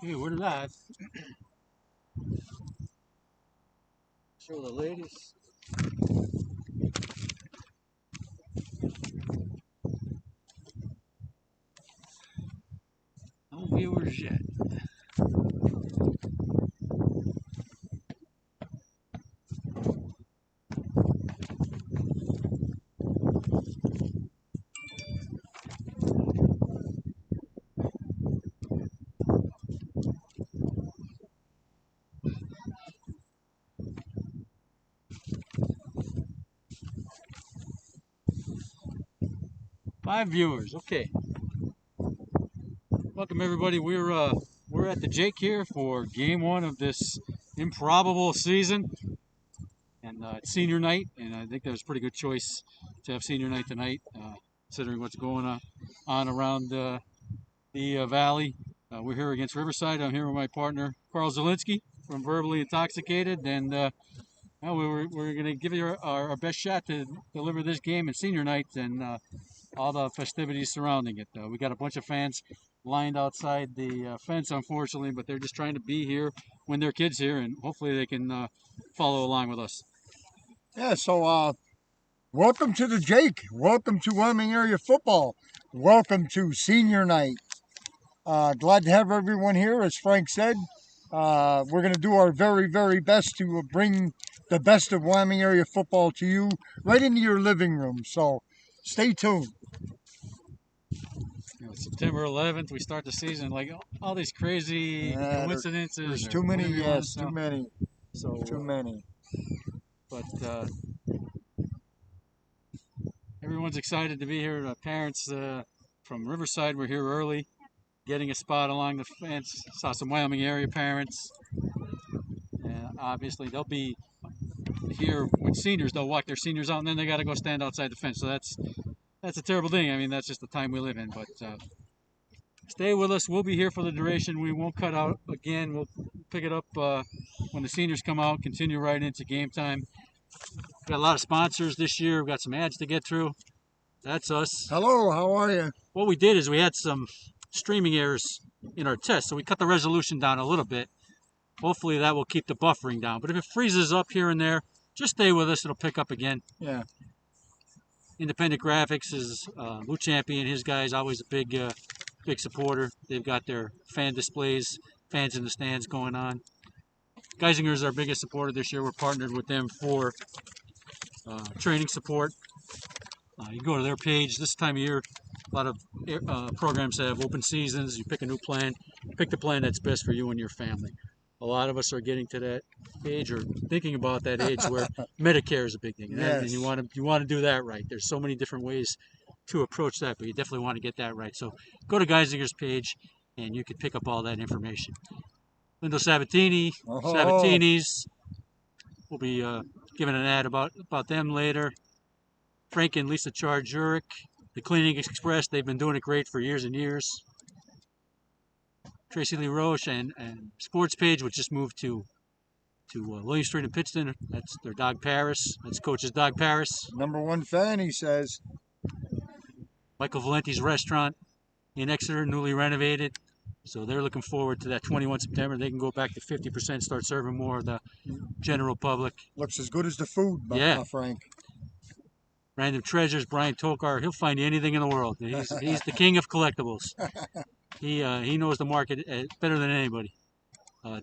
Okay, we're live. Show the ladies. No viewers yet. Five viewers. Okay. Welcome everybody. We're at the Jake here for game one of this improbable season, and it's senior night. And I think that was a pretty good choice to have senior night tonight, considering what's going on around the valley. We're here against Riverside. I'm here with my partner Carl Zielinski from Verbally Intoxicated, and we're going to give you our best shot to deliver this game in senior night and all the festivities surrounding it. We got a bunch of fans lined outside the fence, unfortunately, but they're just trying to be here when their kids here, and hopefully they can follow along with us. Yeah, so welcome to the Jake. Welcome to Wyoming Area Football. Welcome to Senior Night. Glad to have everyone here. As Frank said, we're going to do our very, very best to bring the best of Wyoming Area Football to you right into your living room. So stay tuned. September 11th, we start the season. Like all these crazy coincidences. There's too many, yes, too many. So too many. But everyone's excited to be here. Parents from Riverside were here early, getting a spot along the fence. Saw some Wyoming area parents. And obviously they'll be here with seniors. They'll walk their seniors out, and then they got to go stand outside the fence. So that's a terrible thing. I mean, that's just the time we live in. But stay with us. We'll be here for the duration. We won't cut out again. We'll pick it up when the seniors come out, continue right into game time. We've got a lot of sponsors this year. We've got some ads to get through. That's us. Hello, how are you? What we did is we had some streaming errors in our test, so we cut the resolution down a little bit. Hopefully that will keep the buffering down. But if it freezes up here and there, just stay with us. It'll pick up again. Yeah. Independent Graphics is Lou Champion. His guy's always a big supporter. They've got their fan displays, fans in the stands going on. Geisinger's our biggest supporter this year. We're partnered with them for training support. You go to their page this time of year. A lot of programs have open seasons. You pick a new plan. Pick the plan that's best for you and your family. A lot of us are getting to that age or thinking about that age where Medicare is a big thing. Yes. And you want to do that right. There's so many different ways to approach that, but you definitely want to get that right. So go to Geisinger's page, and you can pick up all that information. Lindo Sabatini, Sabatini's. We'll be giving an ad about them later. Frank and Lisa Charjuric, the Cleaning Express. They've been doing it great for years and years. Tracy Lee Roche and Sports Page, which just moved to William Street in Pittston. That's their dog Paris. That's Coach's dog Paris. #1 fan, he says. Michael Valenti's restaurant in Exeter, newly renovated. So they're looking forward to that 21 September. They can go back to 50%, start serving more of the general public. Looks as good as the food, Frank. Random Treasures, Brian Tokar. He'll find you anything in the world. He's the king of collectibles. He knows the market better than anybody.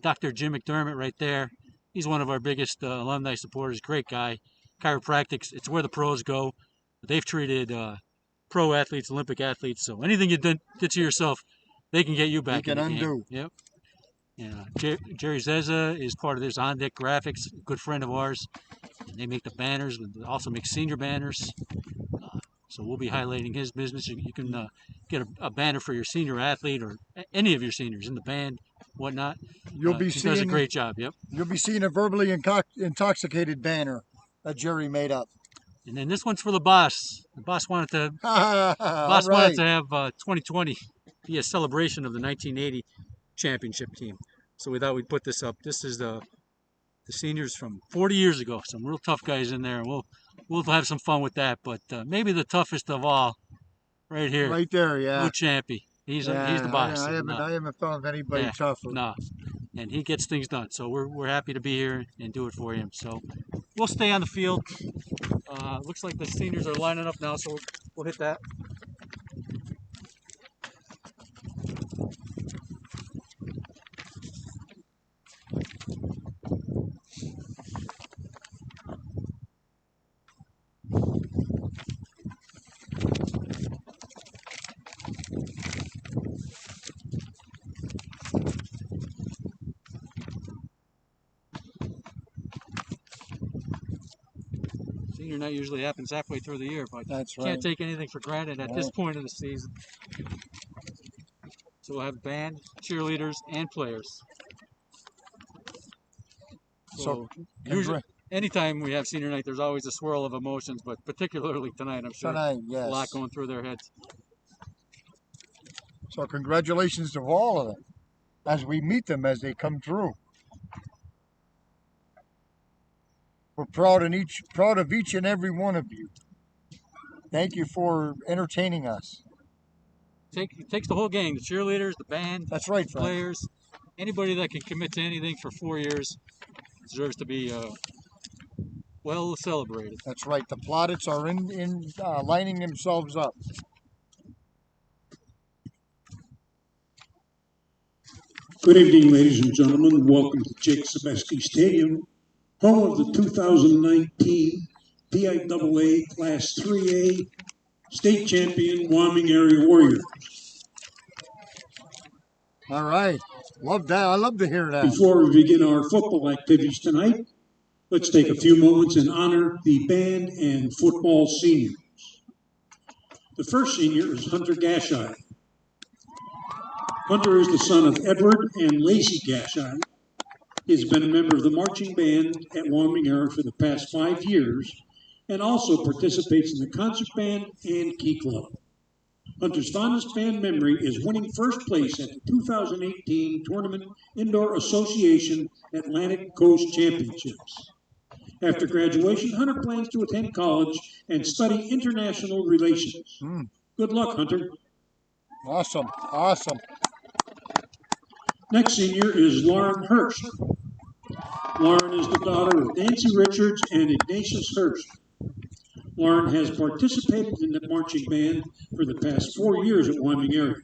Dr. Jim McDermott right there. He's one of our biggest alumni supporters. Great guy. Chiropractics, it's where the pros go. They've treated pro athletes, Olympic athletes. So anything you did to yourself, they can get you back in the game. Yep. Yeah. Jerry Zeza is part of this On Deck Graphics, a good friend of ours. And they make the banners. They also make senior banners. So we'll be highlighting his business. You can get a banner for your senior athlete or any of your seniors in the band, whatnot. You'll be he does a great job. Yep. You'll be seeing a verbally intoxicated banner that Jerry made up. And then this one's for the boss. The boss wanted to. Wanted to have 2020 be a celebration of the 1980 championship team. So we thought we'd put this up. This is the seniors from 40 years ago. Some real tough guys in there. We'll have some fun with that. But maybe the toughest of all, right here. Right there, yeah. Lou Champy. he's the boss. I haven't found anybody tougher. No, and he gets things done. So we're happy to be here and do it for him. So we'll stay on the field. Looks like the seniors are lining up now, so we'll hit that. Senior night usually happens halfway through the year, but that's right. Can't take anything for granted at this point of the season. So we'll have band, cheerleaders, and players. So usually, anytime we have senior night, there's always a swirl of emotions, but particularly tonight, I'm sure yes. A lot going through their heads. So congratulations to all of them as we meet them as they come through. We're proud of each and every one of you. Thank you for entertaining us. It takes the whole gang, the cheerleaders, the band, that's right, the players, anybody that can commit to anything for 4 years deserves to be well celebrated. That's right. The plaudits are lining themselves up. Good evening, ladies and gentlemen. Welcome to Jake Sebesky Stadium, home of the 2019 PIAA Class 3A State Champion Wyoming Area Warriors. All right. Love that. I love to hear that. Before we begin our football activities tonight, let's take a few moments and honor the band and football seniors. The first senior is Hunter Gashai. Hunter is the son of Edward and Lacey Gashai. He has been a member of the marching band at Wyoming Area for the past 5 years and also participates in the concert band and key club. Hunter's fondest band memory is winning first place at the 2018 Tournament Indoor Association Atlantic Coast Championships. After graduation, Hunter plans to attend college and study international relations. Good luck, Hunter. Awesome. Next senior is Lauren Hurst. Lauren is the daughter of Nancy Richards and Ignatius Hurst. Lauren has participated in the marching band for the past 4 years at Wyoming Area.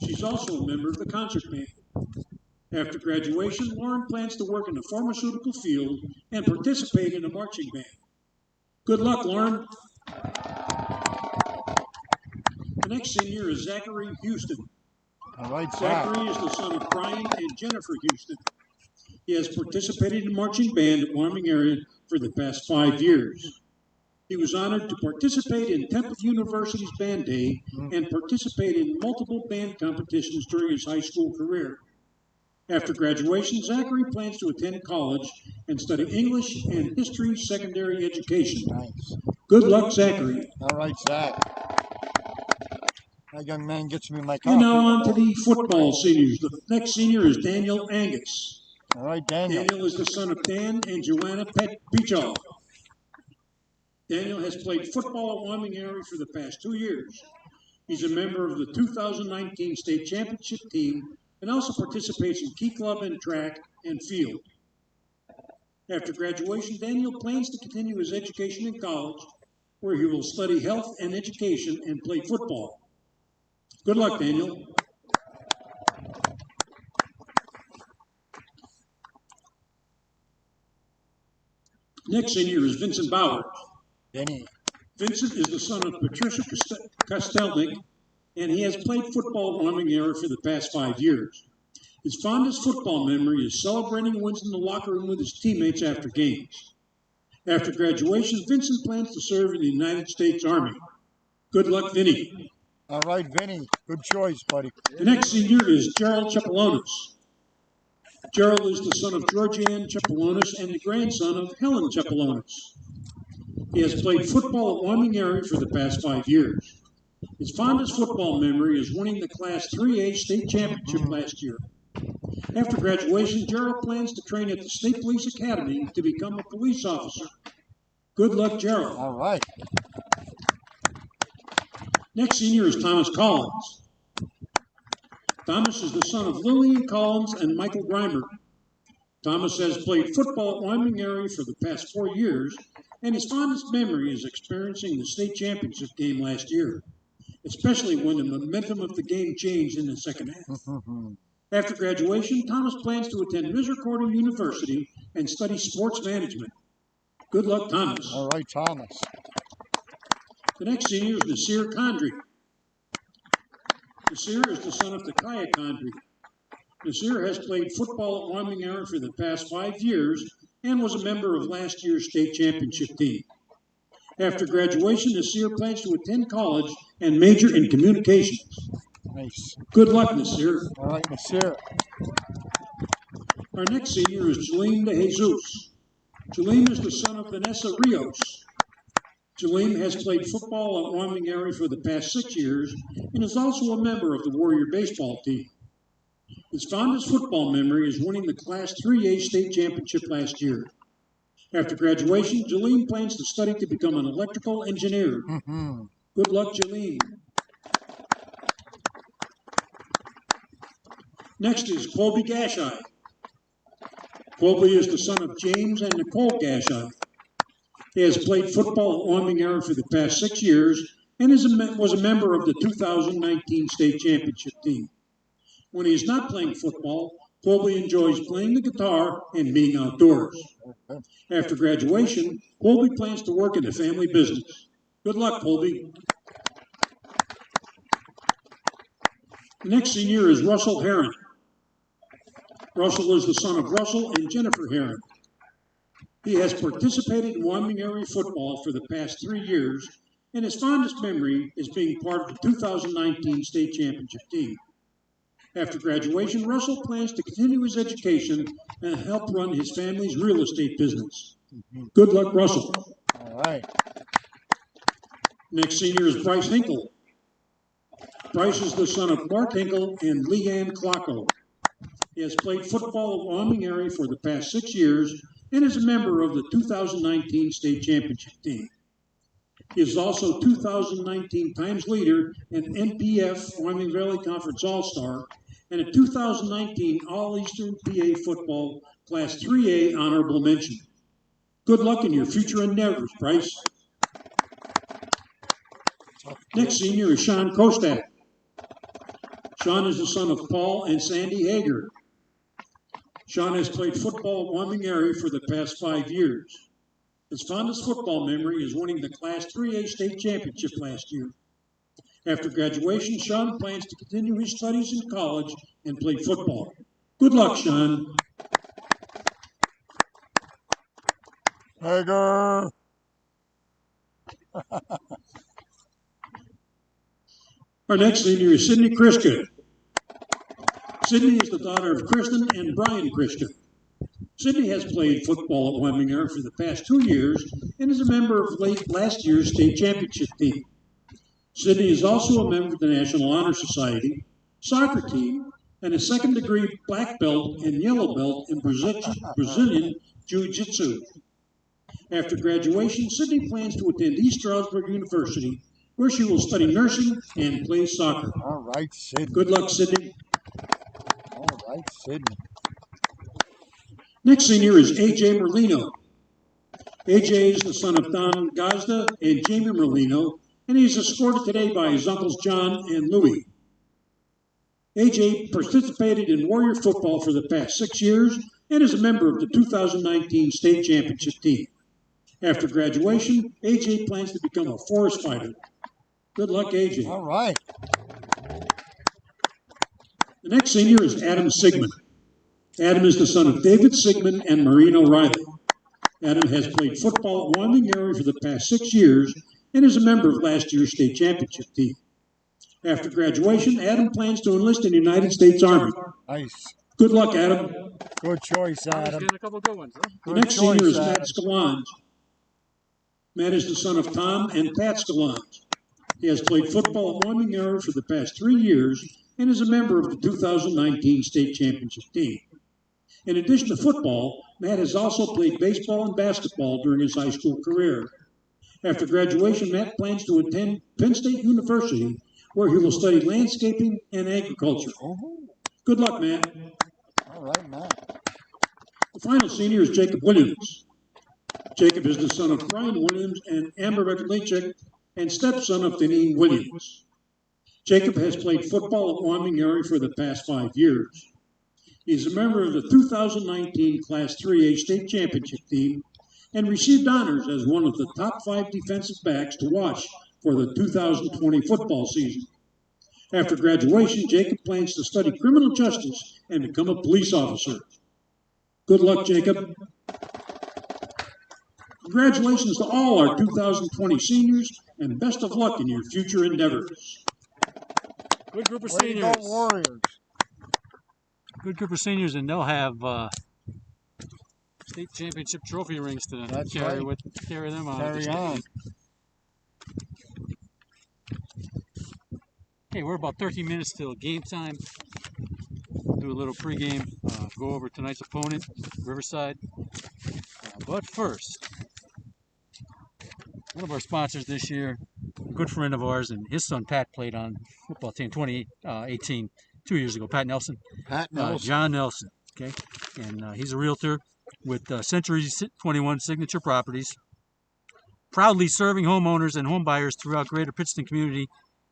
She's also a member of the concert band. After graduation, Lauren plans to work in the pharmaceutical field and participate in a marching band. Good luck, Lauren. The next senior is Zachary Houston. All right, Zachary is the son of Brian and Jennifer Houston. He has participated in marching band at Wyoming Area for the past 5 years. He was honored to participate in Temple University's Band Day and participate in multiple band competitions during his high school career. After graduation, Zachary plans to attend college and study English and history secondary education. Nice. Good luck, Zachary. All right, Zach. That young man gets me my coffee. And now on to the football seniors. The next senior is Daniel Angus. All right, Daniel. Daniel is the son of Dan and Joanna Peachall. Daniel has played football at Wyoming Area for the past 2 years. He's a member of the 2019 state championship team and also participates in key club and track and field. After graduation, Daniel plans to continue his education in college, where he will study health and education and play football. Good luck, Daniel. Next senior is Vincent Bauer. Vincent is the son of Patricia Kostelnik, and he has played football at Wyoming Area for the past 5 years. His fondest football memory is celebrating wins in the locker room with his teammates after games. After graduation, Vincent plans to serve in the United States Army. Good luck, Vinny. All right, Vinny. Good choice, buddy. The next senior is Gerald Chapel. Gerald is the son of Georgianne Chapel and the grandson of Helen Chapel. He has played football at Wyoming Area for the past 5 years. His fondest football memory is winning the Class 3A state championship last year. After graduation, Gerald plans to train at the State Police Academy to become a police officer. Good luck, Gerald. All right. Next senior is Thomas Collins. Thomas is the son of Lillian Collins and Michael Grimer. Thomas has played football at Wyoming Area for the past 4 years, and his fondest memory is experiencing the state championship game last year, especially when the momentum of the game changed in the second half. After graduation, Thomas plans to attend Misericordia University and study sports management. Good luck, Thomas. All right, Thomas. The next senior is Nasir Condry. Nasir is the son of Takaya Condry. Nasir has played football at Wyoming Area for the past 5 years and was a member of last year's state championship team. After graduation, Nasir plans to attend college and major in communications. Nice. Good luck, Nasir. All right, Nasir. Our next senior is Jaleen De Jesus. Jaleen is the son of Vanessa Rios. Jaleen has played football at Wyoming Area for the past 6 years and is also a member of the Warrior baseball team. His fondest football memory is winning the Class 3A state championship last year. After graduation, Jaleen plans to study to become an electrical engineer. Good luck, Jaleen. Next is Colby Gashai. Colby is the son of James and Nicole Gashai. He has played football at Wyoming Area for the past 6 years and was a member of the 2019 state championship team. When he is not playing football, Colby enjoys playing the guitar and being outdoors. After graduation, Colby plans to work in the family business. Good luck, Colby. The next senior is Russell Herron. Russell is the son of Russell and Jennifer Herron. He has participated in Wyoming Area football for the past 3 years, and his fondest memory is being part of the 2019 state championship team. After graduation, Russell plans to continue his education and help run his family's real estate business. Good luck, Russell. All right. Next senior is Bryce Hinkle. Bryce is the son of Mark Hinkle and Leanne Clocko. He has played football at Wyoming Area for the past 6 years and is a member of the 2019 state championship team. He is also 2019 Times Leader and NPF Wyoming Valley Conference All-Star and a 2019 All-Eastern PA Football Class 3A Honorable Mention. Good luck in your future endeavors, Bryce. Next senior is Sean Kostak. Sean is the son of Paul and Sandy Hager. Sean has played football at Wyoming Area for the past 5 years. His fondest football memory is winning the Class 3A state championship last year. After graduation, Sean plans to continue his studies in college and play football. Good luck, Sean. Hager. Our next senior is Sydney Kriska. Sydney is the daughter of Kristen and Brian Kriska. Sydney has played football at Wyoming Area for the past 2 years and is a member of last year's state championship team. Sydney is also a member of the National Honor Society, soccer team, and a second-degree black belt and yellow belt in Brazilian Jiu-Jitsu. After graduation, Sydney plans to attend East Stroudsburg University, where she will study nursing and play soccer. All right, Sydney. Good luck, Sydney. All right, Sydney. Next senior is A.J. Merlino. A.J. is the son of Don Gazda and Jamie Merlino, and he is escorted today by his uncles John and Louie. A.J. participated in Warrior football for the past 6 years and is a member of the 2019 state championship team. After graduation, A.J. plans to become a forest fighter. Good luck, A.J. All right. The next senior is Adam Sigmund. Adam is the son of David Sigmund and Maureen O'Reilly. Adam has played football at Wyoming Area for the past 6 years and is a member of last year's state championship team. After graduation, Adam plans to enlist in the United States Army. Nice. Good luck, Adam. Good choice, He's Adam. getting a couple good ones, huh? The Good next senior choice, is Matt Adam. Scalange. Matt is the son of Tom and Pat Scalange. He has played football at Wyoming Area for the past 3 years and is a member of the 2019 state championship team. In addition to football, Matt has also played baseball and basketball during his high school career. After graduation, Matt plans to attend Penn State University, where he will study landscaping and agriculture. Good luck, Matt. All right, Matt. The final senior is Jacob Williams. Jacob is the son of Brian Williams and Amber Redlicek and stepson of Deneen Williams. Jacob has played football at Wyoming Area for the past 5 years. He is a member of the 2019 Class 3A State Championship team and received honors as one of the top 5 defensive backs to watch for the 2020 football season. After graduation, Jacob plans to study criminal justice and become a police officer. Good luck, Jacob. Congratulations to all our 2020 seniors, and best of luck in your future endeavors. Good group of Way to go, seniors. Warriors. Good group of seniors, and they'll have state championship trophy rings to That's carry right. carry them on. Carry on. Okay, we're about 13 minutes till game time. Do a little pregame, go over tonight's opponent, Riverside. But first, one of our sponsors this year, a good friend of ours, and his son Pat played on football team 2018, 2 years ago. Pat Nelson. Pat Nelson. John Nelson. Okay, and he's a realtor with Century 21 Signature Properties, proudly serving homeowners and home buyers throughout Greater Pittston community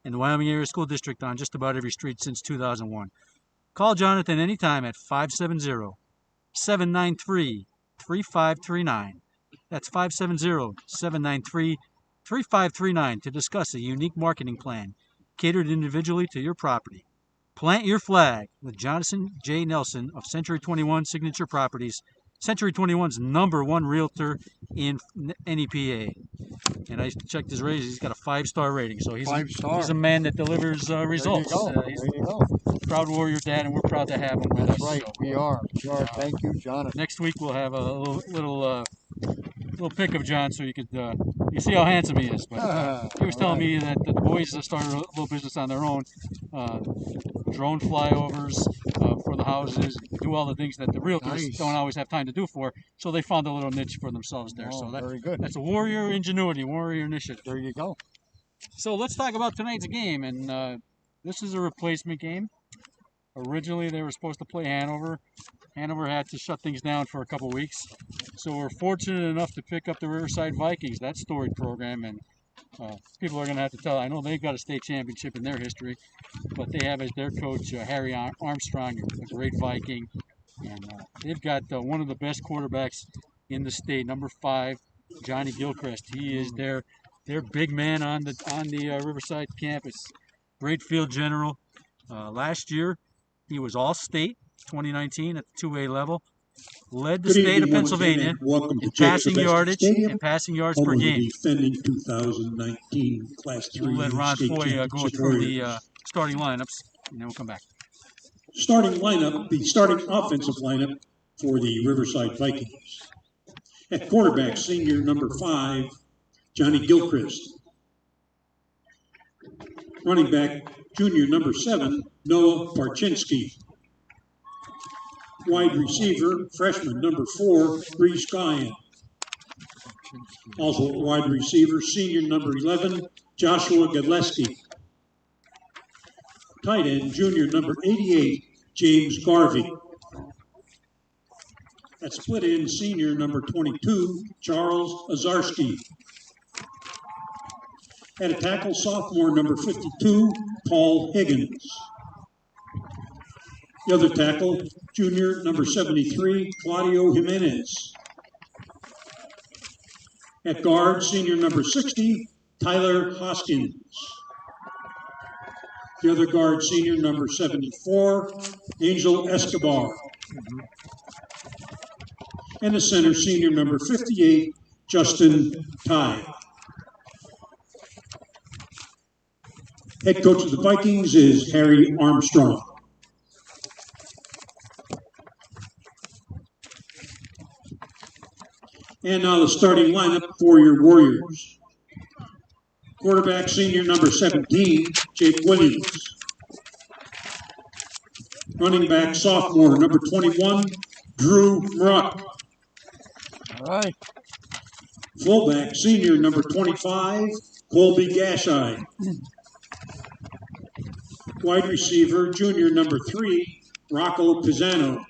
and the Wyoming Area School District on just about every street since 2001. Call Jonathan anytime at 570-793-3539. That's 570-793-3539 to discuss a unique marketing plan catered individually to your property. Plant your flag with Jonathan J. Nelson of Century 21 Signature Properties, Century 21's #1 realtor in NEPA. And I checked his ratings. He's got a 5-star rating. So he's a man that delivers results. He's There you go. a proud Warrior dad, and we're proud to have him with That's us. right. So, We are. Thank you, Jonathan. next week we'll have a little pic of John, so you could you see how handsome he is. But he was telling me that the boys started a little business on their own, drone flyovers for the houses, do all the things that the realtors don't always have time to do for. So they found a little niche for themselves there. So very good. That's a Warrior ingenuity, Warrior initiative. There you go. So let's talk about tonight's game, and this is a replacement game. Originally, they were supposed to play Hanover. Hanover had to shut things down for a couple weeks, so we're fortunate enough to pick up the Riverside Vikings, that storied program, and people are going to have to tell. I know they've got a state championship in their history, but they have as their coach Harry Armstrong, a great Viking, and they've got one of the best quarterbacks in the state, #5, Johnny Gilchrist. He is their big man on the Riverside campus. Great field general. Last year, he was All-State 2019 at the 2A level. Led the Good state of evening, once Pennsylvania again, and welcome to in Jacob passing Sebastian yardage Stadium, and passing yards home per of the game. defending 2019 Class 3 We'll let Ron State Foy go Championship through the Warriors. starting lineups, and then we'll come back. The starting offensive lineup for the Riverside Vikings. At quarterback, senior #5, Johnny Gilchrist. Running back, junior #7, Noah Barczynski. Wide receiver, freshman #4, Bryce Hinkle. Also wide receiver, senior #11, Joshua Godleski. Tight end, junior #88, James Garvey. At split end, senior #22, Charles Azarski. At a tackle, sophomore #52, Paul Higgins. The other tackle, junior #73, Claudio Jimenez. At guard, senior #60, Tyler Hoskins. The other guard, senior #74, Angel Escobar. And the center, senior #58, Justin Ty. Head coach of the Vikings is Harry Armstrong. And now the starting lineup for your Warriors. Quarterback, senior #17, Jake Williams. Running back, sophomore, #21, Drew Mruck. All right. Fullback, senior #25, Colby Gashai. Wide receiver, junior number 3, Rocco Pisano.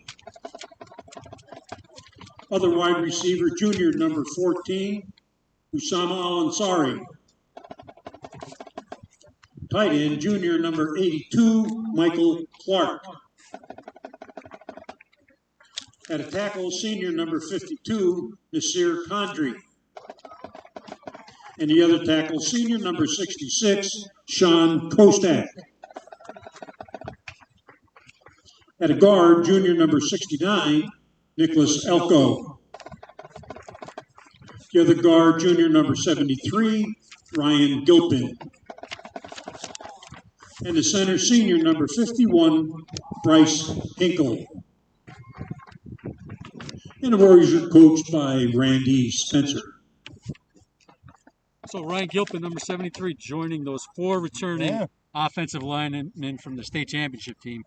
Other wide receiver, junior number 14, Usama Al-Ansari. Tight end, junior number 82, Michael Clark. At a tackle, senior number 52, Nasir Khandri. And the other tackle, senior number 66, Sean Kostak. At a guard, junior number 69, Nicholas Elko. The other guard, junior number 73, Ryan Gilpin. And the center, senior number 51, Bryce Hinkle. And the Warriors are coached by Randy Spencer. So Ryan Gilpin, number 73, joining those 4 returning offensive linemen from the state championship team.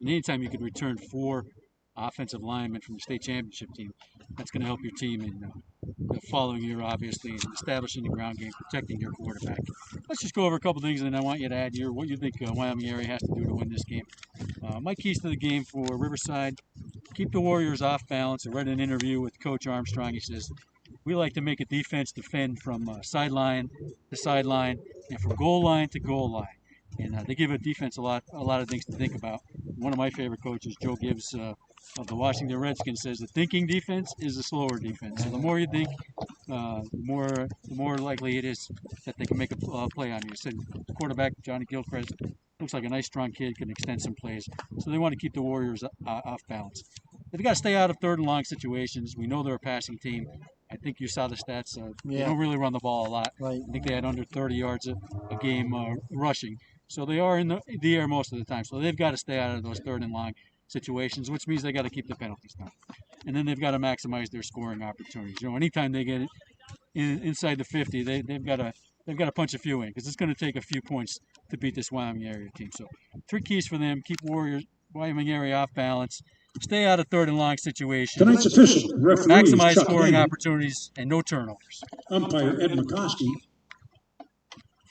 And anytime you can return 4 offensive linemen from the state championship team, that's going to help your team in the following year, obviously, in establishing the ground game, protecting your quarterback. Let's just go over a couple things, and then I want you to add what you think Wyoming Area has to do to win this game. My keys to the game for Riverside: keep the Warriors off balance. I read an interview with Coach Armstrong. He says, we like to make a defense defend from sideline to sideline and from goal line to goal line. And they give a defense a lot of things to think about. One of my favorite coaches, Joe Gibbs of the Washington Redskins, says the thinking defense is a slower defense. So the more you think, the more likely it is that they can make a play on you. He said the quarterback, Johnny Gilchrist, looks like a nice, strong kid, can extend some plays. So they want to keep the Warriors off balance. They've got to stay out of 3rd and long situations. We know they're a passing team. I think you saw the stats. They don't really run the ball a lot. Right. I think they had under 30 yards a game rushing. So they are in the air most of the time. So they've got to stay out of those 3rd and long situations, which means they got to keep the penalties down. And then they've got to maximize their scoring opportunities. Anytime they get it inside the 50, they've got to punch a few in, because it's going to take a few points to beat this Wyoming Area team. So 3 keys for them: keep Wyoming Area off balance, stay out of 3rd and long situations, Tonight's official referee maximize is Chuck scoring Lehman. opportunities, and no turnovers. Umpire Ed McCoskey.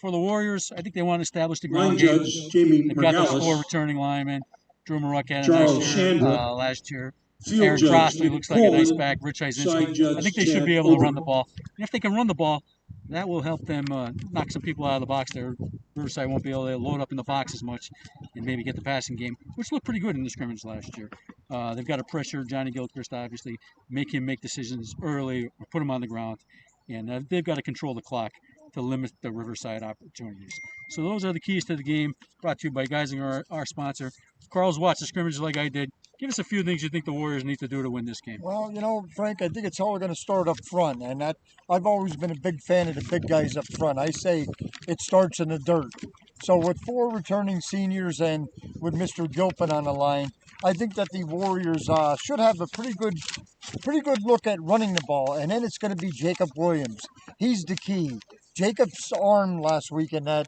For the Warriors, I think they want to establish the Line ground game. judge Jamie They've got those 4 Morales. returning linemen. Drew Maruck had it Charles last year. Field Aaron judge Crosby looks like a nice Coleman. back. Rich Side Izinski. judge I think they should Chad be able to Ober. run the ball. And if they can run the ball, that will help them knock some people out of the box there. Riverside won't be able to load up in the box as much and maybe get the passing game, which looked pretty good in the scrimmage last year. They've got to pressure Johnny Gilchrist, obviously, make him make decisions early or put him on the ground. And they've got to control the clock to limit the Riverside opportunities. So those are the keys to the game, brought to you by Geisinger, our sponsor. Carl's watched the scrimmages like I did. Give us a few things you think the Warriors need to do to win this game. Well, Frank, I think it's all going to start up front, and that I've always been a big fan of the big guys up front. I say it starts in the dirt. So with 4 returning seniors and with Mr. Gilpin on the line, I think that the Warriors should have a pretty good look at running the ball, and then it's going to be Jacob Williams. He's the key. Jacob's arm last week in that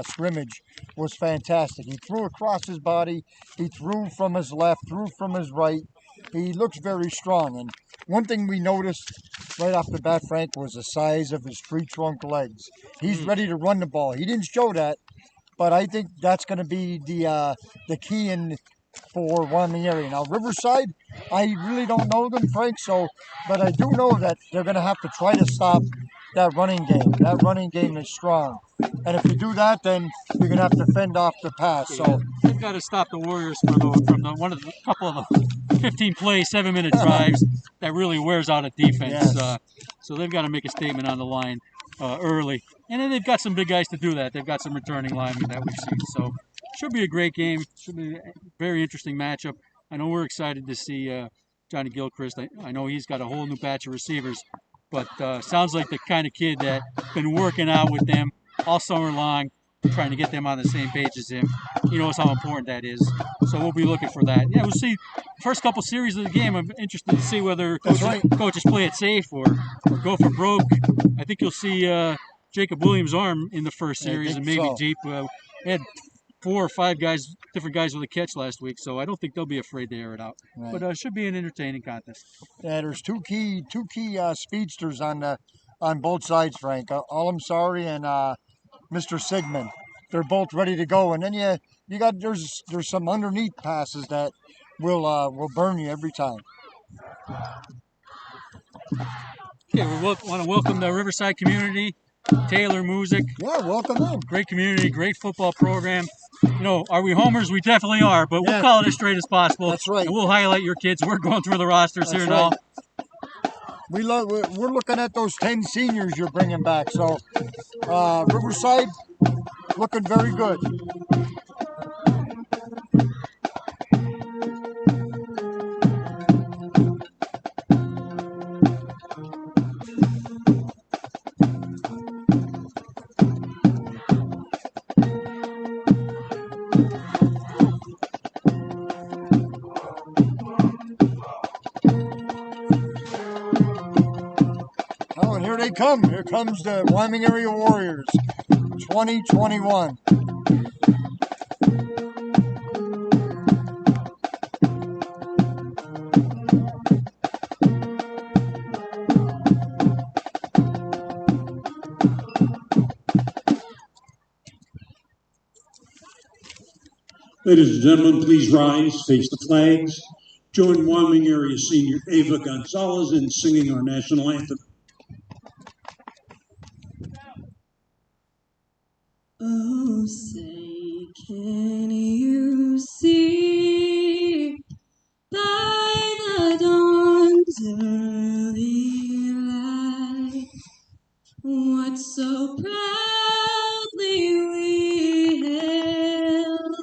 scrimmage was fantastic. He threw across his body. He threw from his left, threw from his right. He looks very strong. And one thing we noticed right off the bat, Frank, was the size of his tree trunk legs. He's ready to run the ball. He didn't show that, but I think that's going to be the key for Wyoming Area. Now, Riverside, I really don't know them, Frank, but I do know that they're going to have to try to stop that running game. That running game is strong. And if you do that, then you're going to have to fend off the pass. So they've got to stop the Warriors from one of the couple of the 15-play, 7-minute drives that really wears out a defense. Yes. So they've got to make a statement on the line early. And then they've got some big guys to do that. They've got some returning linemen that we've seen. So should be a great game. Should be a very interesting matchup. I know we're excited to see Johnny Gilchrist. I know he's got a whole new batch of receivers. But sounds like the kind of kid that's been working out with them all summer long, trying to get them on the same page as him. He knows how important that is. So we'll be looking for that. Yeah, we'll see the first couple series of the game. I'm interested to see whether coaches play it safe or go for broke. I think you'll see Jacob Williams' arm in the first series and maybe Jeep. They had 4 or 5 different guys with a catch last week, so I don't think they'll be afraid to air it out. Right. But it should be an entertaining contest. Yeah, there's two key speedsters on both sides, Frank. Al-Ansari and Mr. Sigmund. they're both ready to go. And then you got there's some underneath passes that will burn you every time. Okay, we want to welcome the Riverside community, Taylor Music. Yeah, welcome in. Great community, great football program. You know, are we homers? We definitely are, but we'll Yeah. call it as straight as possible. That's right. And we'll highlight your kids. We're going through the rosters That's here right. now. We're looking at those 10 seniors you're bringing back. So Riverside looking very good. Oh, and here they come. Here comes the Wyoming Area Warriors, 2021. Ladies and gentlemen, please rise, face the flags. Join Wyoming Area Senior Ava Gonzalez in singing our national anthem. Oh, say, can you see by the dawn's early light what so proudly we hailed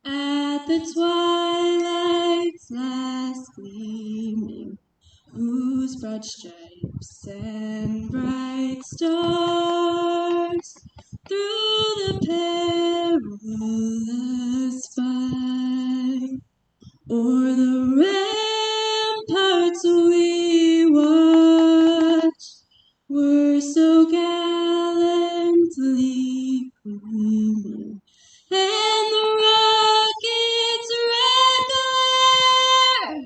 at the twilight's last gleaming, whose broad stripes and bright stars through the perilous fight o'er the ramparts we watched were so gallantly gleaming, and the rocket's red glare,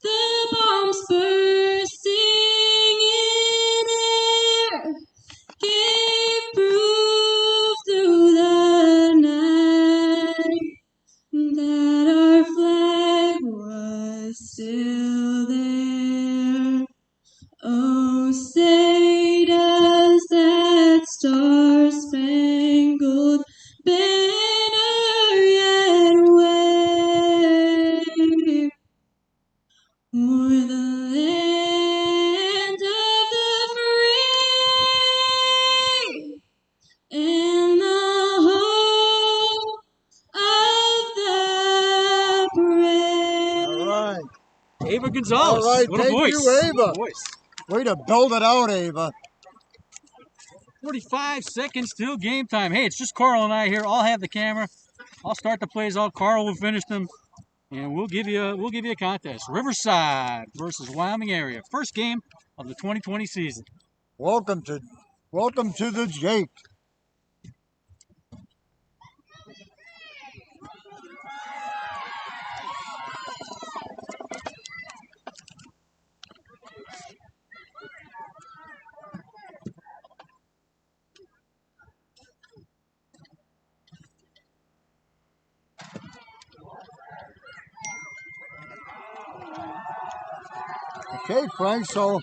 the bombs bursting in air, gave proof through the night that our flag was still there. Oh, say does that star-spangled banner yet wave o'er the land of the free and the home of the brave. All right. Ava Gonzalez. All right, What a thank voice. you, Ava. What a voice. Way to build it out, Ava. 45 seconds till game time. Hey, it's just Carl and I here. I'll have the camera. I'll start the plays out. Carl will finish them, and we'll give you a contest. Riverside versus Wyoming Area. First game of the 2020 season. Welcome to the Jake. Okay, Frank, so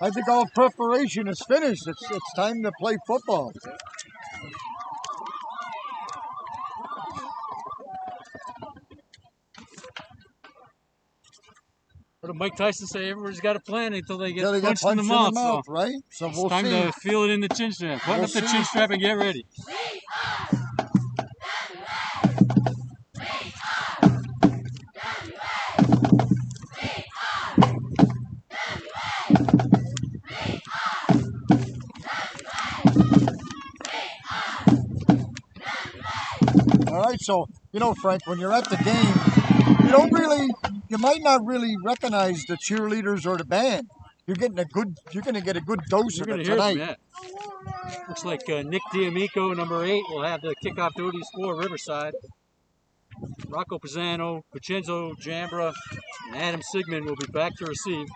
I think all preparation is finished. It's time to play football. What did Mike Tyson say? Everybody's got a plan until they get Till they punched, get in the mouth. right? So It's we'll time see. to feel it in the chin strap. Button We'll up the see. chin strap and get ready. All right, so Frank, when you're at the game, you might not really recognize the cheerleaders or the band. You're going to get a good dose You're of going it to hear them, tonight. yeah. Looks like Nick D'Amico, number 8, will have the kickoff duties for Riverside. Rocco Pisano, Vincenzo Jambra, and Adam Sigmund will be back to receive.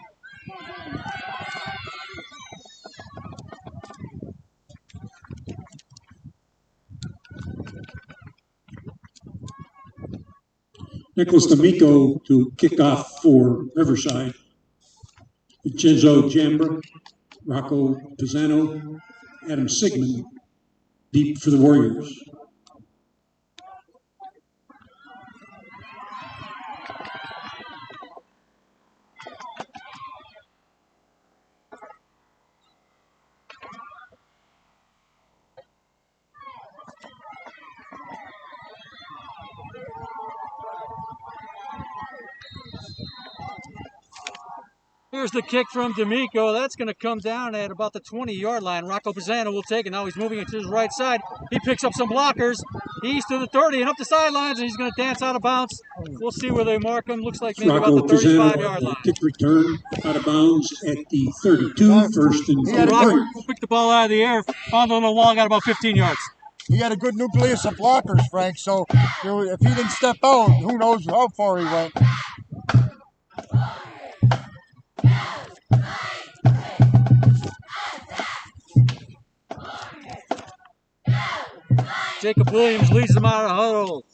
Nicholas D'Amico to kick off for Riverside. Vincenzo Jambra, Rocco Pisano, Adam Sigmund deep for the Warriors. Here's the kick from D'Amico. That's going to come down at about the 20-yard line. Rocco Pisano will take it. Now he's moving it to his right side. He picks up some blockers. He's to the 30 and up the sidelines, and he's going to dance out of bounds. We'll see where they mark him. Looks like maybe Rocco about the 35-yard line. Kick return out of bounds at the 32, first and 10. Rocco picked the ball out of the air, found it on the wall, got about 15 yards. He had a good nucleus of blockers, Frank, so if he didn't step out, who knows how far he went. Jacob Williams leads them out of the huddle.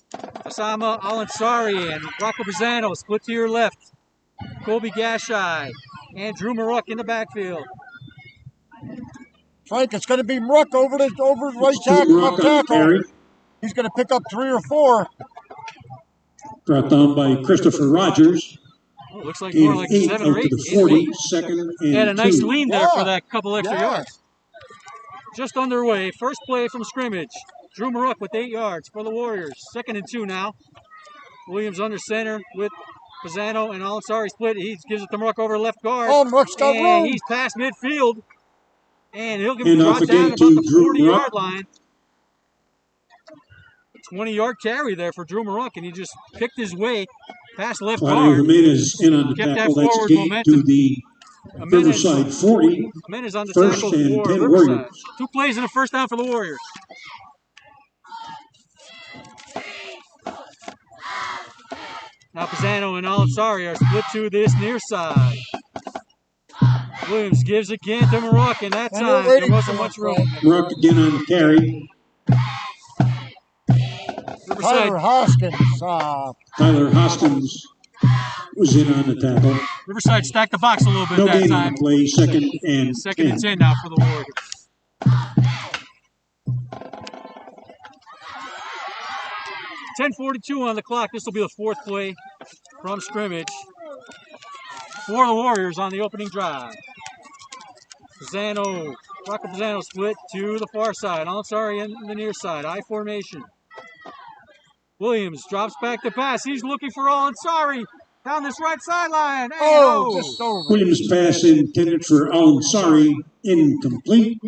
Osama Al-Ansari and Rocco Pisano split to your left. Colby Gashai and Drew Maruk in the backfield. Frank, it's going to be Maruk over right tackle. He's going to pick up 3 or 4. Brought down by Christopher Rogers. Oh, looks like more like 7 or 8. To the 40, second and had a nice 2. lean there for that couple extra yards. Just underway. First play from scrimmage. Drew Maruk with 8 yards for the Warriors. 2nd and 2 now. Williams under center with Pisano and Al-Ansari split. He gives it to Maruk over left guard. Oh, Maruk's got room. He's past midfield. And he'll give him a drop down about the 40-yard line. 20-yard carry there for Drew Maruk, and he just picked his way past left guard. Jimenez in on the kept tackle. that forward momentum. To the Riverside 40. Jimenez on the first tackle and for 10 Riverside. Warriors. 2 plays and a first down for the Warriors. Now Pisano and Al-Ansari are split to this near side. Williams gives again to Maruk, and that time there wasn't much room. Maruk again on the carry. Tyler Hoskins. Tyler Hoskins was in on the tackle. Riverside stacked the box a little bit that time. Play, second and 10 now for the Warriors. .10:42 on the clock. This will be the 4th play from scrimmage for the Warriors on the opening drive. Rocco Pisano split to the far side. Al-Ansari in the near side. I formation. Williams drops back to pass. He's looking for Al-Ansari down this right sideline. Just over. Williams pass intended for Al-Ansari, incomplete.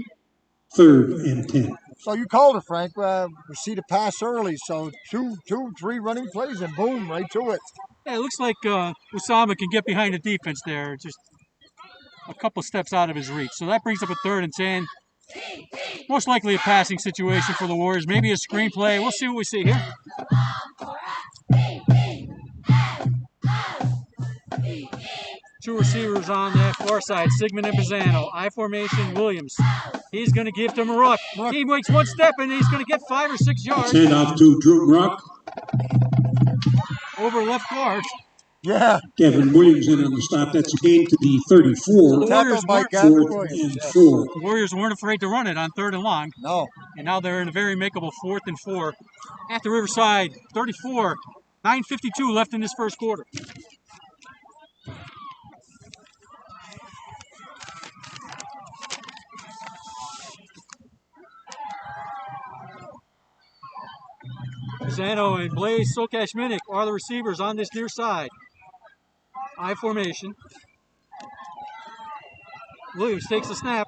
3rd and 10. So you called it, Frank. We see the pass early, so 2, 3 running plays, and boom, right to it. Yeah, it looks like Usama can get behind the defense there, just a couple steps out of his reach. So that brings up a 3rd and 10. Most likely a passing situation for the Warriors. Maybe a screenplay. We'll see what we see here. Two receivers on that far side, Sigmund and Pisano. I formation, Williams. He's going to give to Maruk. He makes one step, and he's going to get 5 or 6 yards. Send off to Drew Maruk. Over left guard. Yeah. Kevin Williams in on the stop. That's a gain to the 34. The Warriors weren't afraid to run it on 3rd and long. No. And now they're in a very makeable 4th and 4. At the Riverside, 34. 9:52 left in this first quarter. Pisano and Blaze Sokashminik are the receivers on this near side. I formation. Williams takes the snap.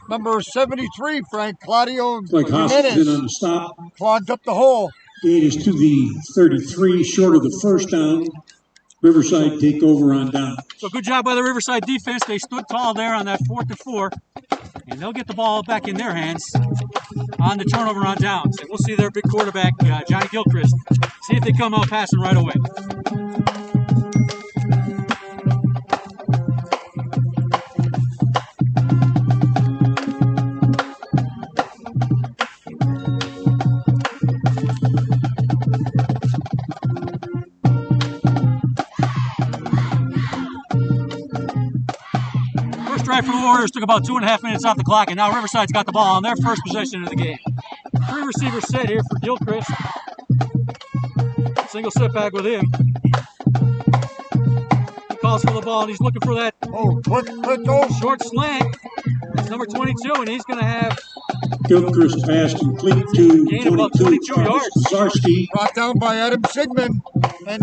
Number 73, Frank, Claudio Jimenez on the stop. Clogged up the hole. Gain is to the 33, short of the first down. Riverside take over on down. So good job by the Riverside defense. They stood tall there on that 4th and 4. And they'll get the ball back in their hands on the turnover on downs. And we'll see their big quarterback, Johnny Gilchrist, see if they come out passing right away. strike for the Warriors took about 2.5 minutes off the clock, and now Riverside's got the ball on their first possession of the game. 3 receivers set here for Gilchrist. Single setback with him. He calls for the ball, and he's looking for that quick goal. short slant. That's number 22, and he's going to have Gilchrist pass complete to gain about 22 yards. Zarski. Brought down by Adam Sigmund. And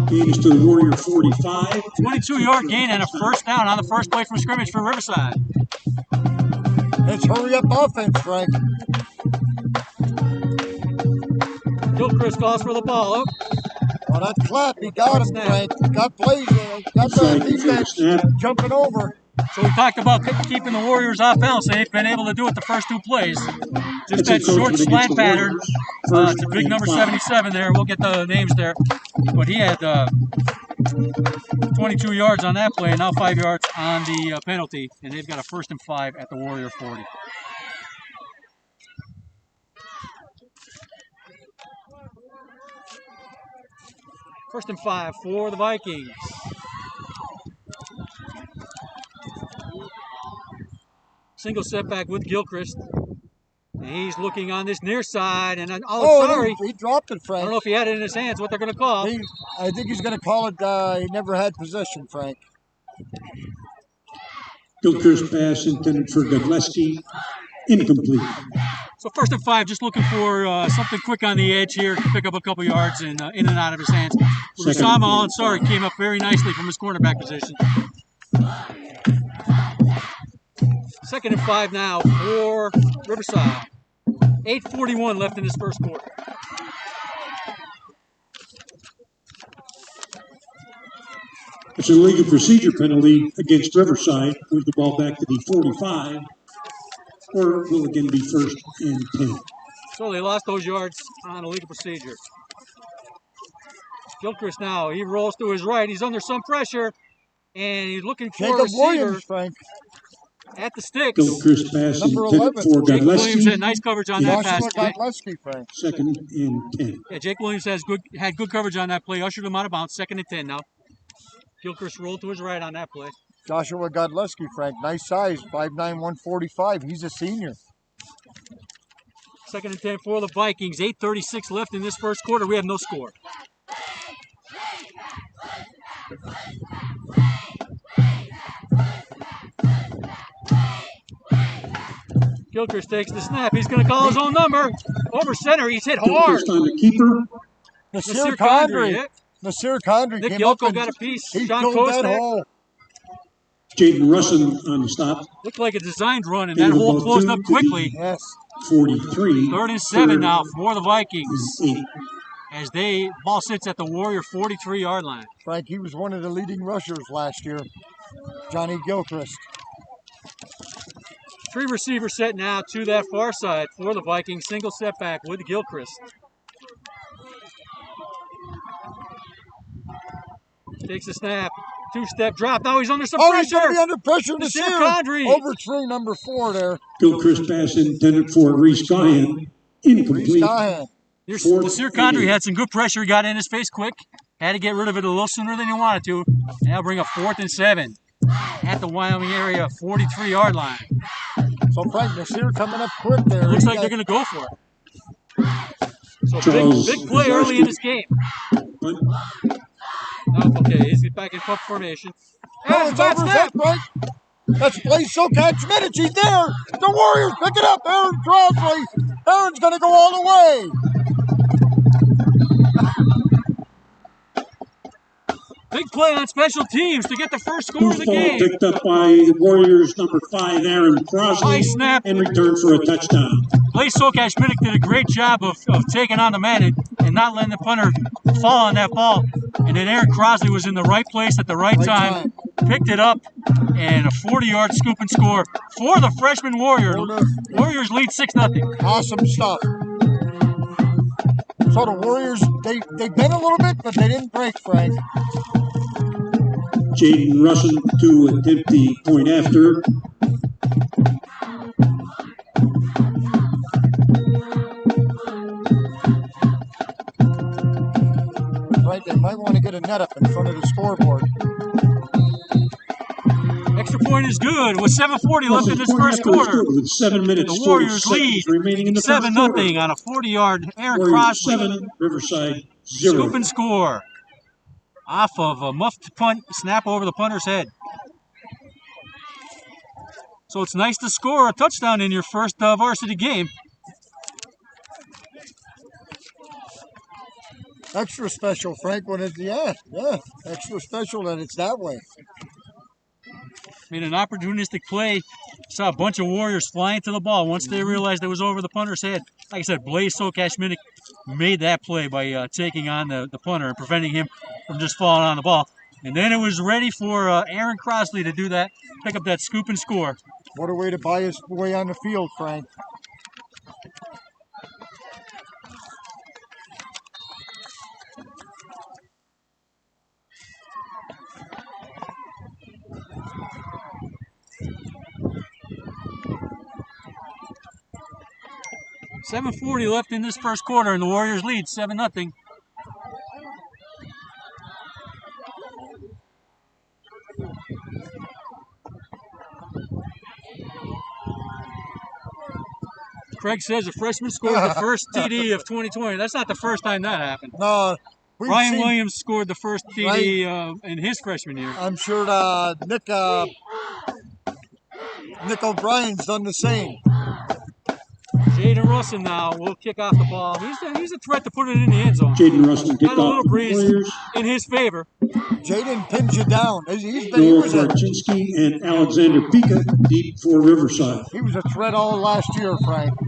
Gains to the Warrior 45. 22-yard gain and a first down on the first play from scrimmage for Riverside. it's hurry-up offense, Frank. Gilchrist calls for the ball. Oh, Oh, that clap, he got him, Snap. Frank. Got plays, got the Side defense snap. jumping over. so we talked about keeping the Warriors off balance. They've been able to do it the first 2 plays. Just that That's a coach short against slant the pattern. Warriors. To big number First and 77 there. We'll get the names there. But he had 22 yards on that play, and now 5 yards on the penalty. And they've got a 1st and 5 at the Warrior 40. First and 5 for the Vikings. Single setback with Gilchrist. And he's looking on this near side, and sorry. He dropped it, I Frank. don't know if he had it in his hands, what they're going to call. I think he's going to call it, he never had possession, Frank. Gilchrist pass intended for Godleski. Incomplete. So 1st and 5, just looking for something quick on the edge here to pick up a couple yards and in and out of his hands. Usama Ansari came up very nicely from his cornerback position. 2nd and 5 now for Riverside. 8:41 left in this first quarter. It's a legal procedure penalty against Riverside. Move the ball back to the 45. Or will again be 1st and 10. So they lost those yards on a legal procedure. Gilchrist now, he rolls to his right. He's under some pressure, and he's looking for a Jacob receiver Williams, Frank. at the sticks. Gilchrist pass Number intended 11. for Jake Williams had Godleski. nice coverage on that pass Joshua play. Godleski, Frank. 2nd and 10. Yeah, Jake Williams had good coverage on that play. Ushered him out of bounds. 2nd and 10 now. Gilchrist rolled to his right on that play. Joshua Godleski, Frank. Nice size, 5'9", 145. He's a senior. 2nd and 10 for the Vikings. 8:36 left in this first quarter. We have no score. Gilchrist takes the snap. He's going to call his own number. Over center. He's hit hard. Gilchrist on the keeper. Nasir Condry. Condry. Yeah. Nasir Condry Nick came up Yoko and got a piece. he Sean filled that Kostak. hole. Jaden Russin on the stop. Looked like a designed run, and that hole closed up quickly. Yes. 43. 3rd and 7 now for the and Vikings. 8. As ball sits at the Warrior 43-yard line. Frank, he was one of the leading rushers last year. Johnny Gilchrist. 3 receivers set now to that far side for the Vikings. Single setback with Gilchrist. Takes a snap. 2-step drop. Now he's under some Oh, he's going to pressure. be under pressure. Nasir Nasir Condry. overthrew number 4 there. Gilchrist pass intended for Reese Gahan. Reese Incomplete. Gahan. Nasir Condry had some good pressure. He got in his face quick. Had to get rid of it a little sooner than he wanted to. Now bring a 4th and 7 at the Wyoming area 43-yard line. So Frank, Nasir coming up quick there. Looks He like got- they're going to go for it. So Charles big play early in this game. Punt. Oh, okay, he's back in punt formation. No, And it's bad over snap. Frank. That's play so catch minutes. He's there. The Warriors pick it up. Herron Crossley. Herron's going to go all the way. Big play on special teams to get the first score of the Ball game. picked up by the Warriors number 5, Aaron Crossley. High snap. And returned for a touchdown. Clay Sokash-Minnick did a great job of taking on the man and not letting the punter fall on that ball. And then Aaron Crossley was in the right place at the right time, picked it up, and a 40-yard scoop and score for the freshman Warrior. Warriors lead 6-0. Awesome stuff. So the Warriors, they bent a little bit, but they didn't break, Frank. Jaden Russin to attempt the point after. Right, they might want to get a net up in front of the scoreboard. Extra point is good with 7:40 left in this first quarter. With 7 minutes, The Warriors 40 lead seconds remaining in the first 7-0 quarter. on a 40-yard Aaron Warriors Crosby 7, Riverside 0. scoop and score off of a muffed punt, snap over the punter's head. So it's nice to score a touchdown in your first varsity game. Extra special, Frank, when it's, extra special that it's that way. Made an opportunistic play. Saw a bunch of Warriors flying to the ball once they realized it was over the punter's head. Like I said, Blaise Sokashminik made that play by taking on the punter and preventing him from just falling on the ball. And then it was ready for Aaron Crosby to do that, pick up that scoop and score. What a way to buy his way on the field, Frank. $7:40 left in this first quarter, and the Warriors lead 7-0. Craig says a freshman scored the first TD of 2020. That's not the first time that happened. No, Ryan Williams scored the first TD in his freshman year. I'm sure Nick O'Brien's done the same. Jaden Russin now will kick off the ball. He's a threat to put it in the end zone. Jaden Russin kicked Got a little off the breeze Warriors. in his favor. Jaden pins you down. He Noah was a Karczynski and Alexander Pika deep for Riverside. threat all last year, Frank.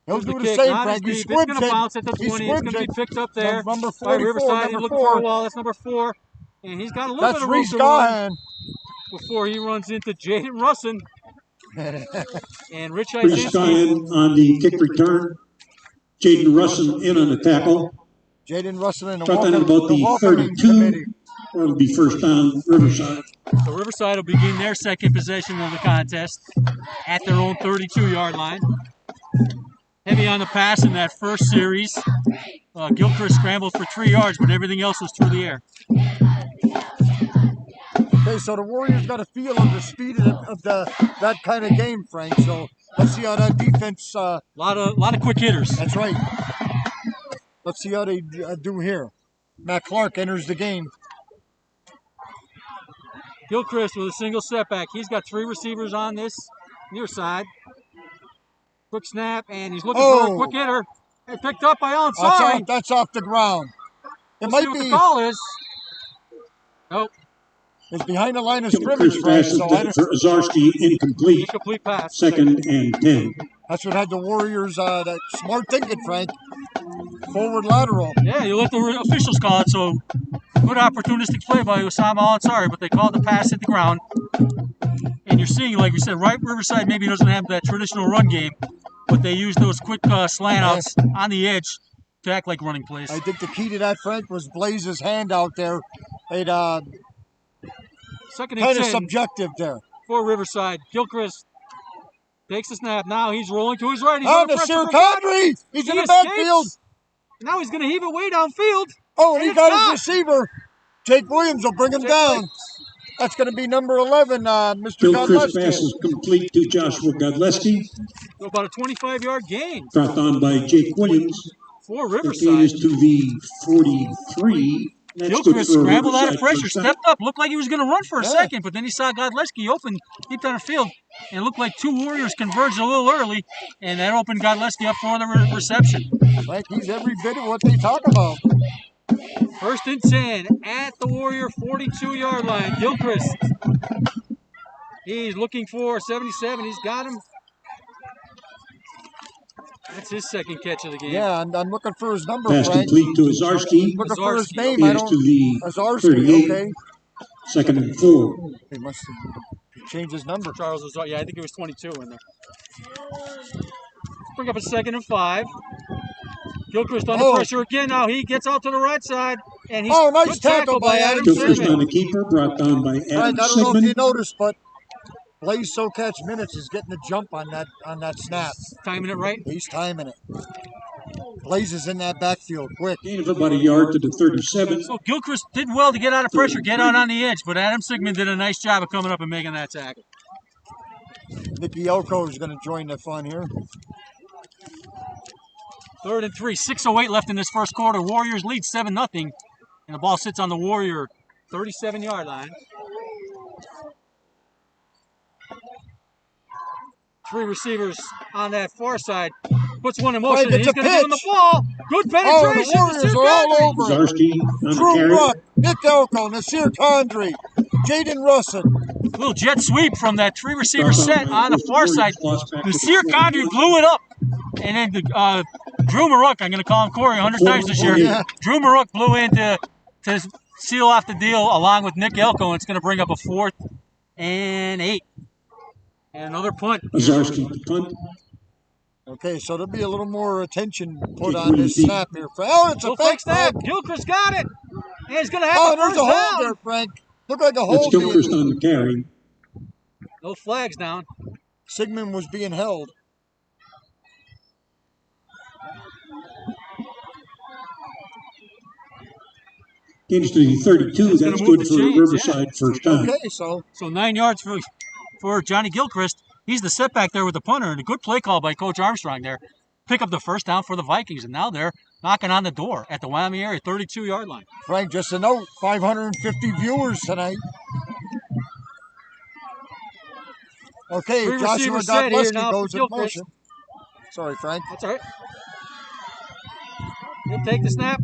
He'll do the kick, same, not Frank. as He deep. It's squibs going to it. bounce at the He 20. It's going to be squibs it. picked up there Number by 44, Riverside. He's number looking 4. for a wall. That's number 4. And he's got a little That's bit of room Reese to run Gahan. before he runs into Jaden Russin. And Rich Reese Izinski. Gahan on the kick return. Jaden Russin in on the tackle. Jaden Russell in the Shot down at about the welcoming 32. committee. Or it'll be first down Riverside. So Riverside will begin their second possession of the contest at their own 32-yard line. Heavy on the pass in that first series. Gilchrist scrambled for 3 yards, but everything else was through the air. Okay, so the Warriors got a feel of the speed of that kind of game, Frank. So let's see how that defense. A lot of quick hitters. That's right. Let's see how they do here. Matt Clark enters the game. Gilchrist with a single setback. He's got 3 receivers on this near side. Quick snap, and he's looking for a quick hitter. And picked up by Ansari. That's off the ground. We'll see what the call is. Nope. It's behind the line of scrimmage, Gilchrist Frank. passes So for Azarski incomplete. Incomplete pass. Second and 10. that's what had the Warriors that smart thinking, Frank. Forward lateral. Yeah, you let the officials call it, so good opportunistic play by Osama Ansari, but they called the pass at the ground. And you're seeing, like we said, right Riverside maybe doesn't have that traditional run game, but they use those quick slant outs on the edge to act like running plays. I think the key to that, Frank, was Blaise's hand out there. It Second and kind of 10 subjective there. for Riverside. Gilchrist takes the snap. Now he's rolling to his right. He's Oh, under pressure Nasir from God. Kadri! He's in He the backfield. escapes. Now he's going to heave it way downfield. Oh, and he it's got not. his receiver. Jake Williams will bring him down. That's going to be number 11, Mr. Gilchrist Godleski. passes complete to Joshua Godleski. So about a 25-yard gain Brought on by Jake Williams. for The gain Riverside. is to the 43. That's good Gilchrist for a scrambled out of Riverside pressure, first down. stepped up, looked like he was going to run for a Yeah. second, but then he saw Godleski open deep down the field, and it looked like 2 Warriors converged a little early, and that opened Godleski up for the reception. Frank, he's every bit of what they talk about. First and 10 at the Warrior 42-yard line. Gilchrist. He's looking for 77. He's got him. That's his second catch of the game. Yeah, I'm looking for his number, Pass Frank. complete to Azarski. Looking for his Azarski. name. I Is don't. to the Azarski, 38. okay. Second and 4. He must have changed his number. Charles was, yeah, I think it was 22 in there. Bring up a second and 5. Gilchrist under pressure again now. He gets out to the right side. And he's nice good tackle by Adam Gilchrist Sigmund. on the keeper. Brought down by Frank, Adam I don't know if you Sigmund. noticed, but Blaise Sokach-Minutes is getting the jump on that snap. Timing it right. He's timing it. Blazes in that backfield quick. Gain of about a yard to the 37. So Gilchrist did well to get out of pressure, get out on the edge, but Adam Sigmund did a nice job of coming up and making that tackle. Nicky Elko is going to join the fun here. 3rd and 3, 6:08 left in this first quarter. Warriors lead 7-0, and the ball sits on the Warrior 37-yard line. 3 receivers on that far side. Puts one in motion, and he's going to give him the ball. Good penetration. Oh, the Warriors are all over. Zarski on the Drew carry. Ruck, Nick Elko, Nasir Condry, Jaden Russell. Little jet sweep from that 3 receiver set on the far side. Nasir Condry blew it up. And then Drew Maruk, I'm going to call him Corey 100 times this year. Yeah. Drew Maruk blew in to seal off the deal along with Nick Elko, and it's going to bring up a 4th and 8. And another punt. Zarski, the punt. Okay, so there'll be a little more attention put on this snap here. Oh, it's a fake snap. Gilchrist got it. And he's going to have Oh, the there's first a hold down. there, Frank. Look like a That's hold. Gilchrist on the carry. No flags down. Sigmund was being held. Gains to the 32. That's gonna That's move good the for chains, Riverside first time. Okay, so So 9 yards for Johnny Gilchrist. He's the setback there with the punter, and a good play call by Coach Armstrong there. Pick up the first down for the Vikings, and now they're knocking on the door at the Wyoming Area 32-yard line. Frank, just a note, 550 viewers tonight. Okay, 3 Joshua receivers set here now Godleski goes for in Gilchrist. motion. Sorry, Frank. That's all right. He'll take the snap.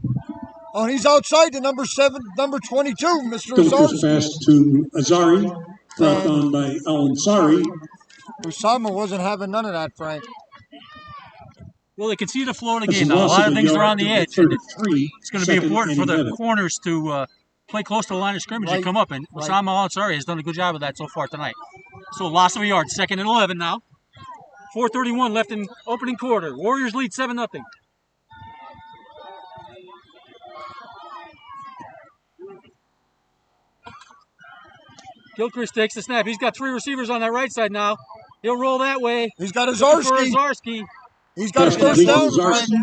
Oh, and he's outside the number 22, Mr. Gilchrist Azar. pass to Azari. Dropped on by Al-Ansari. Usama wasn't having none of that, Frank. Well, they can see the flow of the That's game a now. A loss lot of of a things are yard on the to edge. 33. It's going to be important for the 11. corners to play close to the line of scrimmage and Right. come up. And Right. Osama Al-Ansari has done a good job of that so far tonight. So loss of a yard, 2nd and 11 now. 4:31 left in opening quarter. Warriors lead 7-0. Gilchrist takes the snap. He's got 3 receivers on that right side now. He'll roll that way. He's got For Azarski. Azarski. He's got a Pass first complete down, to Frank. Zarski.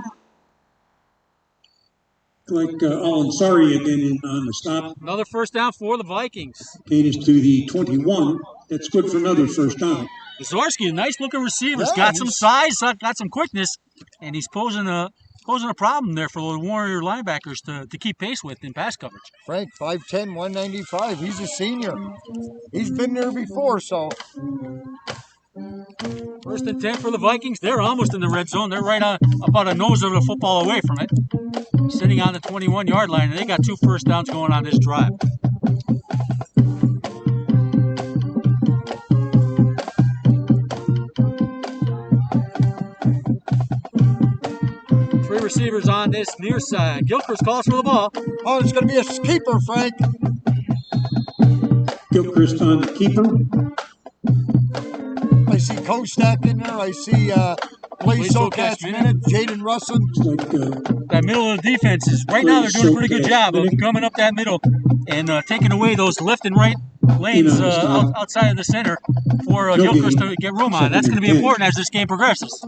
Like Al-Ansari again on the stop. Another first down for the Vikings. Gain is to the 21. That's good for another first down. Azarski, a nice looking receiver. He's Yeah, got some size, got some quickness, and he's posing a problem there for the Warrior linebackers to keep pace with in pass coverage. Frank, 5'10", 195. He's a senior. He's been there before, so 1st and 10 for the Vikings. They're almost in the red zone. They're right on about a nose of the football away from it. Sitting on the 21-yard line, and they got 2 first downs going on this drive. Three receivers on this near side. Gilchrist calls for the ball. oh, it's going to be a keeper, Frank. Gilchrist on the keeper. I see Kostak in there. I see Blaze Sokat's minute. Jaden Russell. It's like That middle of the defense is right now they're doing a pretty good job of coming up that middle and taking away those left and right lanes outside of the center for Gilchrist to get room on. That's going to be important as this game progresses.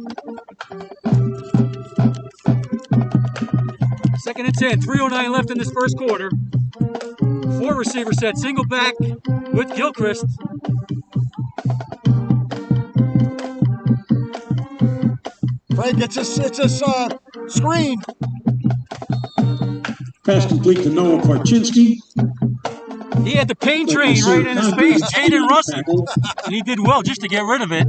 2nd and 10, 3:09 left in this first quarter. 4 receiver set, single back with Gilchrist. Frank, it's a screen. pass complete to Noah Parchinski. He had the pain train right in his face, Jaden Russell, and he did well just to get rid of it.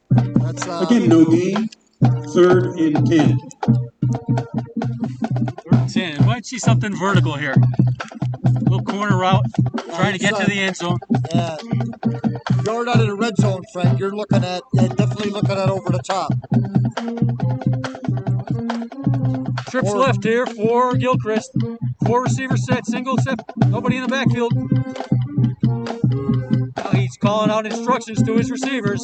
That's Again, no gain. 3rd and 10. 3rd and 10. Might see something vertical here. Little corner route, trying to get to the end zone. Yeah. Yard out of the red zone, Frank. You're looking at, definitely looking at over the top. Trips left here for Gilchrist. 4 receiver set, single set, nobody in the backfield. Now he's calling out instructions to his receivers.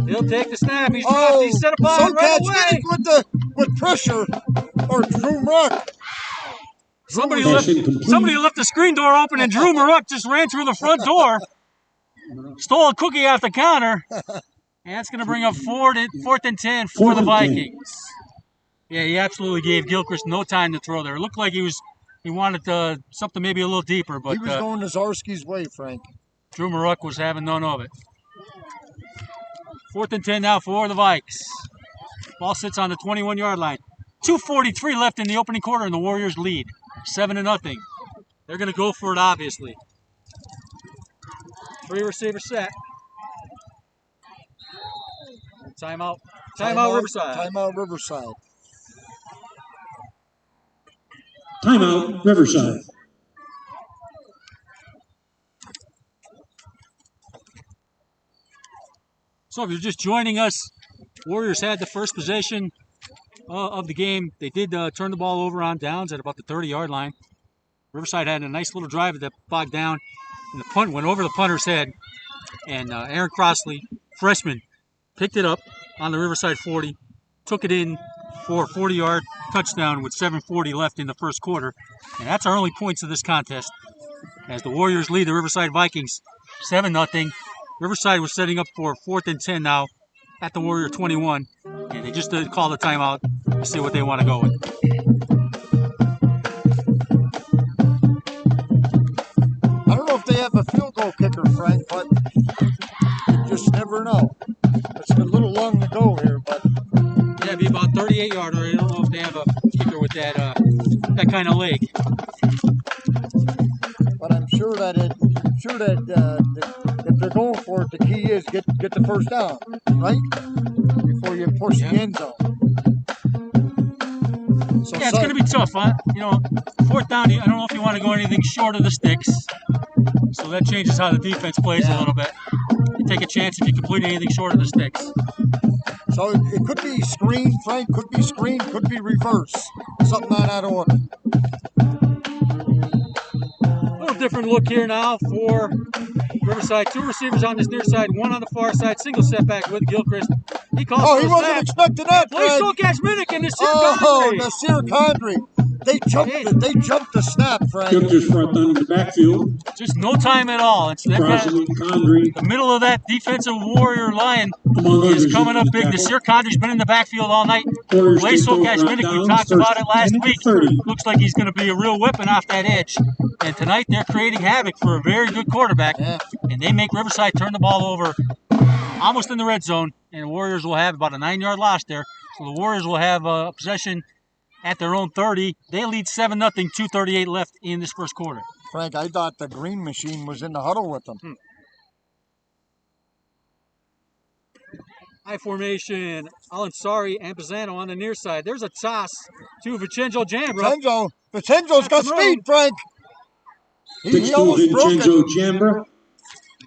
He'll take the snap. He's dropped. He's set apart right away. With pressure or Drew Mark. Somebody left the screen door open, and Drew Maruk just ran through the front door, stole a cookie off the counter, And that's going to bring up fourth and 10 for the Vikings. Yeah, he absolutely gave Gilchrist no time to throw there. It looked like he wanted something maybe a little deeper, but he was going Nazarski's way, Frank. Drew Maruk was having none of it. 4th and 10 now for the Vikes. Ball sits on the 21-yard line. 2:43 left in the opening quarter, and the Warriors lead 7-0. They're going to go for it, obviously. 3-receiver set. Timeout. Riverside. Timeout Riverside. Timeout Riverside. So if you're just joining us, Warriors had the first possession of the game. They did turn the ball over on downs at about the 30-yard line. Riverside had a nice little drive that bogged down, and the punt went over the punter's head. And Aaron Crossley, freshman, picked it up on the Riverside 40, took it in for a 40-yard touchdown with 7:40 left in the first quarter. And that's our only points of this contest, as the Warriors lead the Riverside Vikings 7-0. Riverside was setting up for 4th and 10 now at the Warrior 21, and they just call the timeout to see what they want to go with. I don't know if they have a field goal kicker, Frank, but you just never know. It's a little long to go here, but yeah, it'd be about 38-yarder. I don't know if they have a kicker with that kind of leg. But I'm sure that if they're going for it, the key is get the first down, right? Before you push the end zone. So yeah, it's going to be tough, huh? 4th down, I don't know if you want to go anything short of the sticks. So that changes how the defense plays a little bit. You take a chance if you complete anything short of the sticks. So it could be screen, Frank, could be screen, could be reverse. Something on that order. A little different look here now for Riverside. 2 receivers on this near side, 1 on the far side. Single setback with Gilchrist. He calls he wasn't expecting that, Blaise Fred. Tolkach-Minnick and Nasir Condry. Condry. Nasir Condry. They jumped the snap, Frank. Gilchrist brought down the backfield. Just no time at all. It's that Crossley, Condry. the middle of that defensive Warrior line Among is others, coming up the big. tackle. Nasir Condry's been in the backfield all night. Warriors Blaise take over on Tolkach-Minnick, we downs, talked about it first last and week. 30. Looks like he's going to be a real weapon off that edge. And tonight they're creating havoc for a very good quarterback. Yeah. And they make Riverside turn the ball over almost in the red zone. And the Warriors will have about a 9-yard loss there. So the Warriors will have possession at their own 30. They lead 7-0, 2:38 left in this first quarter. Frank, I thought the green machine was in the huddle with them. High formation, Al-Ansari and Pisano on the near side. There's a toss to Vincenzo Jambra. Vincenzo's got speed, Frank. Pitch He to almost broke Vincenzo it. Jambra.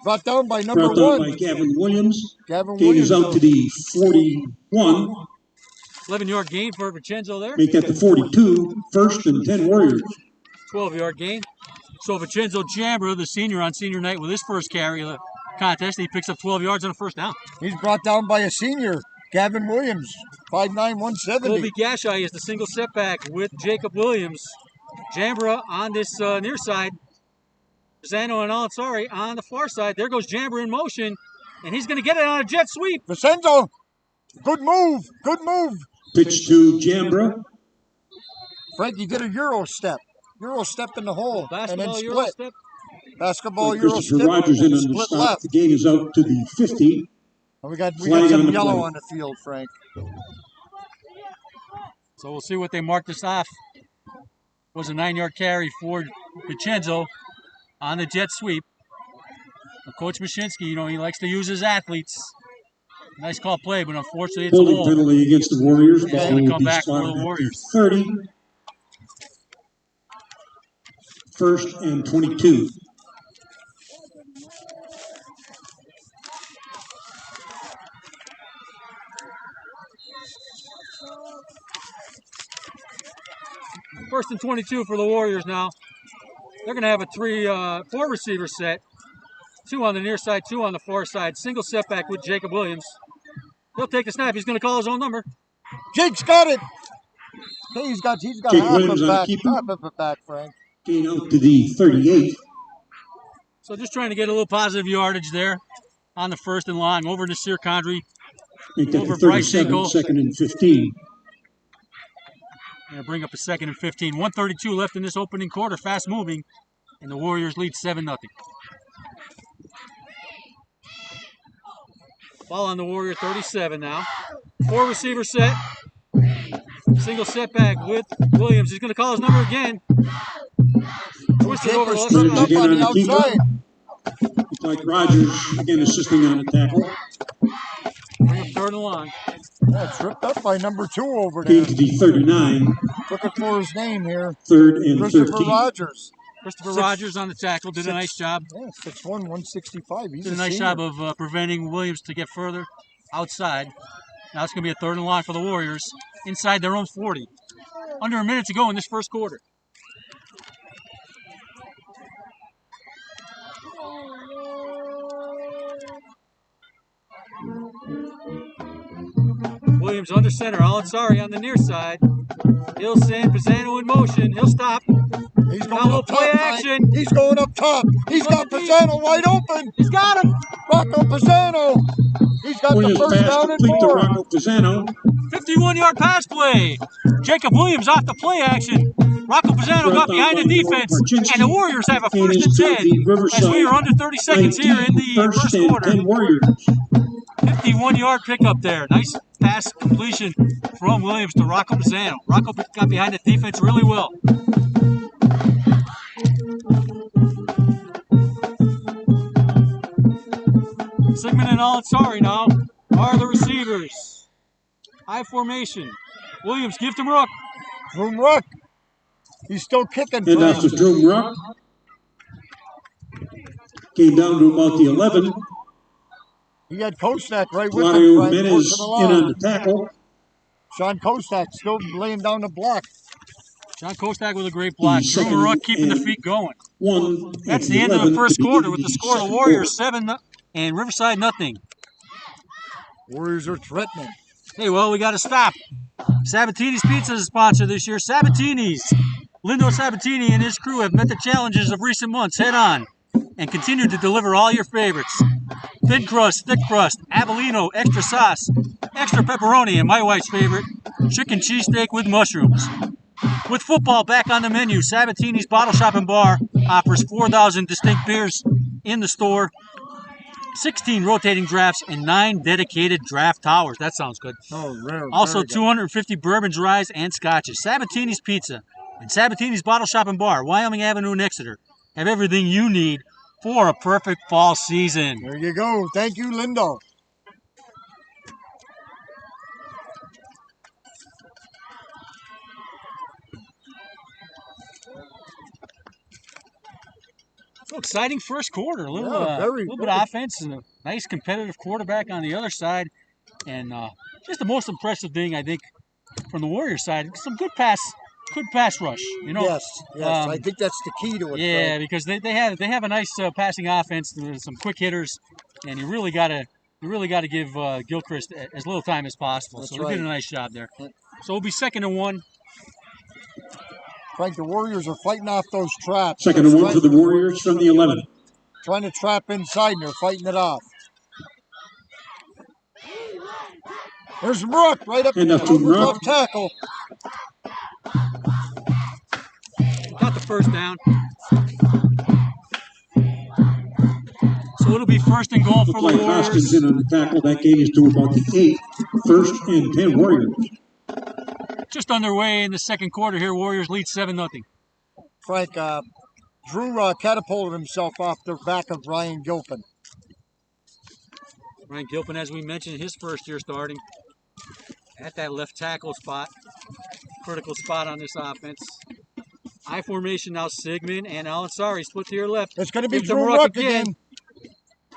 Brought down by number Brought down 1. by Gavin Williams. Gavin Gain is Williams. out to the 41. 11-yard gain for Vincenzo there. Make that the 42. 1st and 10 Warriors. 12-yard gain. So Vincenzo Jambra, the senior on senior night with his first carry of the contest, he picks up 12 yards on a first down. He's brought down by a senior, Gavin Williams, 5'9", 170. Colby Gashai is the single setback with Jacob Williams. Jambra on this near side. Pisano and Al-Ansari on the far side. There goes Jambra in motion, and he's going to get it on a jet sweep. Vincenzo, good move, good move. Pitch to Jambra. Frank, he did a Euro step in the hole, and then Basketball Euro split. step. Basketball Euro Christopher step, Rogers in and on the split stop. left. The gain is out to the 50. And we got Flag on some the yellow play. on the field, Frank. So we'll see what they mark this off. Was a 9-yard carry for Vincenzo on the jet sweep. But Coach Mashinsky, he likes to use his athletes. Nice call play, but unfortunately it's a Holding hole. penalty against the Warriors. It's Ball going to will come be back for the spotted at Warriors. 30. 1st and 22. First and 22 for the Warriors now. They're going to have a 4 receiver set. 2 on the near side, 2 on the far side. Single setback with Jacob Williams. He'll take the snap. He's going to call his own number. Jake's got it. Hey, he's got Jake half Williams of on back, keeper. half of it back, Frank. Gain out to the 38. So just trying to get a little positive yardage there on the first and long, over to Nasir Condry. Make that Over 37, Bryce Hinkle. 2nd and 15. Going to bring up a 2nd and 15. 1:32 left in this opening quarter, fast moving, and the Warriors lead 7-0. Ball on the Warrior 37 now. 4 receiver set. Single setback with Williams. He's going to call his number again. Twisted over the left Stripped side. up on the outside. Looks like Rogers again assisting on the tackle. Bring up 3rd and long. Yeah, tripped up by number 2 over there. Gain to the 39. Looking for his name here. 3rd and Christopher 13. Rogers. Christopher Rogers on the tackle. Did a nice job. Yeah, 6'1", 165. He's Did a nice job of preventing Williams to get further outside. Now it's going to be a 3rd and long for the Warriors inside their own 40. Under a minute to go in this first quarter. Williams under center. Al-Ansari on the near side. He'll send Pisano in motion. He'll stop. He's Now going we'll up play top. action. He's going up top. He's got Pisano wide open. He's got him. Rocco Pisano. He's got the Williams first pass down and complete to 4. Rocco Pisano. 51-yard pass play. Jacob Williams off the play action. Rocco Pisano got behind the defense, and the Warriors have a 1st and 10 as we are under 30 seconds here in the first quarter. 10 Warriors. 51-yard pickup there. Nice pass completion from Williams to Rocco Pisano. Rocco got behind the defense really well. Sigmund and Al-Ansari now are the receivers. High formation. Williams, give to Rook. Vroom Ruck. He's still kicking. And after Drew Ruck. Came down to about the 11. He had Kostak right with him. Claudio Right Menez close to the in line. on the tackle. Sean Kostak still laying down the block. John Kostak with a great block. He's Drew second Ruck keeping the and feet going. 1. That's the end of the first quarter with the score of the Warriors 7 and Riverside nothing. Warriors are threatening. Hey, well, we got to stop. Sabatini's Pizza is a sponsor this year. Sabatini's. Lindo Sabatini and his crew have met the challenges of recent months head on and continue to deliver all your favorites. Thin crust, thick crust, Avellino, extra sauce, extra pepperoni, and my wife's favorite, chicken cheesesteak with mushrooms. With football back on the menu, Sabatini's Bottle Shop and Bar offers 4,000 distinct beers in the store, 16 rotating drafts, and 9 dedicated draft towers. That sounds good. Oh, rare. Also, 250 bourbons, ryes, and scotches. Sabatini's Pizza and Sabatini's Bottle Shop and Bar, Wyoming Avenue in Exeter, have everything you need for a perfect fall season. There you go. Thank you, Lindo. So exciting first quarter. A little, very little bit of offense and a nice competitive quarterback on the other side. And just the most impressive thing, I think, from the Warriors side, some good pass rush. You know, Yes. I think that's the key to it. yeah, Fred. because they have a nice passing offense, some quick hitters, and you really got to give Gilchrist as little time as possible. That's So they did a right. nice job there. So it'll be 2nd and 1. Frank, the Warriors are fighting off those traps. 2nd and 1 for the Warriors from the 11. Trying to trap inside, and they're fighting it off. There's Rook right up And up to over the Rook. left tackle. Got the first down. So it'll be 1st and goal for Looked the like Hoskins Warriors. in on the tackle. That gain is to about the 8. 1st and 10 Warriors. Just underway in the second quarter here. Warriors lead 7-0. Frank, Drew catapulted himself off the back of Ryan Gilpin. Ryan Gilpin, as we mentioned, his first year starting at that left tackle spot. Critical spot on this offense. I formation now, Sigmund and Al-Ansari split to your left. It's going to be Give them Drew Ruck Ruck again.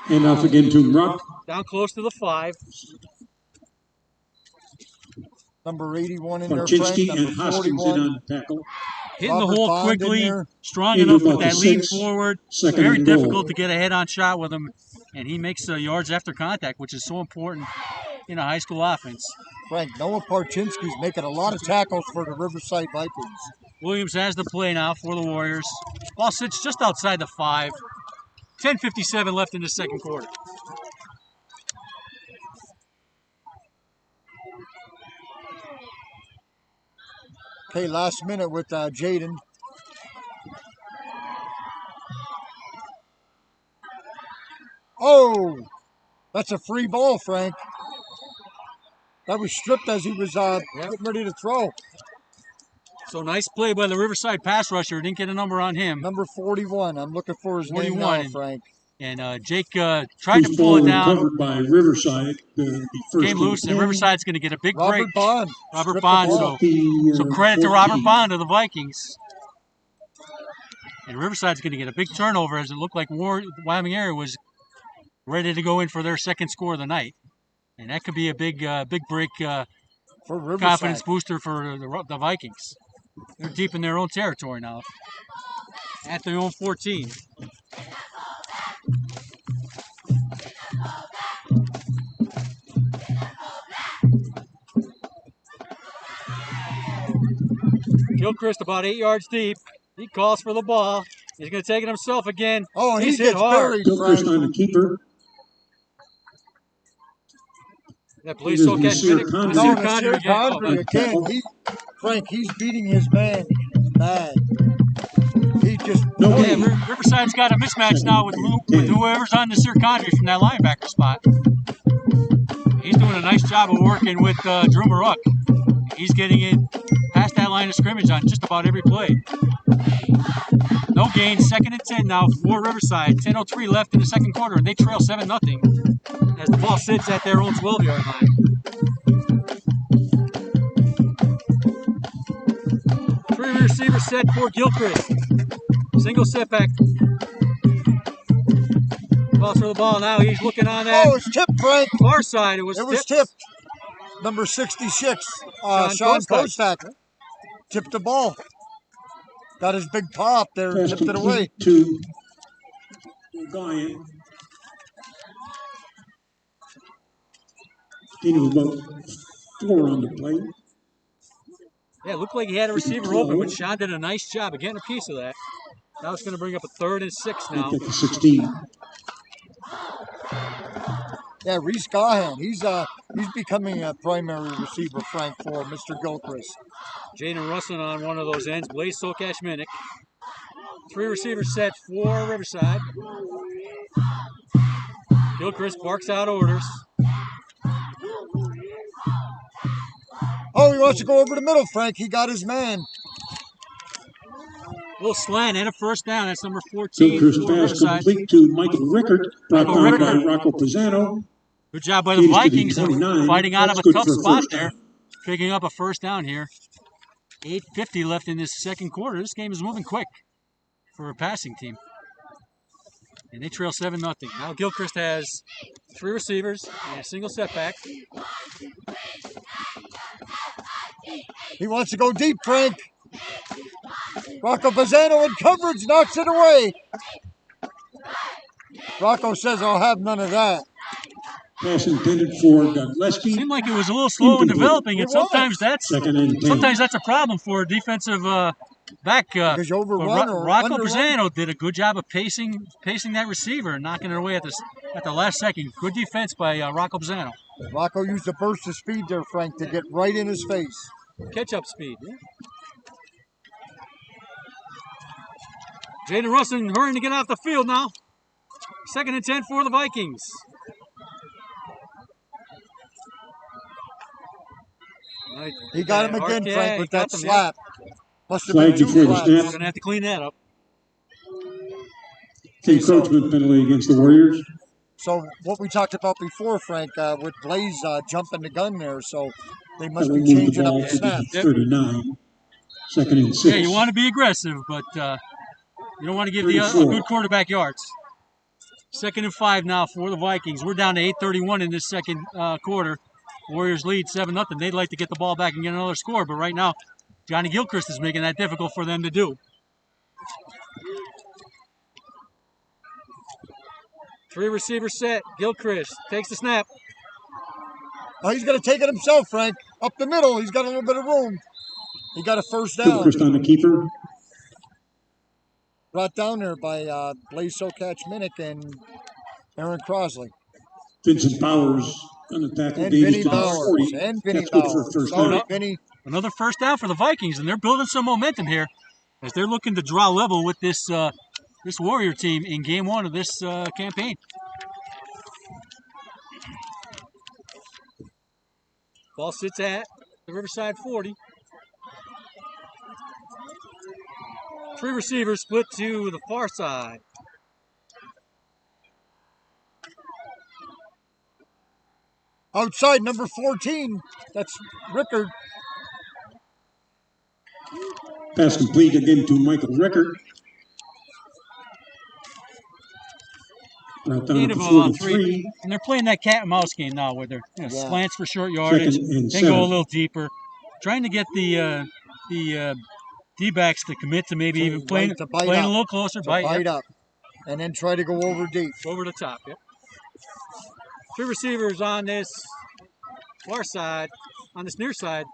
And off again to Ruck. Down close to the 5. Number 81 in there, Frank. Marchinski Number and Hoskins in 41. on the tackle. Hitting Robert the hole Bond in quickly, there. strong Into enough with about that the lean 6. forward. 2nd Very and goal. difficult to get a head-on shot with him, and he makes yards after contact, which is so important in a high school offense. Frank, Noah Parchinsky's making a lot of tackles for the Riverside Vikings. Williams has the play now for the Warriors. Ball sits just outside the 5. 10:57 left in the second quarter. Okay, last minute with Jaden. Oh, that's a free ball, Frank. That was stripped as he was getting ready to throw. So nice play by the Riverside pass rusher. Didn't get a number on him. Number 41. I'm looking for his name now, Frank. And Jake tried to pull it down. Recovered by Riverside. Came loose, and Riverside's going to get a big break. Robert Bond. So credit to Robert Bond of the Vikings. And Riverside's going to get a big turnover as it looked like Wyoming Area was ready to go in for their second score of the night. And that could be a big break, for Riverside. Confidence booster for the Vikings. They're deep in their own territory now. At their own 14. Gilchrist about 8 yards deep. He calls for the ball. He's going to take it himself again. Oh, he's hit hard. Gilchrist on the keeper. That police so catch minute. Condry again. Frank, he's beating his man bad. He just Riverside's got a mismatch now with whoever's on the Sir Condry from that linebacker spot. He's doing a nice job of working with Drew Maruk. He's getting it past that line of scrimmage on just about every play. No gain, 2nd and 10 now for Riverside. 10:03 left in the second quarter, and they trail 7-0 as the ball sits at their own 12-yard line. Three receiver set for Gilchrist. Single setback. Calls for the ball now. He's looking on that. Oh, it's tipped, Frank. Far side. It was tipped. Number 66, Sean Kostak, tipped the ball. Got his big pop there, tipped it away. To O'Brien. He was about 4 on the play. Yeah, it looked like he had a receiver open, but Sean did a nice job of getting a piece of that. Now it's going to bring up a 3rd and 6 now. At the 16. Yeah, Reese Gahan, he's becoming a primary receiver, Frank, for Mr. Gilchrist. Jaden Russell on one of those ends. Blaze Sokash-Minnick. 3 receivers set for Riverside. Gilchrist barks out orders. Oh, he wants to go over the middle, Frank. He got his man. Little slant and a first down. That's number 14 Gilchrist for pass Riverside. complete to Michael Rickert. Brought down by Rocco Pisano. Good job by the Vikings fighting out of a tough spot there. Picking up a first down here. 8:50 left in this second quarter. This game is moving quick for a passing team. And they trail 7-0. Now Gilchrist has 3 receivers and a single setback. He wants to go deep, Frank. Rocco Pisano in coverage, knocks it away. Rocco says, I'll have none of that. Pass intended for Godleski. Seemed like it was a little slow in developing, and sometimes that's a problem for a defensive back. Because you overrun or Rocco Pisano did a good job of pacing that receiver and knocking it away at the last second. Good defense by Rocco Pisano. Rocco used a burst of speed there, Frank, to get right in his face. Catch-up speed. Yeah. Jaden Russell hurrying to get off the field now. 2nd and 10 for the Vikings. He got him again, Frank, with that slap. Must have been 2 slaps. Going to have to clean that up. Encroachment penalty against the Warriors. So what we talked about before, Frank, with Blaze jumping the gun there, so they must be changing up the snaps. 39. 2nd and 6. Yeah, you want to be aggressive, but you don't want to give a good quarterback yards. 2nd and 5 now for the Vikings. We're down to 8:31 in this second quarter. Warriors lead 7-0. They'd like to get the ball back and get another score, but right now, Johnny Gilchrist is making that difficult for them to do. 3 receiver set. Gilchrist takes the snap. Oh, he's going to take it himself, Frank. Up the middle. He's got a little bit of room. He got a first down. Gilchrist on the keeper. Brought down there by Blaze Sokash-Minnick and Aaron Crosley. Vincent Bowers on the tackle. And Vinny Bowers. And Vinny Bowers. Sorry, Vinny. Another first down for the Vikings, and they're building some momentum here as they're looking to draw level with this this Warrior team in game 1 of this campaign. Ball sits at the Riverside 40. 3 receivers split to the far side. Outside, number 14. That's Rickard. Pass complete again to Michael Rickard. Right down Gain to of about 43. 3. And they're playing that cat and mouse game now where they're slants for short yardage, Second and then 7. go a little deeper. Trying to get the D-backs to commit to maybe even playing to bite a up. little closer, To bite bite up. And then try to go over deep. over the top. Yep. 3 receivers on this far side, on this near side.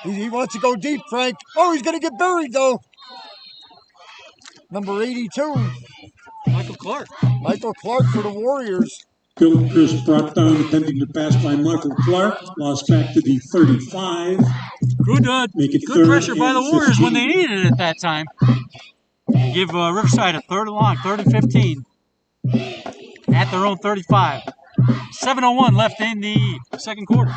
He wants to go deep, Frank. Oh, he's going to get buried, though. Number 82. Michael Clark. Michael Clark for the Warriors. Gilchrist brought down, attempting to pass by Michael Clark. Lost back to the 35. Good, Make it good 3rd pressure by the and Warriors 15. when they needed it at that time. Give Riverside a 3rd and long, 3rd and 15 at their own 35. 7:01 left in the second quarter.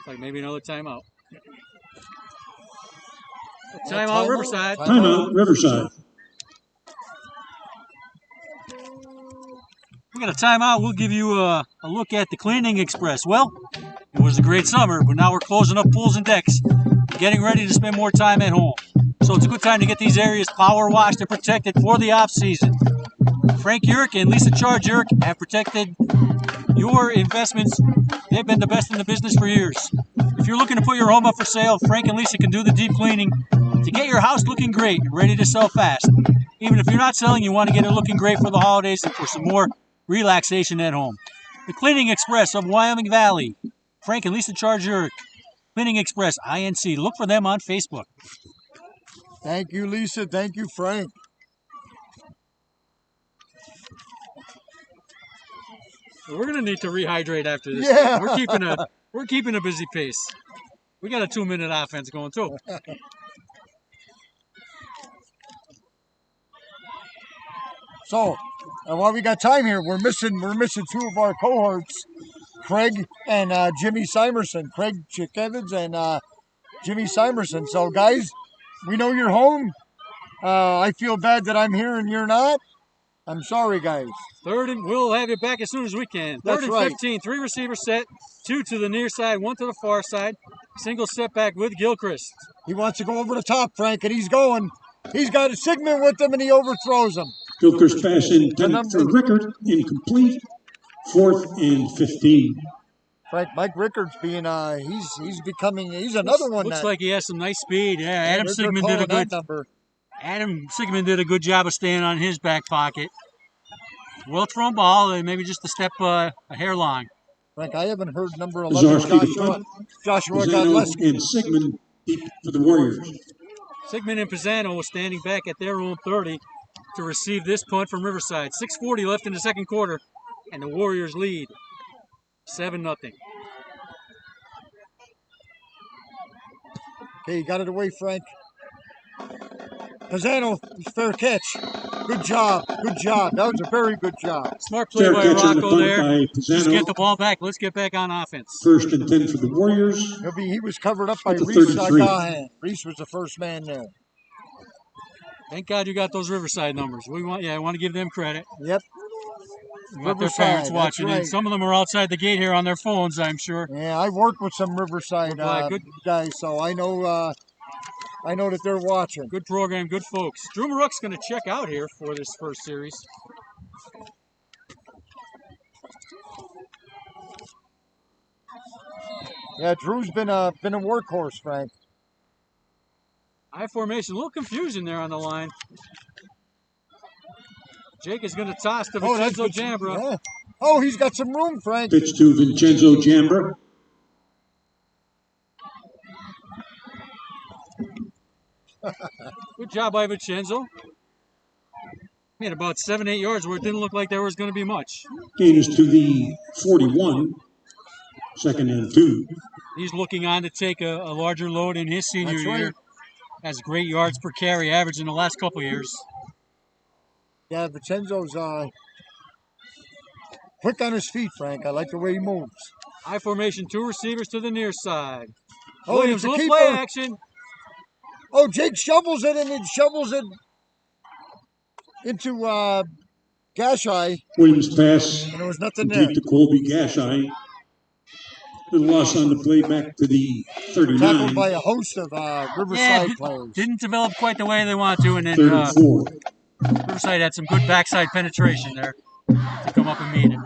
Like maybe another timeout. Timeout, Riverside. Timeout, Riverside. We got a timeout. We'll give you a look at the Cleaning Express. Well, it was a great summer, but now we're closing up pools and decks, getting ready to spend more time at home. So it's a good time to get these areas power washed and protected for the off season. Frank Urick and Lisa Charge Urick have protected your investments. They've been the best in the business for years. If you're looking to put your home up for sale, Frank and Lisa can do the deep cleaning to get your house looking great and ready to sell fast. Even if you're not selling, you want to get it looking great for the holidays and for some more relaxation at home. The Cleaning Express of Wyoming Valley. Frank and Lisa Charge Urick. Cleaning Express, INC. Look for them on Facebook. Thank you, Lisa. Thank you, Frank. We're gonna need to rehydrate after this. Yeah. We're keeping a busy pace. We got a 2-minute offense going too. So, while we got time here, we're missing 2 of our cohorts, Craig and Jimmy Simerson. Craig Chick Evans and Jimmy Simerson. So, guys, we know you're home. I feel bad that I'm here and you're not. I'm sorry, guys. 3rd and we'll have you back as soon as we can. 3rd That's and right. 15. 3 receivers set. 2 to the near side, 1 to the far side. Single setback with Gilchrist. He wants to go over the top, Frank, and he's going. He's got a Sigmund with him, and he overthrows him. Gilchrist pass intended for Rickard, incomplete. 4th and 15. Frank, Mike Rickard's being, he's another one. Looks like he has some nice speed. Yeah, Adam they're Sigmund did a calling good. that number. Adam Sigmund did a good job of staying on his back pocket. Well thrown ball, and maybe just a step a hair long. Frank, I haven't heard number 11. Zarski to punt. Joshua Pisano Godleski. and Sigmund deep for the Warriors. Sigmund and Pisano was standing back at their own 30 to receive this punt from Riverside. 6:40 left in the second quarter, and the Warriors lead 7-0. Okay, you got it away, Frank. Pisano, fair catch. Good job. Good job. That was a very good job. Smart play Fair by catch on the Rocco punt there. by Just get the Pisano. ball back. Let's get back on offense. 1st and 10 for the Warriors. He was covered up by At the Reese 33. Gahan. Reese was the first man there. Thank God you got those Riverside numbers. I want to give them credit. Yep. We got their Riverside, parents that's watching, right. and some of them are outside the gate here on their phones, I'm sure. Yeah, I worked with some Riverside Good. guys, so I know that they're watching. Good program, good folks. Drew Maruck's going to check out here for this first series. Yeah, Drew's been a workhorse, Frank. High formation, a little confusion there on the line. Jake is going to toss to Vincenzo Jambra. Yeah. Oh, he's got some room, Frank. Pitch to Vincenzo Jambra. Good job by Vincenzo. Made about 7-8 yards where it didn't look like there was going to be much. Gain is to the 41. 2nd and 2. He's looking on to take a larger load in his senior That's right. year. Has great yards per carry average in the last couple years. Yeah, Vincenzo's quick on his feet, Frank. I like the way he moves. High formation, 2 receivers to the near side. Oh, Williams, it's a little keeper. play action. Oh, Jake shovels it and it shovels it into Gashai. Williams pass And there was nothing there. complete to Colby Gashai. Little loss on the play back to the 39. Tackled by a host of Riverside players. Didn't develop quite the way they wanted to, and then 34. Riverside had some good backside penetration there to come up and meet it.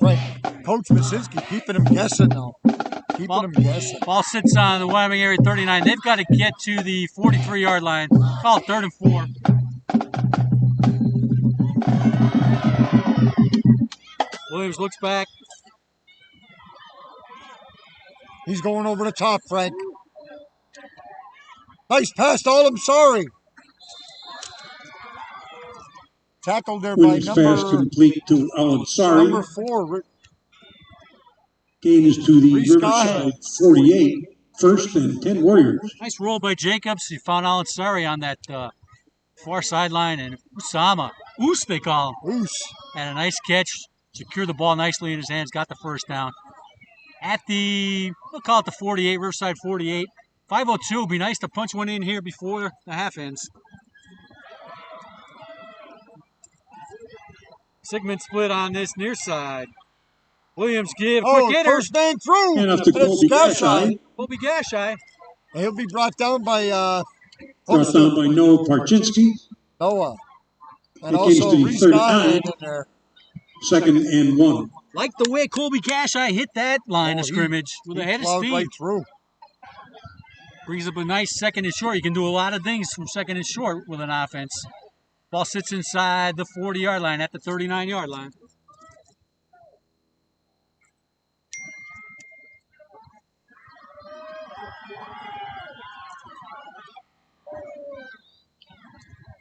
Right. Coach Masinski keeping him guessing now. Keeping him guessing. Ball sits on the Wyoming Area 39. They've got to get to the 43-yard line. Call it 3rd and 4. Williams looks back. He's going over the top, Frank. Nice pass to all. I'm sorry. Tackled there by Williams pass complete to Al-Ansari. number 4. Gain is to the Reese Riverside 48. 1st and 10 Warriors. Nice roll by Jacobs. He found Al-Ansari on that far sideline, and Oos they call him, Oos. had a nice catch. Secured the ball nicely in his hands. Got the first down. At we'll call it the 48, Riverside 48. 5:02 would be nice to punch one in here before the half ends. Sigmund split on this near side. Williams quick hitter. First man through. And up to Colby Gashai. Colby Gashai. He'll be brought down by Brought down by Noah Parchinsky. Noah. And It gains also to the Reese 39. in there. 2nd and 1. Like the way Colby Gashai hit that line of scrimmage with a head of Plowed speed. right through. Brings up a nice 2nd and short. You can do a lot of things from 2nd and short with an offense. Ball sits inside the 40-yard line at the 39-yard line.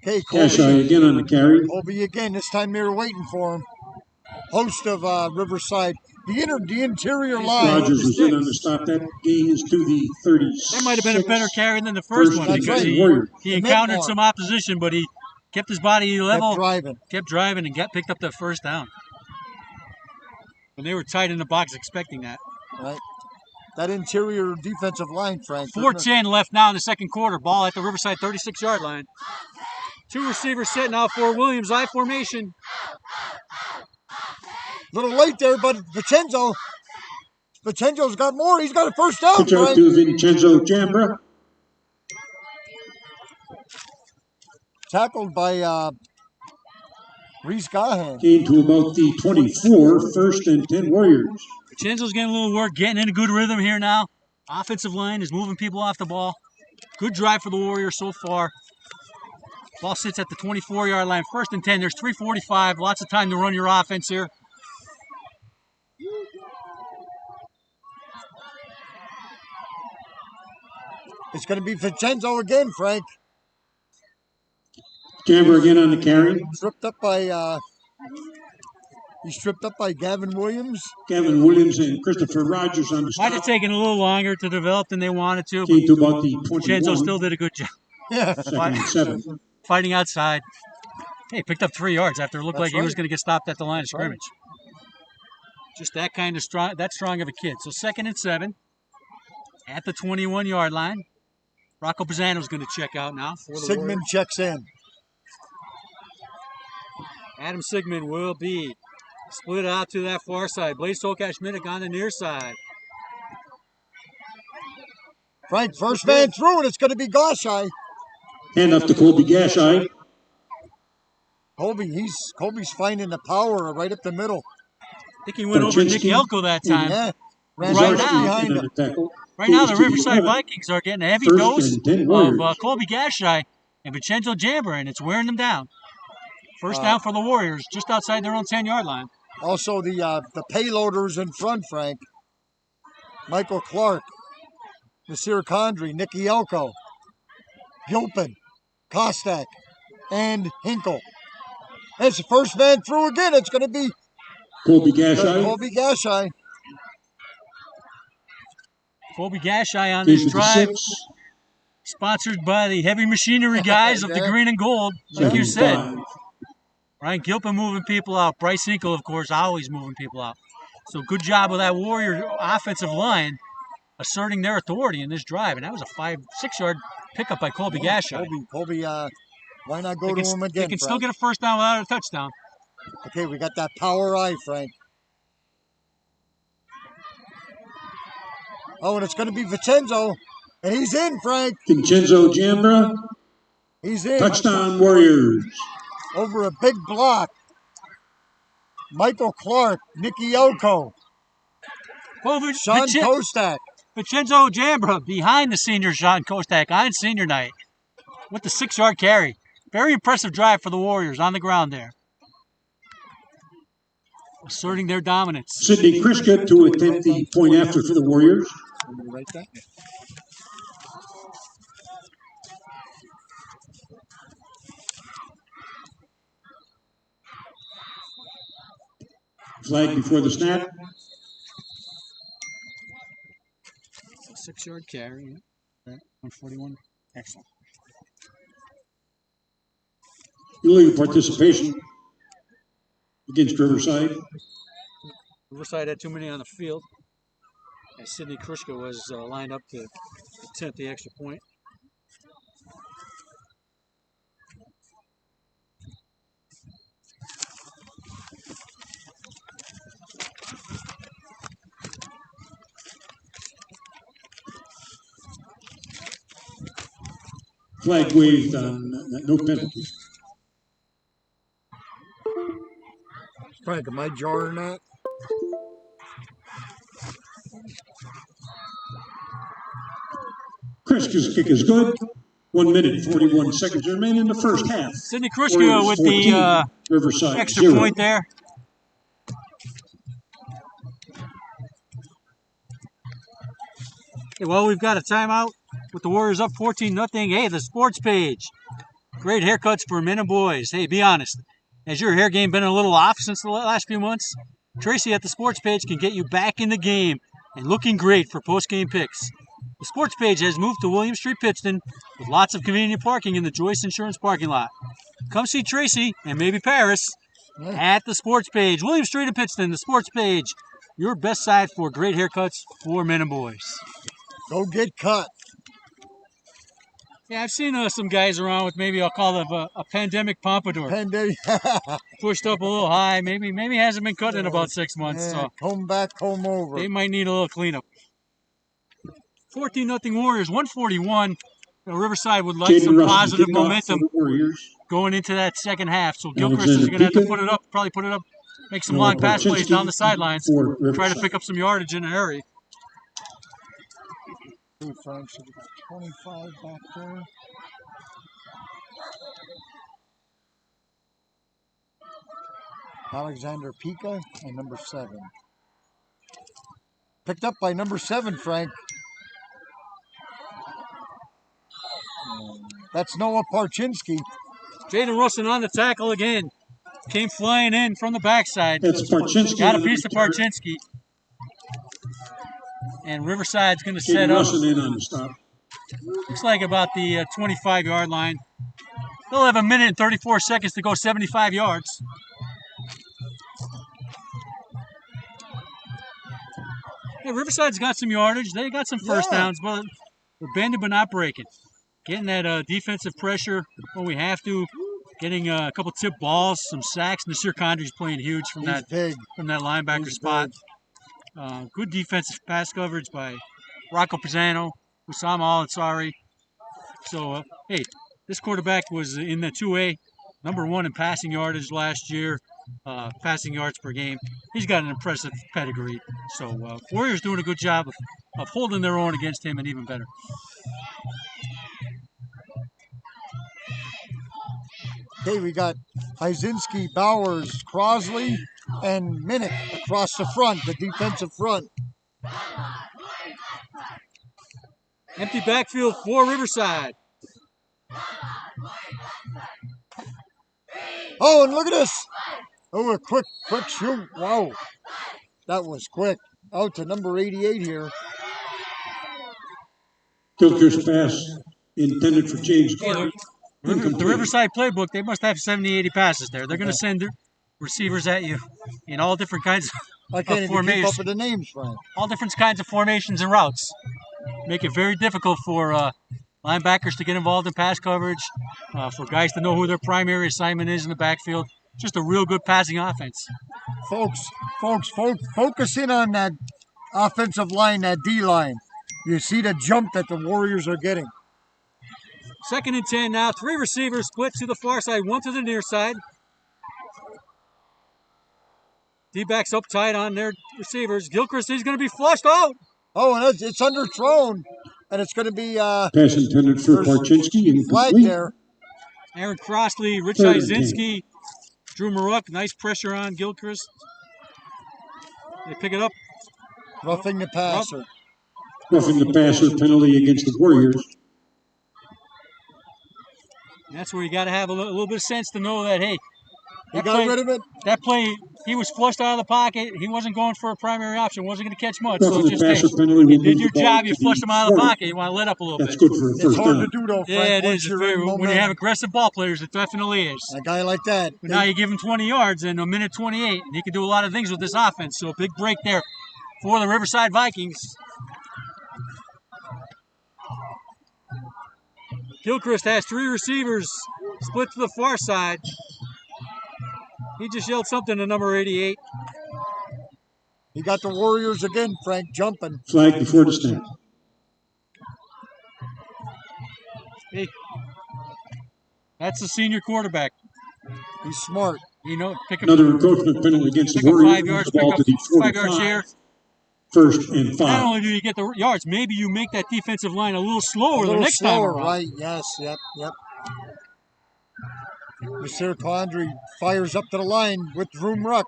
Okay, Gashai Colby. again on the carry. Colby again. This time they were waiting for him. Host of Riverside. The interior line. Rogers was in on the stop. That gain is to the 36. That might have been a better carry than the first one That's because right. he It meant encountered more. some opposition, but he kept his body level, Kept driving. and picked up the first down. And they were tight in the box expecting that. Right. That interior defensive line, Frank. 4:10 left now in the second quarter. Ball at the Riverside 36-yard line. 2 receivers set now for Williams. I formation. Little late there, but Vincenzo's got more. He's got a first down, Pitch out Frank. to Vincenzo Jambra. Tackled by Reese Gahan. Gain to about the 24. 1st and 10 Warriors. Vincenzo's getting a little work, getting in a good rhythm here now. Offensive line is moving people off the ball. Good drive for the Warriors so far. Ball sits at the 24-yard line. 1st and 10. There's 3:45. Lots of time to run your offense here. It's going to be Vincenzo again, Frank. Jambra again on the carry. He's tripped up by Gavin Williams. Gavin Williams and Christopher Rogers on the Might have stop. taken a little longer to develop than they wanted to, Gain to but about the 21. Vincenzo still did a good job Yeah. 2nd and 7. fighting outside. Hey, picked up 3 yards after it looked That's like he was right. going to get stopped at the line of That's right. scrimmage. Just that kind of strong, that strong of a kid. So 2nd and 7 at the 21-yard line. Rocco Pisano's going to check out now. For the Sigmund Warriors. checks in. Adam Sigmund will be split out to that far side. Blaze Tolkash-Minnick on the near side. Frank, first man through, and it's going to be Gashai. Hand off to Colby Gashai. Colby's finding the power right up the middle. I think he went over Nick Parchinsky. Elko that time. Yeah. Ran Right right now. behind him. Right now, the Goes to the Riverside 11. Vikings are getting a heavy 1st dose and 10 of Warriors. Colby Gashai and Vincenzo Jambra, and it's wearing them down. First down for the Warriors, just outside their own 10-yard line. Also, the payloaders in front, Frank. Michael Clark, Nasir Condry, Nicky Elko. Gilpin, Kostak, and Hinkle. That's the first man through again. It's going to be Colby Gashai. Colby Gashai. Colby Gashai on this drive. 56. Sponsored by the heavy machinery guys of the green and gold, like you said. 75. Ryan Gilpin moving people out. Bryce Hinkle, of course, always moving people out. So good job with that Warrior offensive line asserting their authority in this drive. And that was a 6-yard pickup by Colby Gashai. Colby, why not go to him again, They can Frank? still get a first down without a touchdown. Okay, we got that power eye, Frank. Oh, and it's going to be Vincenzo. And he's in, Frank. Vincenzo Jambra. He's in. Touchdown Warriors. Over a big block. Michael Clark, Nicky Elko, Well, Sean Kostak. Vincenzo Jambra behind the senior Sean Kostak on senior night with the 6-yard carry. Very impressive drive for the Warriors on the ground there. Asserting their dominance. Sidney Kriska to attempt the point after for the Warriors. I'm going to write that. Flag before the snap. 6-yard carry. 141. Excellent. Illegal participation against Riverside. Riverside had too many on the field. As Sidney Kriska was lined up to attempt the extra point. Flag waved on no penalty. Frank, am I jarring that? Kriska's kick is good. 1 minute, 41 seconds remain in the first half. Sidney Kriska with 14, the Riverside extra 0. point there. Okay, well, we've got a timeout with the Warriors up 14-0. Hey, the sports page. Great haircuts for men and boys. Hey, be honest. Has your hair game been a little off since the last few months? Tracy at the sports page can get you back in the game and looking great for post-game picks. The sports page has moved to William Street, Pittston, with lots of convenient parking in the Joyce Insurance parking lot. Come see Tracy and maybe Paris at the sports page. William Street in Pittston, the sports page. Your best site for great haircuts for men and boys. Go get cut. Yeah, I've seen some guys around with maybe I'll call it a pandemic pompadour. Pushed up a little high. Maybe hasn't been cut in about 6 months. Yeah, So comb back, comb over. they might need a little cleanup. 14-0 Warriors, 141. Riverside would like some positive momentum going into that second half. So Gilchrist is going to have to probably put it up, make some long pass plays down the sidelines, try to pick up some yardage in a hurry. Frank, so we got 25 back there. Alexander Pika and number 7. Picked up by number 7, Frank. That's Noah Parchinski. Jaden Russell on the tackle again. Came flying in from the backside. It's Parchinski. Got a piece of Parchinski. And Riverside's going to set up. In on the stop. Looks like about the 25-yard line. They'll have 1 minute and 34 seconds to go 75 yards. Hey, Riverside's got some yardage. They got some first downs, but we're bending but not breaking. Getting that defensive pressure when we have to. Getting a couple tip balls, some sacks. Nasir Condry's playing huge from that linebacker spot. Good defensive pass coverage by Rocco Pisano, Usama Al-Ansari. So, hey, this quarterback was in the 2A, number 1 in passing yardage last year, passing yards per game. He's got an impressive pedigree. So, Warriors doing a good job of holding their own against him and even better. Okay, we got Hyzinski, Bowers, Crosley, and Minnick across the front, the defensive front. Empty backfield for Riverside. Oh, and look at this. Oh, a quick shoot. Wow. That was quick. Out to number 88 here. Gilchrist pass intended for James Clark. The Riverside playbook, they must have 70, 80 passes there. They're going to send receivers at you in all different kinds I can't of even formations. keep up with the names, Frank. All different kinds of formations and routes. Make it very difficult for linebackers to get involved in pass coverage, for guys to know who their primary assignment is in the backfield. Just a real good passing offense. Folks, focus in on that offensive line, that D-line. You see the jump that the Warriors are getting. 2nd and 10 now. 3 receivers split to the far side, 1 to the near side. D-backs up tight on their receivers. Gilchrist is going to be flushed out. Oh, and it's underthrown, and it's going to be pass intended for Parchinsky. Flag there. Aaron Crossley, Rich Izinski, Drew Maruk. Nice pressure on Gilchrist. They pick it up. Roughing the passer. Roughing the passer penalty against the Warriors. That's where you got to have a little bit of sense to know that, hey, he got rid of it. That play, he was flushed out of the pocket. He wasn't going for a primary option. Wasn't going to catch much. Roughing So just, the passer hey, penalty you did your job. You flushed him out of the pocket. You want to let up a little That's bit. good for a It's first hard down. to do, though, Frank. Yeah, it once is. you're in When you have aggressive ball players, it definitely is. A guy like that. But now you give him 20 yards in a minute 28, and he can do a lot of things with this offense. So a big break there for the Riverside Vikings. Gilchrist has 3 receivers split to the far side. He just yelled something to number 88. He got the Warriors again, Frank, jumping. Flag before the snap. Hey, that's a senior quarterback. He's smart. You know, pick up Another encroachment penalty against the pick up Warriors. 5 yards, The ball to the 5 yards 45. here. 1st and 5. Not only do you get the yards, maybe you make that defensive line a little slower the next time around. Right, yes, yep. Mr. Condry fires up to the line with Room Ruck.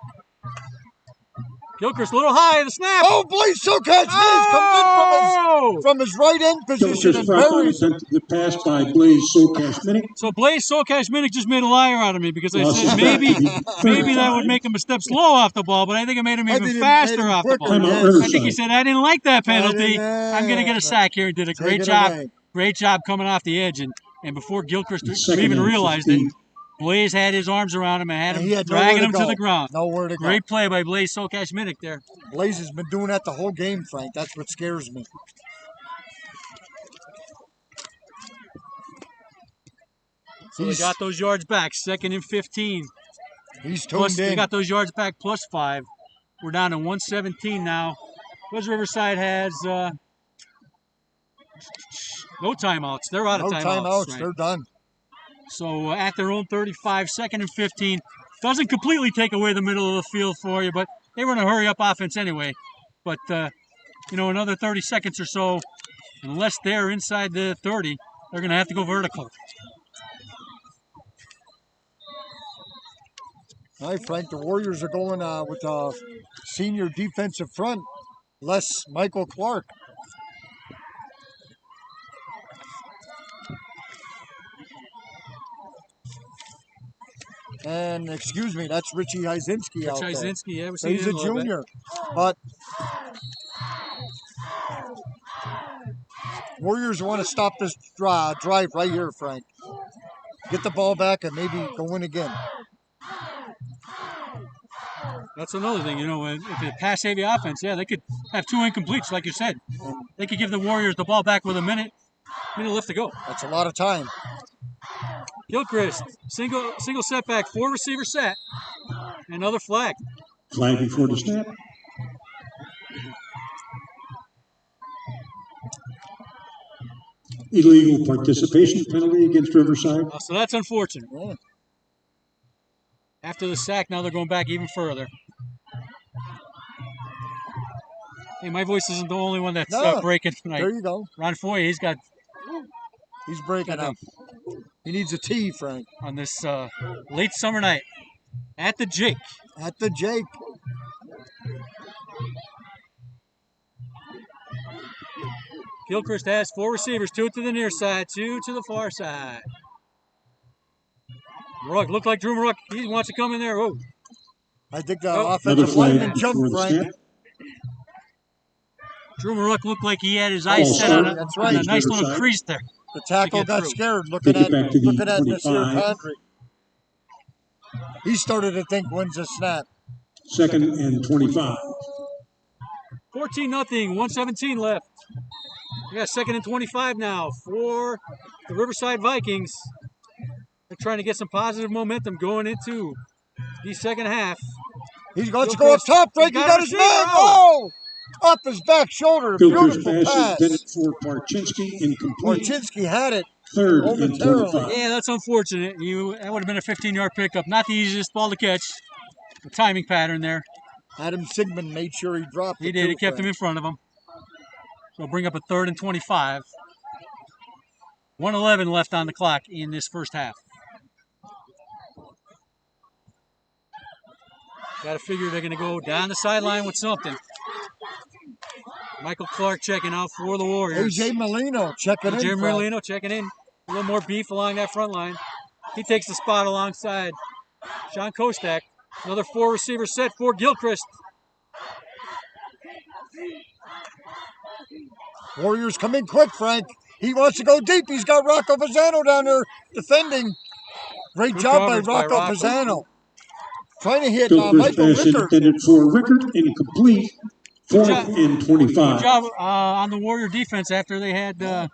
Gilchrist a little high, the snap. Oh, Blaze Sokash comes in from his right end position. Gilchrist properly attempted the pass by Blaze Sokash-Minnick. So Blaze Sokash-Minnick just made a liar out of me because I said maybe that would make him a step slow off the ball, but I think it made him even faster off the ball. I think he said, I didn't like that penalty. I'm going to get a sack here. Did a great job. Great job coming off the edge. And before Gilchrist even realized it, Blaze had his arms around him and had him dragging him to the ground. Nowhere to go. Great play by Blaze Sokash-Minnick there. Blaze has been doing that the whole game, Frank. That's what scares me. So they got those yards back, 2nd and 15. He's tuned in. They got those yards back plus 5. We're down to 117 now. West Riverside has no timeouts. They're out of timeouts. No timeouts. Right? They're done. So at their own 35, 2nd and 15. Doesn't completely take away the middle of the field for you, but they were in a hurry-up offense anyway. But, another 30 seconds or so, unless they're inside the 30, they're going to have to go vertical. All right, Frank, the Warriors are going with a senior defensive front, less Michael Clark. And, excuse me, that's Richie Izinski out there. Izinski, yeah. He's a junior. But Warriors want to stop this drive right here, Frank. Get the ball back and maybe go in again. That's another thing, if a pass-heavy offense, they could have 2 incompletes, like you said. They could give the Warriors the ball back with a minute left to go. That's a lot of time. Gilchrist, single setback, 4 receiver set. Another flag. Flag before the snap. Illegal participation penalty against Riverside. So that's unfortunate. Yeah. After the sack, now they're going back even further. Hey, my voice isn't the only one that's breaking tonight. There you go. Ron Foy, he's breaking up. He needs a tea, Frank. On this late summer night at the Jake. At the Jake. Gilchrist has 4 receivers, 2 to the near side, 2 to the far side. Ruck looked like Drew Ruck. He wants to come in there. Oh, I think the Oh. offensive lineman jumped, before the Frank. snap. Drew Ruck looked like he had his Oh, eyes set on that's a right. nice little Riverside. crease there. The tackle get got through. scared looking Take at it back to the Nasir 25. Condry. He started to think, when's the snap? 2nd and 25. 14-0, 1:17 left. We got 2nd and 25 now for the Riverside Vikings. They're trying to get some positive momentum going into the second half. He's going to go up top, Frank. He got his man. Oh! Up his back shoulder. Gilchrist Beautiful pass pass. intended for Parchinsky, incomplete. Orchinski had it 3rd and momentarily. 25. Yeah, that's unfortunate. That would have been a 15-yard pickup. Not the easiest ball to catch. The timing pattern there. Adam Sigmund made sure he dropped it. He did. too, He kept him in front of him. So bring up a 3rd and 25. 1:11 left on the clock in this first half. Got to figure they're going to go down the sideline with something. Michael Clark checking out for the Warriors. AJ Merlino checking in. Jim Frank. Merlino checking in. A little more beef along that front line. He takes the spot alongside Sean Kostak. Another 4-receiver set for Gilchrist. Warriors come in quick, Frank. He wants to go deep. He's got Rocco Pisano down there defending. Great Good job by coverage by Rocco Rocco. Pisano. Trying to hit Gilchrist Michael pass Rickard. intended for Rickard, incomplete. 4th job. and Good 25. job on the Warrior defense after they had a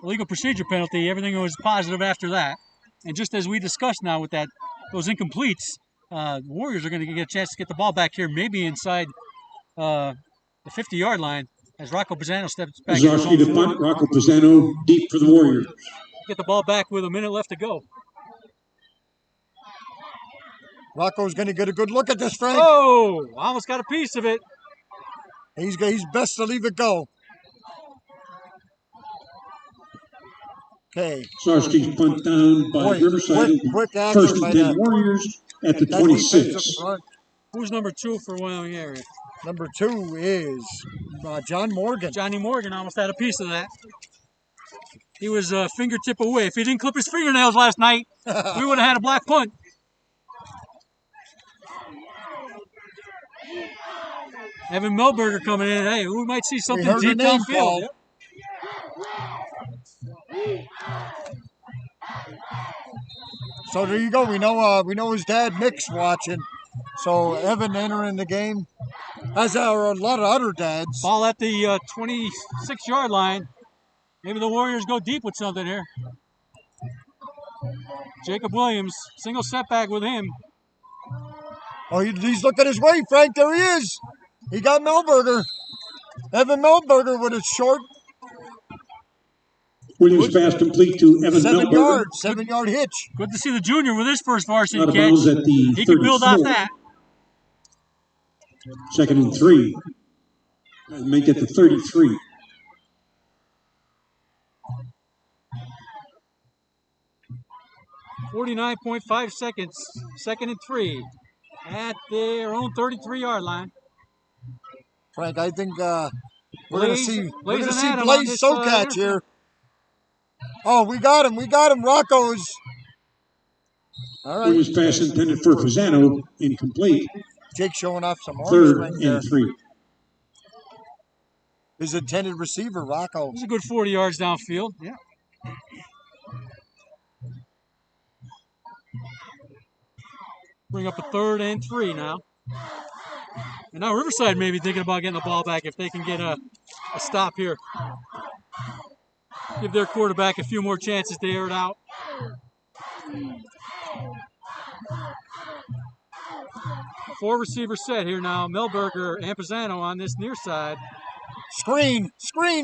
legal procedure penalty. Everything was positive after that. And just as we discussed now with those incompletes, the Warriors are going to get a chance to get the ball back here, maybe inside the 50-yard line as Rocco Pisano steps back. in his Zarski own to floor. punt. Rocco Pisano deep for the Warriors. Get the ball back with a minute left to go. Rocco's going to get a good look at this, Frank. Oh, almost got a piece of it. He's best to leave it go. Okay. Zarski's punt down by Boy, Riverside. quick action 1st by and 10 that. Warriors at the That 26. defensive front. Who's number 2 for Wyoming Area? Number 2 is John Morgan. Johnny Morgan almost had a piece of that. He was a fingertip away. If he didn't clip his fingernails last night, we would have had a black punt. Evan Melberger coming in. Hey, we might see something heard the deep name downfield. called. So there you go. We know his dad Mick's watching. So Evan entering the game, as are a lot of other dads. Ball at the 26-yard line. Maybe the Warriors go deep with something here. Jacob Williams, single setback with him. Oh, he's looking his way, Frank. There he is. He got Melberger. Evan Melberger with a short Williams pass complete to Evan 7 Melberger. yards, 7-yard hitch. Good to see the junior with his first varsity Out of catch. bounds at the He can build off 34. that. 2nd and 3. Make it the 33. .5 seconds. 2nd and 3 at their own 33-yard line. Frank, I think we're going to see Blaze and Adam on Blaze this, Sokach here. Oh, we got him. Rocco's. All right. Williams pass intended for Pisano, incomplete. Jake showing off some arm 3rd strength there. and 3. His intended receiver, Rocco. He's a good 40 yards downfield. Yeah. Bring up a 3rd and 3 now. And now Riverside may be thinking about getting the ball back if they can get a stop here. Give their quarterback a few more chances to air it out. Four receiver set here now. Melberger and Pisano on this near side. Screen,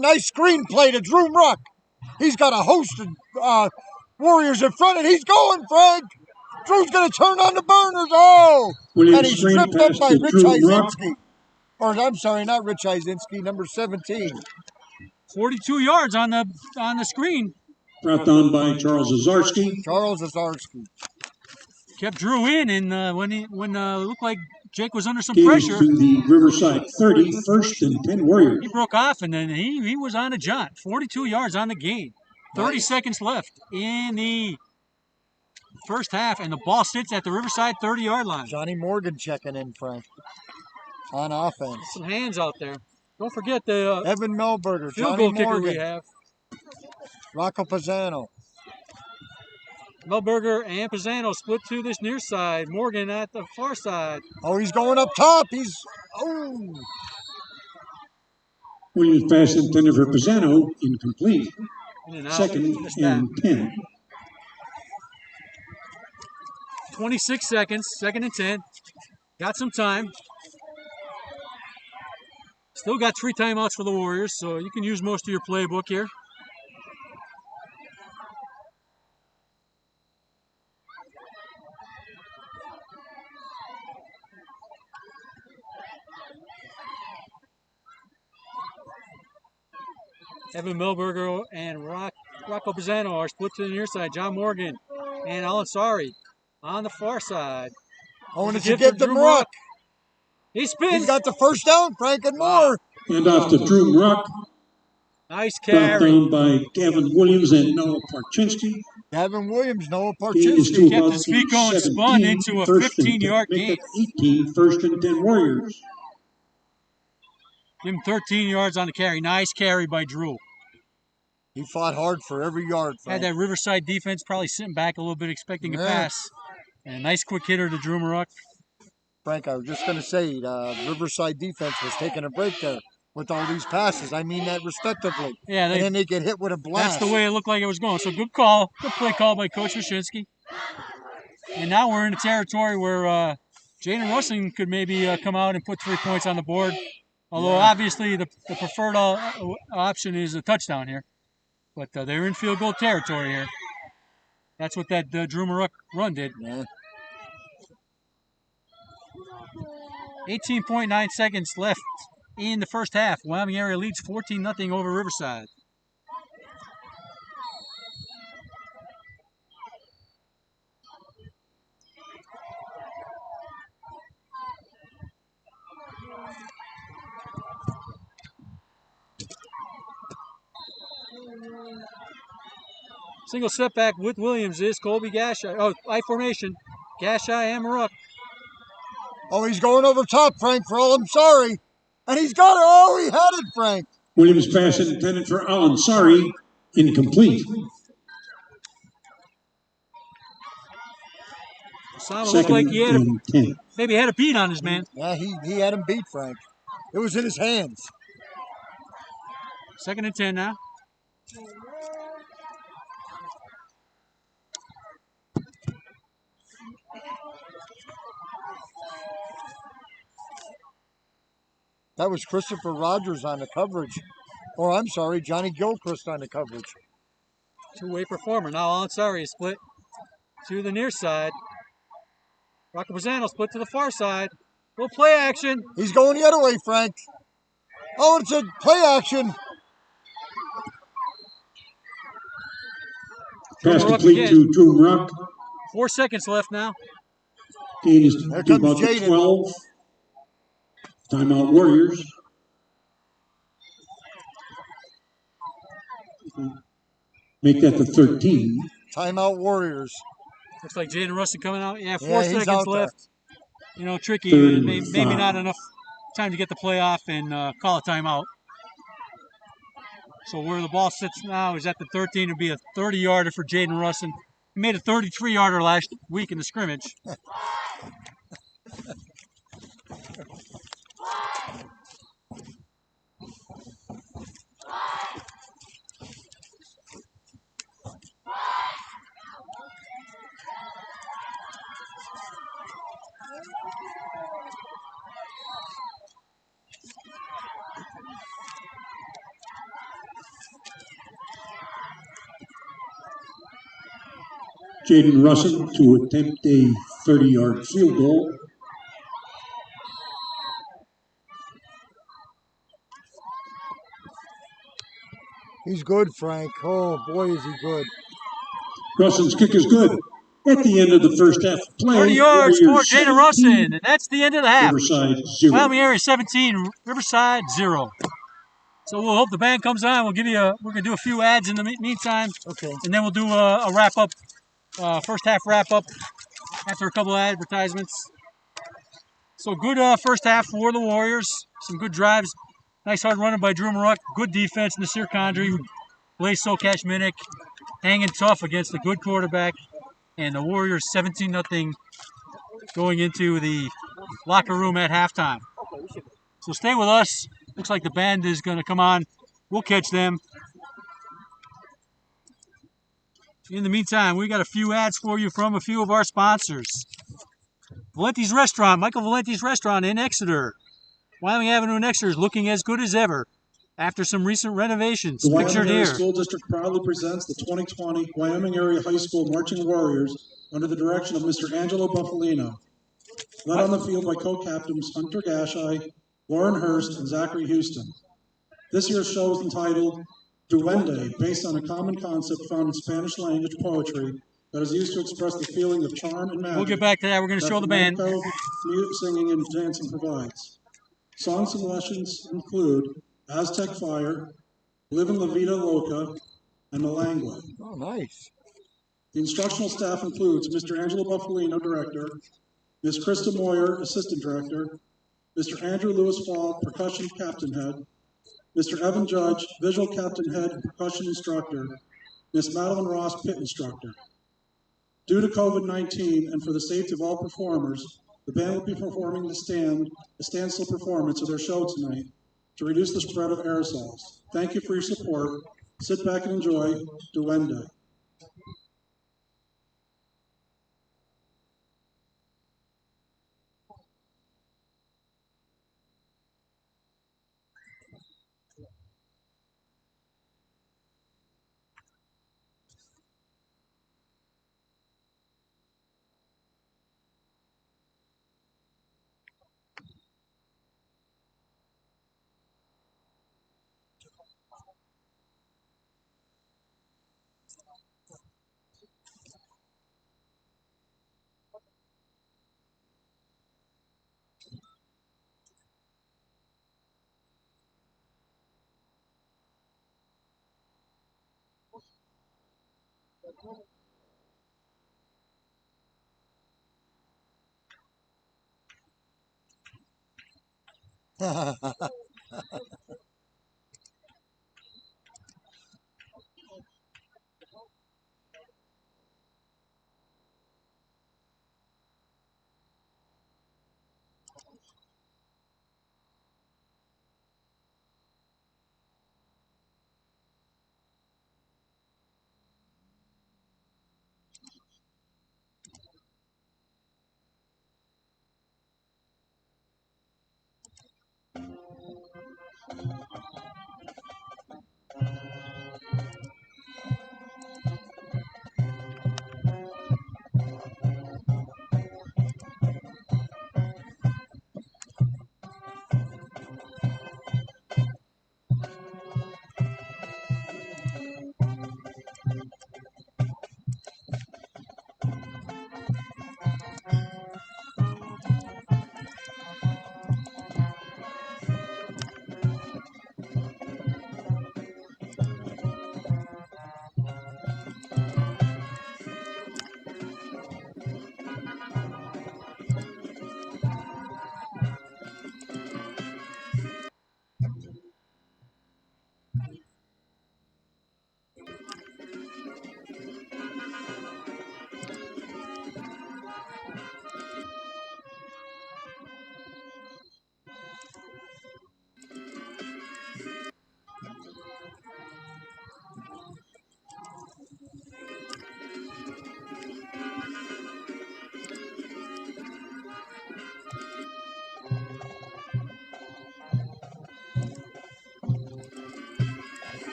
nice screen play to Drew Ruck. He's got a host of Warriors in front, and he's going, Frank. Drew's going to turn on the burners. Oh! Williams And he's screen tripped up pass by to Rich Drew Ruck. Izinski. Or, I'm sorry, not Rich Izinski, number 17. 42 yards on the screen. Brought down by Charles Azarski. Charles Azarski. Kept Drew in, and when it looked like Jake was under some Gains pressure, to the Riverside 30, 1st and 10 Warriors. he broke off, and then he was on a jaunt. 42 yards on the gain. 30 seconds left in the first half, and the ball sits at the Riverside 30-yard line. Johnny Morgan checking in, Frank, on offense. Some hands out there. Don't forget the Evan Melberger, field Johnny goal kicker Morgan, we have. Rocco Pisano. Melberger and Pisano split to this near side. Morgan at the far side. Oh, he's going up top. Williams pass intended for Pisano, incomplete. In and out. Second and 10. 26 seconds, second and 10. Got some time. Still got 3 timeouts for the Warriors, so you can use most of your playbook here. Evan Melberger and Rocco Pisano are split to the near side. John Morgan and Al-Ansari on the far side. Oh, and it's a give to Murak. He spins. He's got the first down, Frank and Moore. And off to Drew Murak. Nice Brought carry. down by Gavin Williams and Noah Parchinsky. Gavin Williams, Noah Gain is Parchinsky. to Kept about his feet going, 17, spun into a first and 15-yard 10. Make gain. it 18, first and 10 Warriors. Give him 13 yards on the carry. Nice carry by Drew. He fought hard for every yard, Had Frank. that Riverside defense probably sitting back a little bit expecting a pass. And a nice quick hitter to Drew Murak. Frank, I was just going to say, Riverside defense was taking a break there with all these passes. I mean that respectively. Yeah, And then they get hit with a blast. that's the way it looked like it was going. So good call. Good play call by Coach Wyszynski. And now we're in a territory where Jaden Russing could maybe come out and put 3 points on the board. Although obviously the preferred option is a touchdown here. But they're in field goal territory here. That's what that Drew Murak run did. Yeah. 18.9 seconds left in the first half. Wyoming Area leads 14-0 over Riverside. Single setback with Williams is Colby Gashai. Oh, I formation. Gashai and Murak. Oh, he's going over top, Frank, for all I'm sorry. And he's got it. Oh, he had it, Frank. Williams pass intended for Al-Ansari, incomplete. Osama looked like he had and 10. maybe had a beat on his man. Yeah, he had him beat, Frank. It was in his hands. Second and 10 now. That was Christopher Rogers on the coverage. Or, I'm sorry, Johnny Gilchrist on the coverage. Two-way performer. Now Al-Ansari is split to the near side. Rocco Pisano split to the far side. Little play action. He's going the other way, Frank. Oh, it's a play action. Pass Murak complete again. to Drew Murak. 4 seconds left now. Gain is Here to comes about the Jaden. 12. Timeout Warriors. Make that the 13. Timeout Warriors. Looks like Jaden Russell coming out. Yeah, 4 Yeah, he's seconds out there. left. You know, tricky. Third and Maybe 5. not enough time to get the play off and call a timeout. So where the ball sits now is at the 13. It'll be a 30-yarder for Jaden Russell. He made a 33-yarder last week in the scrimmage. Jaden Russell to attempt a 30-yard field goal. He's good, Frank. Oh, boy, is he good. Russell's kick is good. At the end of the first half of play, 30 yards for Warriors Jaden 17, Russell, and that's the end of the half. Riverside 0. Wyoming Area 17, Riverside 0. So we'll hope the band comes on. We're gonna do a few ads in the meantime, Okay. and then we'll do a wrap up First half wrap up after a couple of advertisements. So good first half for the Warriors. Some good drives. Nice hard running by Drew Maruck. Good defense, Nasir Condry. Blaise Sokash-Minnick hanging tough against a good quarterback. And the Warriors 17-0 going into the locker room at halftime. So stay with us. Looks like the band is going to come on. We'll catch them. In the meantime, we got a few ads for you from a few of our sponsors. Valenti's Restaurant, Michael Valenti's Restaurant in Exeter. Wyoming Avenue in Exeter is looking as good as ever after some recent renovations. The Pictured Wyoming Area here. School District proudly presents the 2020 Wyoming Area High School Marching Warriors under the direction of Mr. Angelo Buffalino. Led on the field by co-captains Colby Gashai, Lauren Hurst, and Zachary Houston. This year's show is entitled Duende, based on a common concept found in Spanish language poetry that is used to express the feeling of charm and magic. We'll get back to that. We're going to show the band. Mute singing and dancing provides. Songs and lessons include Aztec Fire, Livin' La Vida Loca, and Malangua. Oh, nice. The instructional staff includes Mr. Angelo Buffalino, Director, Ms. Krista Moyer, Assistant Director, Mr. Andrew Lewis Fall, Percussion Captain Head, Mr. Evan Judge, Visual Captain Head and Percussion Instructor, Ms. Madeline Ross, Pit Instructor. Due to COVID-19 and for the safety of all performers, the band will be performing a standstill performance of their show tonight to reduce the spread of aerosols. Thank you for your support. Sit back and enjoy Duende.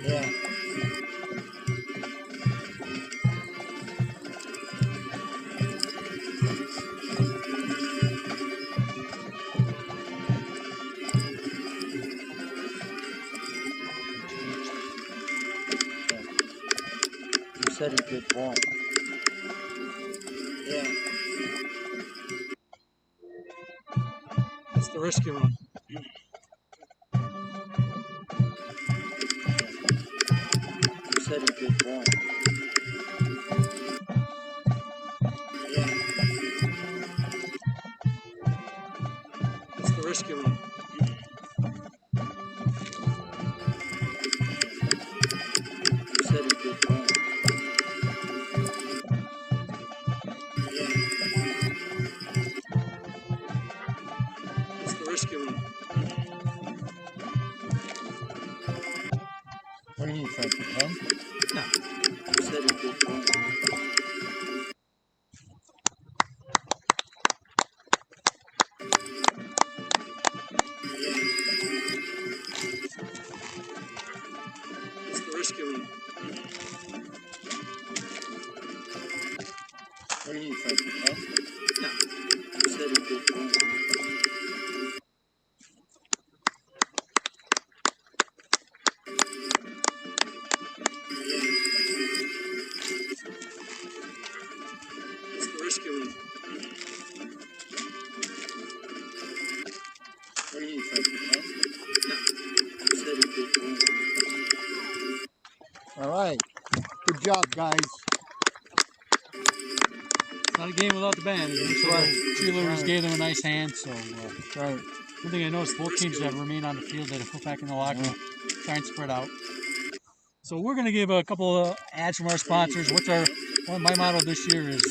Yeah. You said he did one. Yeah. That's the rescue run. You said he did one. Yeah. That's the rescue run. You said he did one. Yeah. That's the rescue run. What do you need, Frankie? 10? No. You said he did one. That's the rescue run. What do you need, Frankie? 10? No. You said he did one. That's the rescue run. What do you need, Frankie? 10? No. You said he did one. All right. Good job, guys. Not a game without the band. So Right. the cheerleaders Right. gave them a nice hand. So Right. one thing I noticed, both teams that remain on the field, they put back in the locker room, try and spread out. So we're going to give a couple of ads from our sponsors. My motto this year is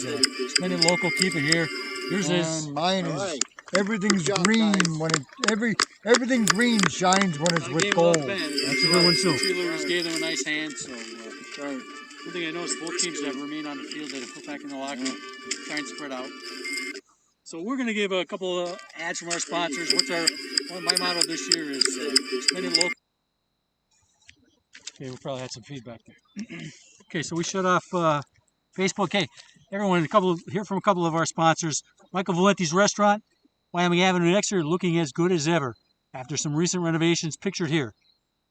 spend it local, keep it here. Yours is And mine is right. Everything's Good job, green guys. when everything green shines when it's not a with game gold. without the band. That's a good one too. The cheerleaders gave them a nice hand. So Right. one thing I noticed, both teams that remain on the field, they put back in the locker room, try and spread out. So we're going to give a couple of ads from our sponsors. My motto this year is spend it local. Okay, we probably had some feedback there. Okay, so we shut off Facebook. Hey, everyone, hear from a couple of our sponsors. Michael Valenti's Restaurant, Wyoming Avenue in Exeter, looking as good as ever after some recent renovations pictured here.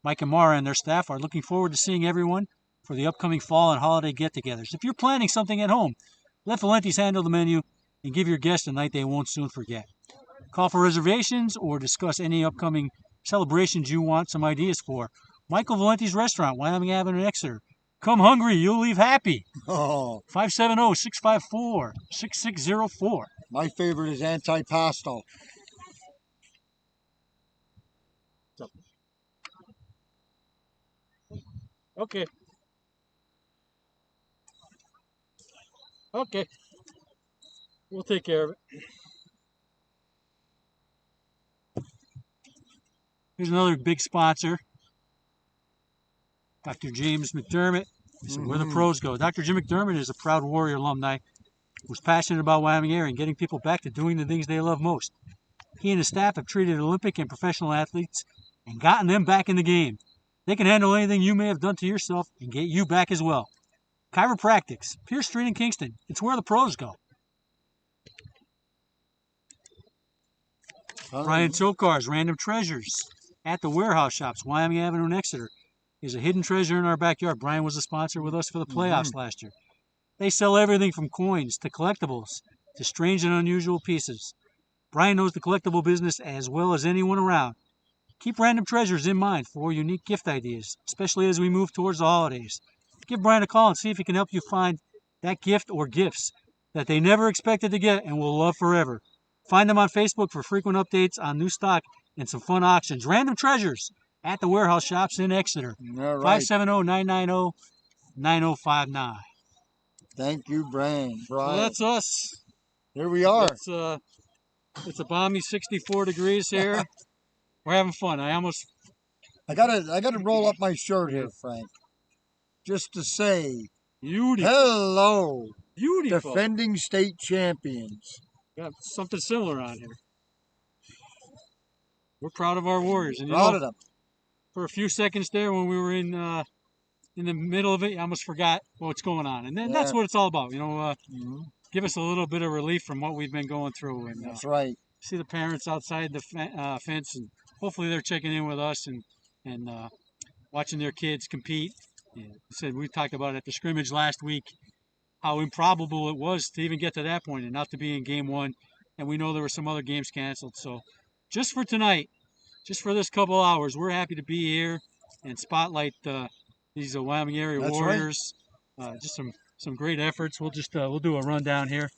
Mike and Mara and their staff are looking forward to seeing everyone for the upcoming fall and holiday get-togethers. If you're planning something at home, let Valenti's handle the menu and give your guests a night they won't soon forget. Call for reservations or discuss any upcoming celebrations you want some ideas for. Michael Valenti's Restaurant, Wyoming Avenue in Exeter. Come hungry, you'll leave happy. Oh, 570-654-6604. my favorite is antipasto. Okay. Okay. We'll take care of it. Here's another big sponsor, Dr. James McDermott. Where the pros go. Dr. Jim McDermott is a proud Warrior alumni who's passionate about Wyoming Area and getting people back to doing the things they love most. He and his staff have treated Olympic and professional athletes and gotten them back in the game. They can handle anything you may have done to yourself and get you back as well. Chiropractics, Pierce Street in Kingston. It's where the pros go. Brian Tokar's Random Treasures at the Warehouse Shops, Wyoming Avenue in Exeter. Is a hidden treasure in our backyard. Brian was a sponsor with us for the playoffs last year. They sell everything from coins to collectibles to strange and unusual pieces. Brian knows the collectible business as well as anyone around. Keep Random Treasures in mind for unique gift ideas, especially as we move towards the holidays. Give Brian a call and see if he can help you find that gift or gifts that they never expected to get and will love forever. Find them on Facebook for frequent updates on new stock and some fun auctions. Random Treasures at the Warehouse Shops in Exeter. All right. 570-990-9059. Thank you, Brian. So that's us. Here we are. It's a balmy 64 degrees here. We're having fun. I gotta roll up my shirt here, Frank. Just to say beautiful. hello, Beautiful. defending state champions. Got something similar on here. We're proud of our Warriors. And Proud of them. for a few seconds there when we were in in the middle of it, you almost forgot what's going on. And then that's what it's all about, give us a little bit of relief from what we've been going through. And That's right. see the parents outside the fence, and hopefully they're checking in with us and watching their kids compete. And said we talked about it at the scrimmage last week, how improbable it was to even get to that point and not to be in game one. And we know there were some other games canceled. So just for tonight, just for this couple hours, we're happy to be here and spotlight these Wyoming area Warriors. Right. Just some great efforts. We'll do a rundown here.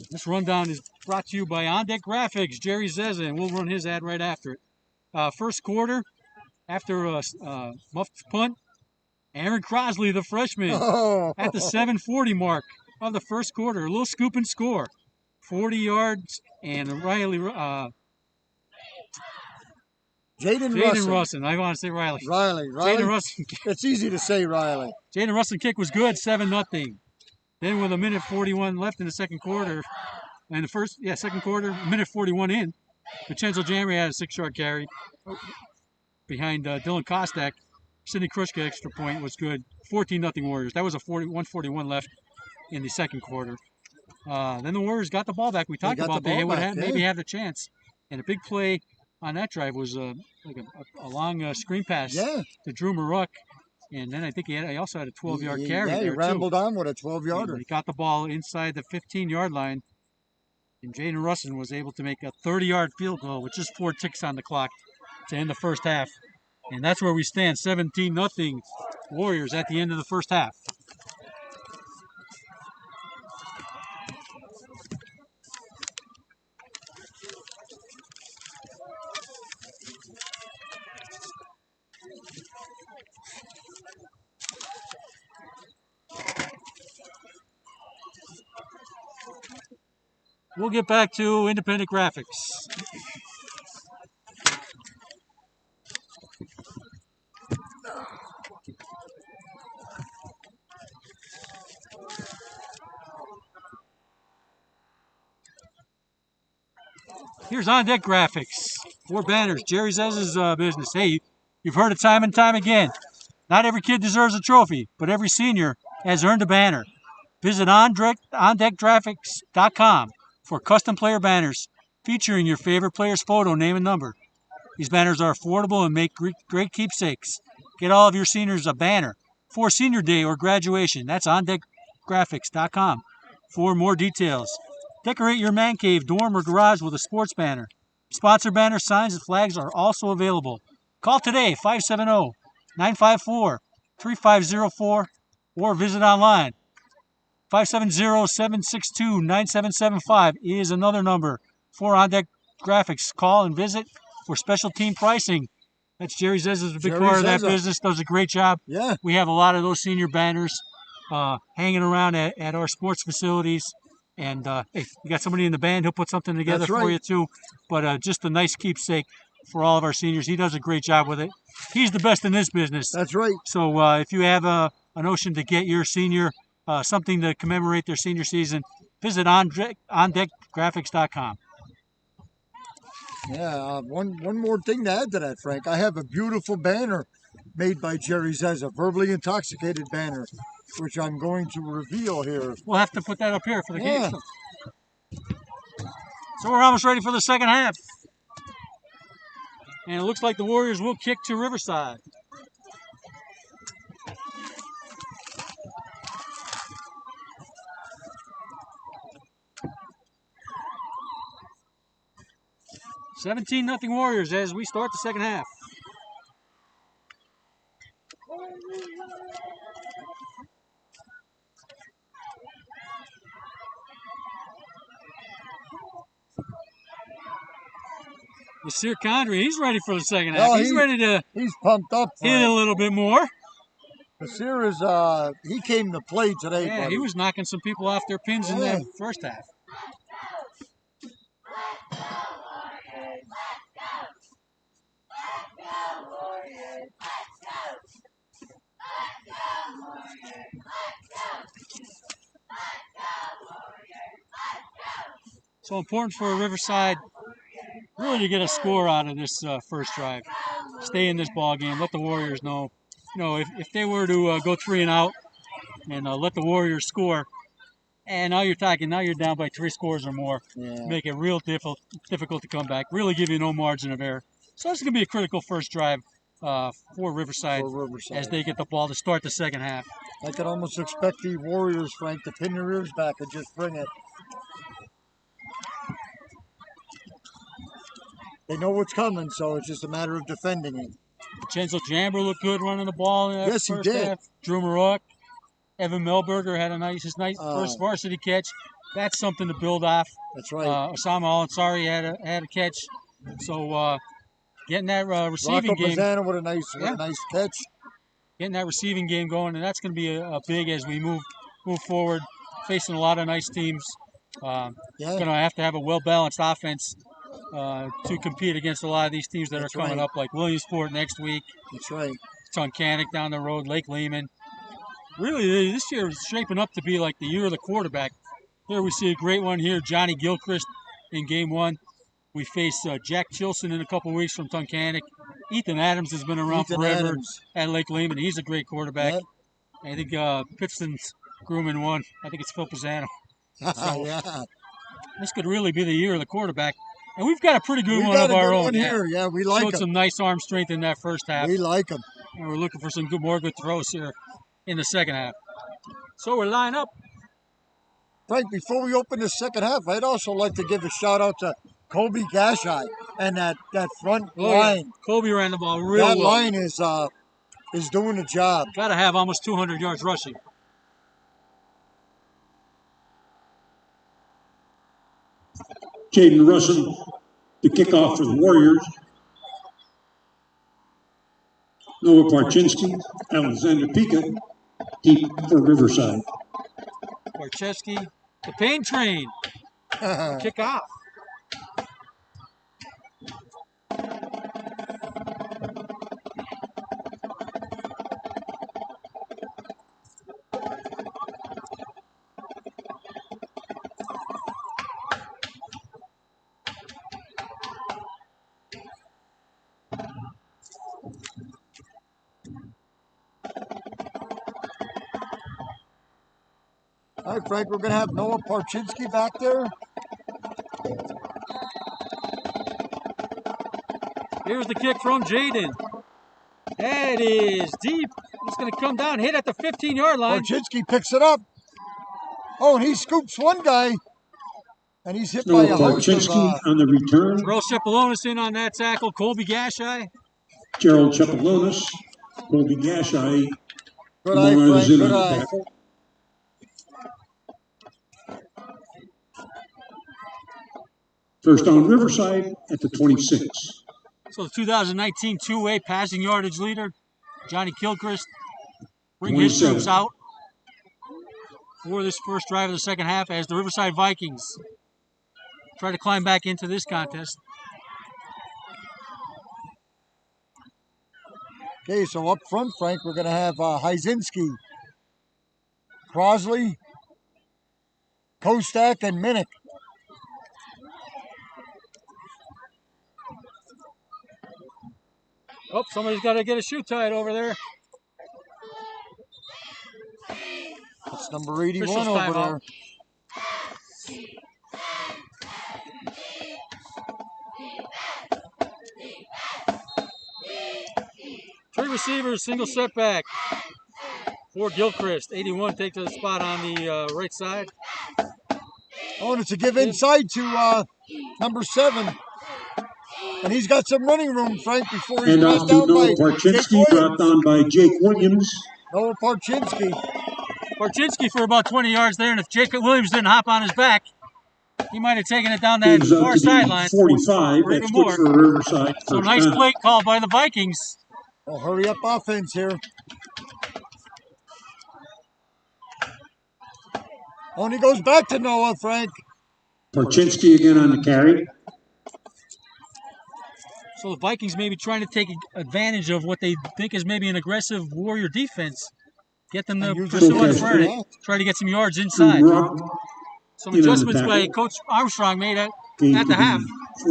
This rundown is brought to you by On Deck Graphics, Jerry Zeza, and we'll run his ad right after it. First quarter, after a muffed punt, Aaron Crosley, the freshman, at the 7:40 mark of the first quarter. A little scoop and score. 40 yards, and Riley... Jaden Russin. I want to say Riley. Jaden Russin. It's easy to say Riley. Jaden Russin kick was good, 7-0. Then with a minute 41 left in the second quarter, and second quarter, minute 41 in, Vincenzo Jamri had a 6-yard carry behind Dylan Kostak. Sidney Krushka extra point was good. 14-0 Warriors. That was a 141 left in the second quarter. Then the Warriors got the ball back. We talked about they would maybe have the chance. And a big play on that drive was like a long screen pass to Drew Maruk. And then I think he also had a 12-yard carry there, he rambled on with a 12-yarder. He got the ball inside the 15-yard line. And Jaden Russin was able to make a 30-yard field goal with just 4 ticks on the clock to end the first half. And that's where we stand, 17-0 Warriors at the end of the first half. We'll get back to independent graphics. Here's On Deck Graphics. 4 banners. Jerry Zeza's business. Hey, you've heard it time and time again. Not every kid deserves a trophy, but every senior has earned a banner. Visit OnDeckGraphics.com for custom player banners featuring your favorite player's photo, name, and number. These banners are affordable and make great keepsakes. Get all of your seniors a banner for senior day or graduation. That's OnDeckGraphics.com for more details. Decorate your man cave, dorm, or garage with a sports banner. Sponsor banner signs and flags are also available. Call today, 570-954-3504, or visit online. 570-762-9775 is another number for On Deck Graphics. Call and visit for special team pricing. That's Jerry Zeza's a big part of that business. Does a great job. Yeah. We have a lot of those senior banners hanging around at our sports facilities. And if you got somebody in the band, he'll put something together for you too. But just a nice keepsake for all of our seniors. He does a great job with it. He's the best in this business. That's right. So if you have a notion to get your senior something to commemorate their senior season, visit OnDeckGraphics.com. Yeah, one more thing to add to that, Frank. I have a beautiful banner made by Jerry Zeza, verbally intoxicated banner, which I'm going to reveal here. We'll have to put that up here for the game. So we're almost ready for the second half. And it looks like the Warriors will kick to Riverside. $17-0 Warriors as we start the second half. Nasir Condry, he's ready for the second half. He's ready to he's pumped up. Hit it a little bit more. Nasir is he came to play today. Yeah, buddy. He was knocking some people off their pins in that first half. So important for Riverside really to get a score out of this first drive. Stay in this ball game. Let the Warriors know if they were to go 3 and out and let the Warriors score, and now you're down by 3 scores or more, make it real difficult to come back, really give you no margin of error. So it's going to be a critical first drive for Riverside as they get the ball to start the second half. I could almost expect the Warriors, Frank, to pin their ears back and just bring it. They know what's coming, so it's just a matter of defending it. Vincenzo Jamber looked good running the ball in that first half. Drew Maroc. Evan Melberger had his nice first varsity catch. That's something to build off. That's right. Osama Al-Ansari had a catch. So getting that receiving game. Rocco with a nice catch. Getting that receiving game going, and that's going to be a big as we move forward, facing a lot of nice teams. Going to have a well-balanced offense to compete against a lot of these teams that are coming up, like Williamsport next week. That's right. Tunkhannock down the road, Lake Lehman. Really, this year is shaping up to be like the year of the quarterback. Here we see a great one here, Johnny Gilchrist in game 1. We face Jack Chilson in a couple weeks from Tunkhannock. Ethan Adams has been around forever at Lake Lehman. He's a great quarterback. Yep. I think Pittston's grooming one. I think it's Phil Pisano. So, this could really be the year of the quarterback. And we've got a pretty good one of our own here. Yeah, we like him. Showed some nice arm strength in that first half. We like him. And we're looking for some more good throws here in the second half. So we line up. Frank, before we open the second half, I'd also like to give a shout-out to Colby Gashai and that front line. Yeah. Colby ran the ball real well. That line is doing the job. Got to have almost 200 yards rushing. Jaden Russell, the kickoff for the Warriors. Noah Parchinsky, Alexander Pika, deep for Riverside. Parchinsky, the pain train. Kick off. All right, Frank, we're going to have Noah Parchinsky back there. Here's the kick from Jaden. That is deep. It's going to come down, hit at the 15-yard line. Parchinsky picks it up. Oh, and he scoops one guy. And he's hit by a host of... on the return. Gerald Chapel in on that tackle. Colby Gashai. Gerald Chapel, Colby Gashai. Good eye, Frank. Good eye. First down, Riverside at the 26. So the 2019 2-way passing yardage leader, Johnny Gilchrist, bring his troops out for this first drive of the second half as the Riverside Vikings try to climb back into this contest. Okay, so up front, Frank, we're going to have Hyzinski, Crosley, Kostak, and Minnick. Oh, somebody's got to get a shoe tied over there. That's number 81 over there. Three receivers, single setback for Gilchrist. 81 takes the spot on the right side. Oh, and it's a give inside to number 7. And he's got some running room, Frank, before he's brought down by Parchinsky, brought down by Jake Williams. Noah Parchinsky. Parchinsky for about 20 yards there, and if Jacob Williams didn't hop on his back, he might have taken it down that far sideline. 45, that's good for Riverside. So nice play call by the Vikings. Oh, hurry up offense here. Oh, and he goes back to Noah, Frank. Parchinsky again on the carry. So the Vikings may be trying to take advantage of what they think is maybe an aggressive Warrior defense. Get them to pursue on Friday. Try to get some yards inside. Some adjustments by Coach Armstrong made at the half.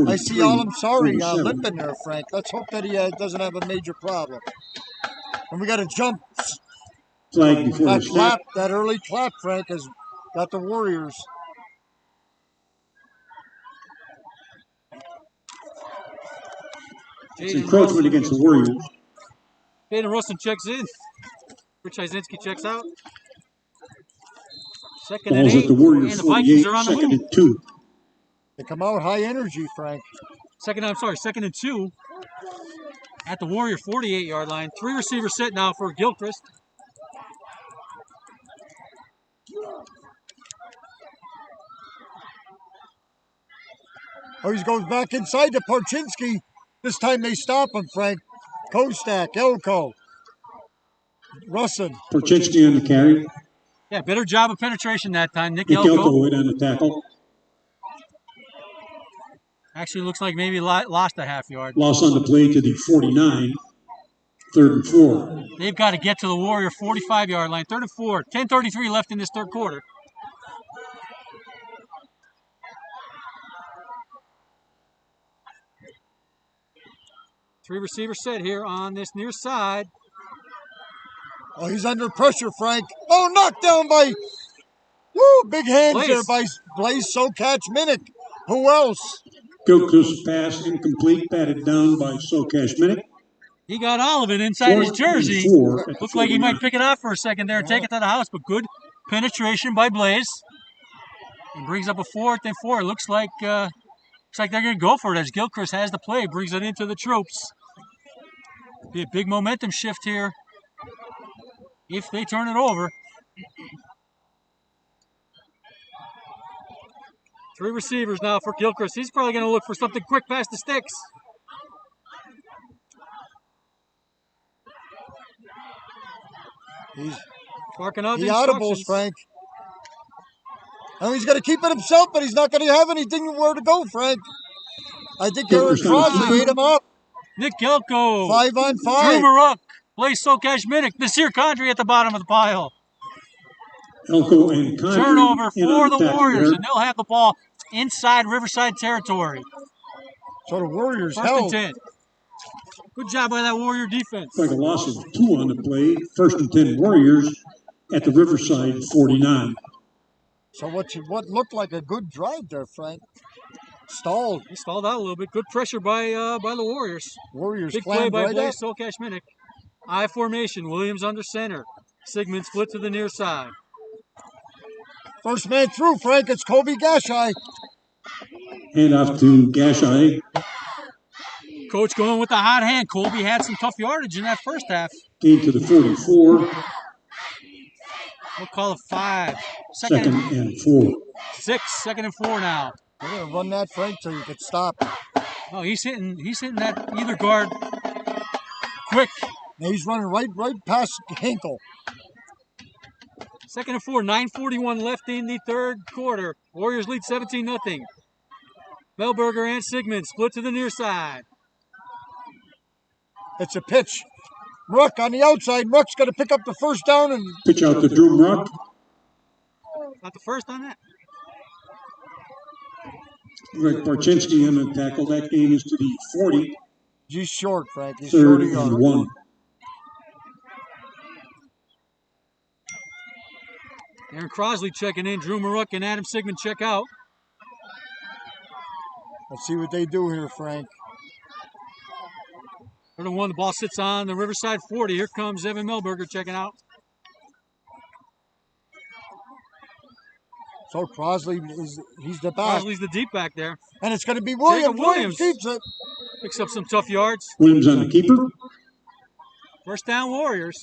I see Al-Ansari limping there, Frank. Let's hope that he doesn't have a major problem. And we got a jump. Flag before the That snap. clap, that early clap, Frank, has got the Warriors. It's encroachment against the Warriors. Jaden Rustin checks in. Rich Hyzinski checks out. Second and Ball's 8, at the Warriors and the Vikings 48, are on the second move. and 2. They come out high energy, Frank. Second and 2 at the Warrior 48-yard line. 3 receivers set now for Gilchrist. Oh, he goes back inside to Parchinski. This time they stop him, Frank. Kostak, Elko, Russin. Perchinsky on the carry. Yeah, better job of penetration that time. Nick Nick Elko. Elko went on the tackle. Actually looks like maybe lost a half yard. Loss on the play to the 49. 3rd and 4. They've got to get to the Warrior 45-yard line. 3rd and 4. 10:33 left in this third quarter. Three receivers set here on this near side. Oh, he's under pressure, Frank. Oh, knocked down by, woo, big hands Blaze. there by Blaze Sokach Minnick. Who else? Gilchrist pass incomplete, batted down by Sokash Minnick. He got all of it inside his 4th and jersey. 4 at the Looked like he might 49. pick it out for a second there and take it to the house, but good penetration by Blaze. And brings up a 4th and 4. Looks like they're going to go for it as Gilchrist has the play, brings it into the troops. Be a big momentum shift here if they turn it over. 3 receivers now for Gilchrist. He's probably going to look for something quick past the sticks. He's Barking out he the audibles, instructions. Frank. And he's going to keep it himself, but he's not going to have anything where to go, Frank. I think Eric Gilchrist on the Crosby keeper. ate him up. Nick Elko. 5-on-5. Drew Maruk. Blaze Sokash Minnick. Nasir Condry at the bottom of the pile. Elko and Condry Turnover in for on the tackle Warriors, there. and they'll have the ball inside Riverside territory. So the Warriors First and held. 10. Good job by that Warrior defense. Like a loss of 2 on the play. 1st and 10 Warriors at the Riverside 49. So what looked like a good drive there, Frank. Stalled. He stalled out a little bit. Good pressure by the Warriors. Warriors Big play climbed by right up. Blaze Sokash Minnick. I formation. Williams under center. Sigmund split to the near side. First man through, Frank. It's Colby Gashai. Hand off to Gashai. Coach going with the hot hand. Colby had some tough yardage in that first half. Gain to the 44. We'll call it 5. Second and 4. 6. 2nd and 4 now. We're going to run that, Frank, till you could stop. Oh, he's hitting that either guard quick. Now he's running right past Hinkle. 2nd and 4. 9:41 left in the third quarter. Warriors lead 17-0. Melberger and Sigmund split to the near side. It's a pitch. Ruck on the outside. Ruck's going to pick up the first down and Pitch out to Drew Ruck. Not the first on that. Greg Parchinski on the tackle. That gain is to the 40. he's short, Frank. He's short 3rd a yard. and 1. Aaron Crosley checking in. Drew Maruk and Adam Sigmund check out. Let's see what they do here, Frank. 3rd and 1. The ball sits on the Riverside 40. Here comes Evan Melberger checking out. So Crosley he's the back. Crosley's the deep back there. And it's going to be Williams. Jacob Williams. Keeps it. Picks up some tough yards. Williams on the keeper. First down Warriors.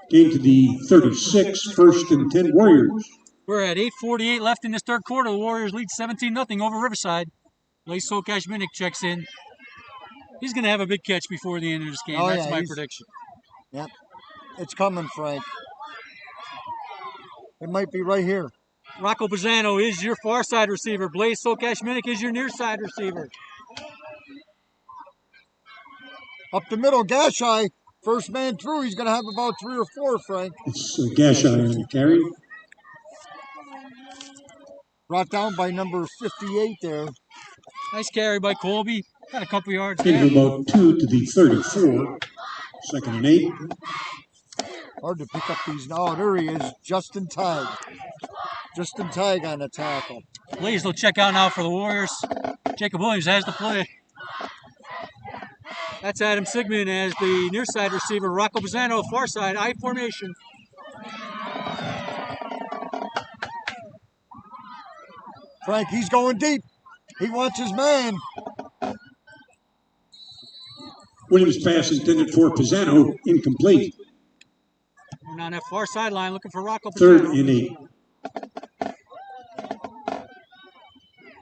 Gain to the 36. 1st and 10 Warriors. We're at 8:48 left in this third quarter. The Warriors lead 17-0 over Riverside. Blaze Sokash Minnick checks in. He's going to have a big catch before the end of this game. Oh, That's yeah, my he's- prediction. Yep. It's coming, Frank. It might be right here. Rocco Pisano is your far side receiver. Blaze Sokash Minnick is your near side receiver. Up the middle, Gashai. First man through. He's going to have about 3 or 4, Frank. It's Gashai on the carry. Brought down by number 58 there. Nice carry by Colby. Got a couple yards Gain there. of about 2 to the 34. 2nd and 8. Hard to pick up these. Oh, there he is. Justin Tighe. Justin Tighe on the tackle. Blaze will check out now for the Warriors. Jacob Williams has the play. That's Adam Sigmund as the near side receiver. Rocco Bazzano, far side, I formation. Frank, he's going deep. He wants his man. Williams' pass intended for Pisano, incomplete. And on that far sideline, looking for Rocco 3rd Bazzano. and 8.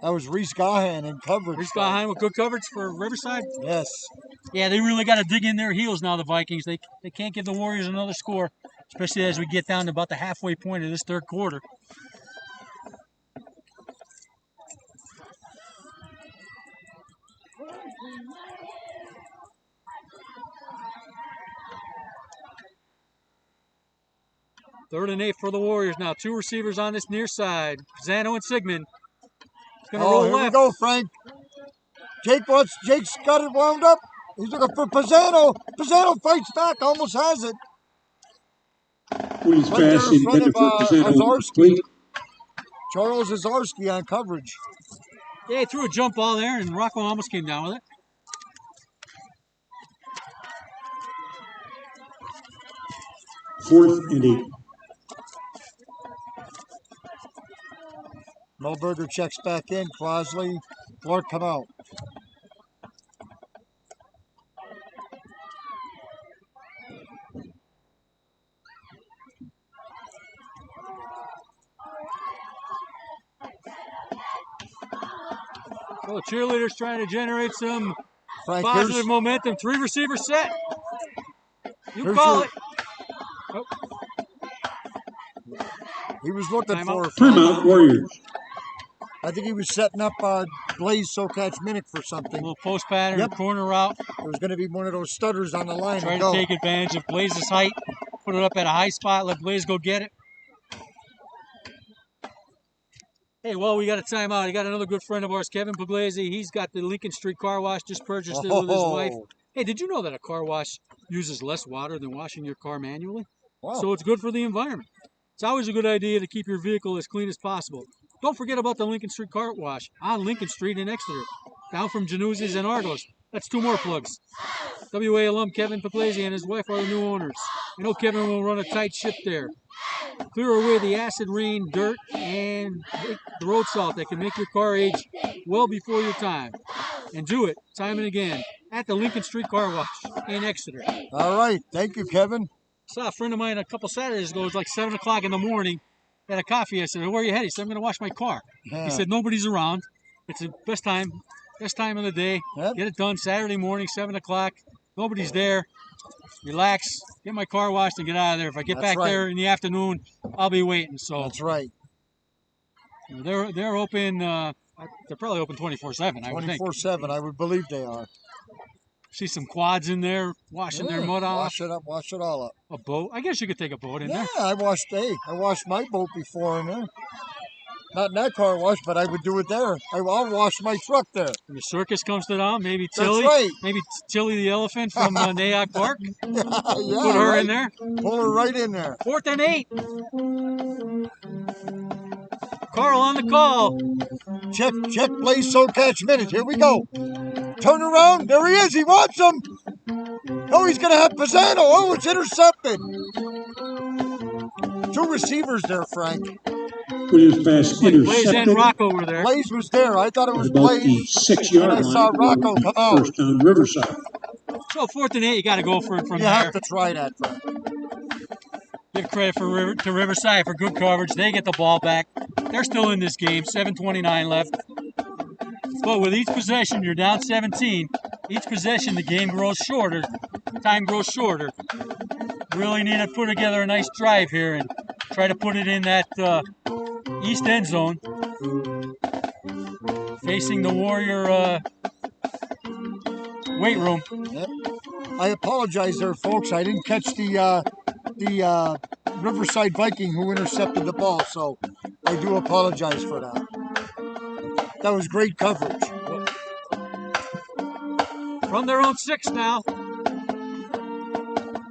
That was Reese Gahan in coverage. Reese Gahan with good coverage for Riverside. Yes. Yeah, they really got to dig in their heels now, the Vikings. They can't give the Warriors another score, especially as we get down to about the halfway point of this third quarter. Third and 8 for the Warriors now. 2 receivers on this near side. Zano and Sigmund. Gonna roll here left. we go, Frank. Jake's got it wound up. He's looking for Pisano. Pisano fights back, almost has it. Williams' Right there pass in front intended of for Pisano, Ozarski. incomplete. Charles Ozarski on coverage. Yeah, he threw a jump ball there, and Rocco almost came down with it. Fourth and 8. Melberger checks back in. Crosley. Clark come out. So the cheerleaders trying to generate some Frank, positive momentum. 3 receiver set. You here's call your- it. Oh, he was looking Timeout. for Timeout, Warriors. I think he was setting up Blaze Sokach Minnick for a something. little post pattern, Yep. corner route. There was going to be one of those stutters on the line. Try to to go. take advantage of Blaze's height. Put it up at a high spot. Let Blaze go get it. Hey, well, we got a timeout. I got another good friend of ours, Kevin Pugliese. He's got the Lincoln Street Car Wash. Just purchased it with his wife. Hey, did you know that a car wash uses less water than washing your car manually? Wow. So it's good for the environment. It's always a good idea to keep your vehicle as clean as possible. Don't forget about the Lincoln Street Car Wash on Lincoln Street in Exeter, down from Januzzi's and Argos. That's 2 more plugs. WA alum Kevin Pugliese and his wife are the new owners. I know Kevin will run a tight ship there. Clear away the acid rain, dirt, and the road salt that can make your car age well before your time. And do it time and again at the Lincoln Street Car Wash in Exeter. All right. Thank you, Kevin. Saw a friend of mine a couple Saturdays ago. It was like 7 o'clock in the morning. Had a coffee. I said, "Where are you headed?" He said, "I'm going to wash my car." Yeah. He said, "Nobody's around. It's the best time of the day. Yep. Get it done Saturday morning, 7 o'clock. Nobody's there. Relax. Get my car washed and get out of there. If I get That's back right. there in the afternoon, I'll be waiting." So That's right. they're open. They're probably open 24/7. I would think. 24/7, I would believe they are. See some quads in there washing their mud off. Wash it up, wash it all up. A boat. I guess you could take a boat in Yeah, there. I washed my boat before in there. Not in that car wash, but I would do it there. I'll wash my truck there. When the circus comes to town, maybe That's Tilly, right. maybe Tilly the elephant from Nayak Park. Yeah, Put her in there. Pull her right in there. 4th and 8. Carl on the call. Check Blaze Sokach Minnick. Here we go. Turn around. There he is. He wants him. Oh, he's going to have Pisano. Oh, it's intercepted. 2 receivers there, Frank. Williams' pass Blaze and intercepted. Rocco were there. Blaze was there. I thought it was About the Blaze. 6-yard And I line. saw Rocco come out. First down, Riverside. So 4th and 8, you got to go for it from You there. have to try that, Frank. Give credit to Riverside for good coverage. They get the ball back. They're still in this game. 7:29 left. But with each possession, you're down 17. Each possession, the game grows shorter. Time grows shorter. Really need to put together a nice drive here and try to put it in that east end zone. Facing the Warrior weight room. Yep. I apologize there, folks. I didn't catch the Riverside Viking who intercepted the ball, so I do apologize for that. That was great coverage. From their own 6 now.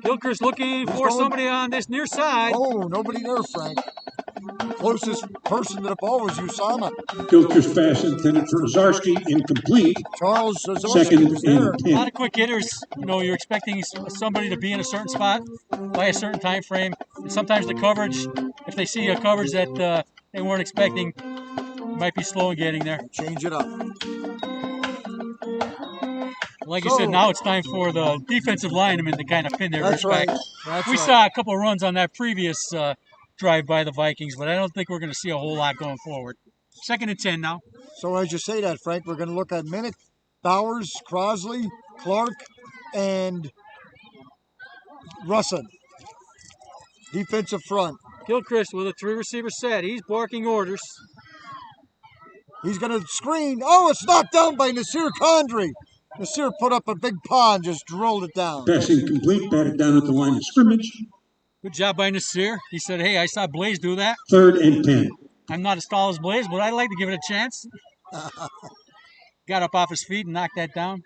Gilchrist looking for somebody on this near side. Oh, nobody there, Frank. Closest person to the ball was Usama. Gilchrist pass intended for Ozarski, incomplete. Charles Ozarski Second was there. and A lot 10. of quick hitters. You know, you're expecting somebody to be in a certain spot by a certain time frame. And sometimes the coverage, if they see a coverage that they weren't expecting, might be slow in getting there. Change it up. Like you said, now it's time for the defensive linemen to kind of pin their That's respect. right. That's We right. saw a couple runs on that previous drive by the Vikings, but I don't think we're going to see a whole lot going forward. 2nd and 10 now. So as you say that, Frank, we're going to look at Minnick, Bowers, Crosley, Clark, and Russin. Defensive front. Gilchrist with a 3-receiver set. He's barking orders. He's going to screen. Oh, it's knocked down by Nasir Condry. Nasir put up a big paw and just drilled it down. Pass incomplete, batted down at the line of scrimmage. Good job by Nasir. He said, hey, I saw Blaze do that. 3rd and 10. I'm not as tall as Blaze, but I'd like to give it a chance. Got up off his feet and knocked that down.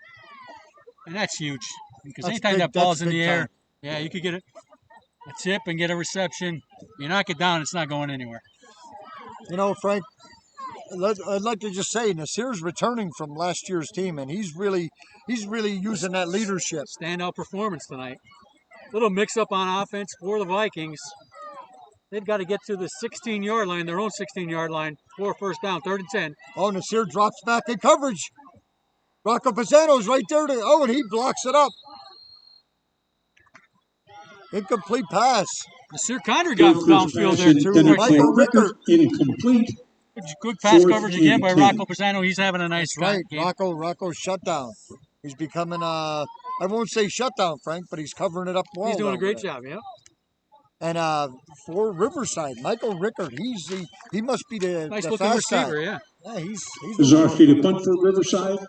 And that's huge. Because That's anytime big- that ball's that's in the big air, time. yeah, you could get a tip and get a reception. You knock it down, it's not going anywhere. You know, Frank, I'd like to just say Nasir's returning from last year's team, and he's really using that leadership. Standout performance tonight. Little mix-up on offense for the Vikings. They've got to get to the 16-yard line, their own 16-yard line, for a first down, 3rd and 10. Oh, Nasir drops back in coverage. Rocco Pisano's right there. And he blocks it up. Incomplete pass. Nasir Condry got Gilchrist downfield pass there, too. intended Michael for Rickert. incomplete. Good pass 4th coverage again by and 10. Rocco Pisano. He's having a nice Right, game. Rocco's shut down. He's becoming I won't say shutdown, Frank, but he's covering it up well. He's doing a down great there. job, yeah. And for Riverside, Michael Rickert, he must be the Nice-looking fast guy. receiver, yeah. Yeah, he's Ozarski to punt for Riverside.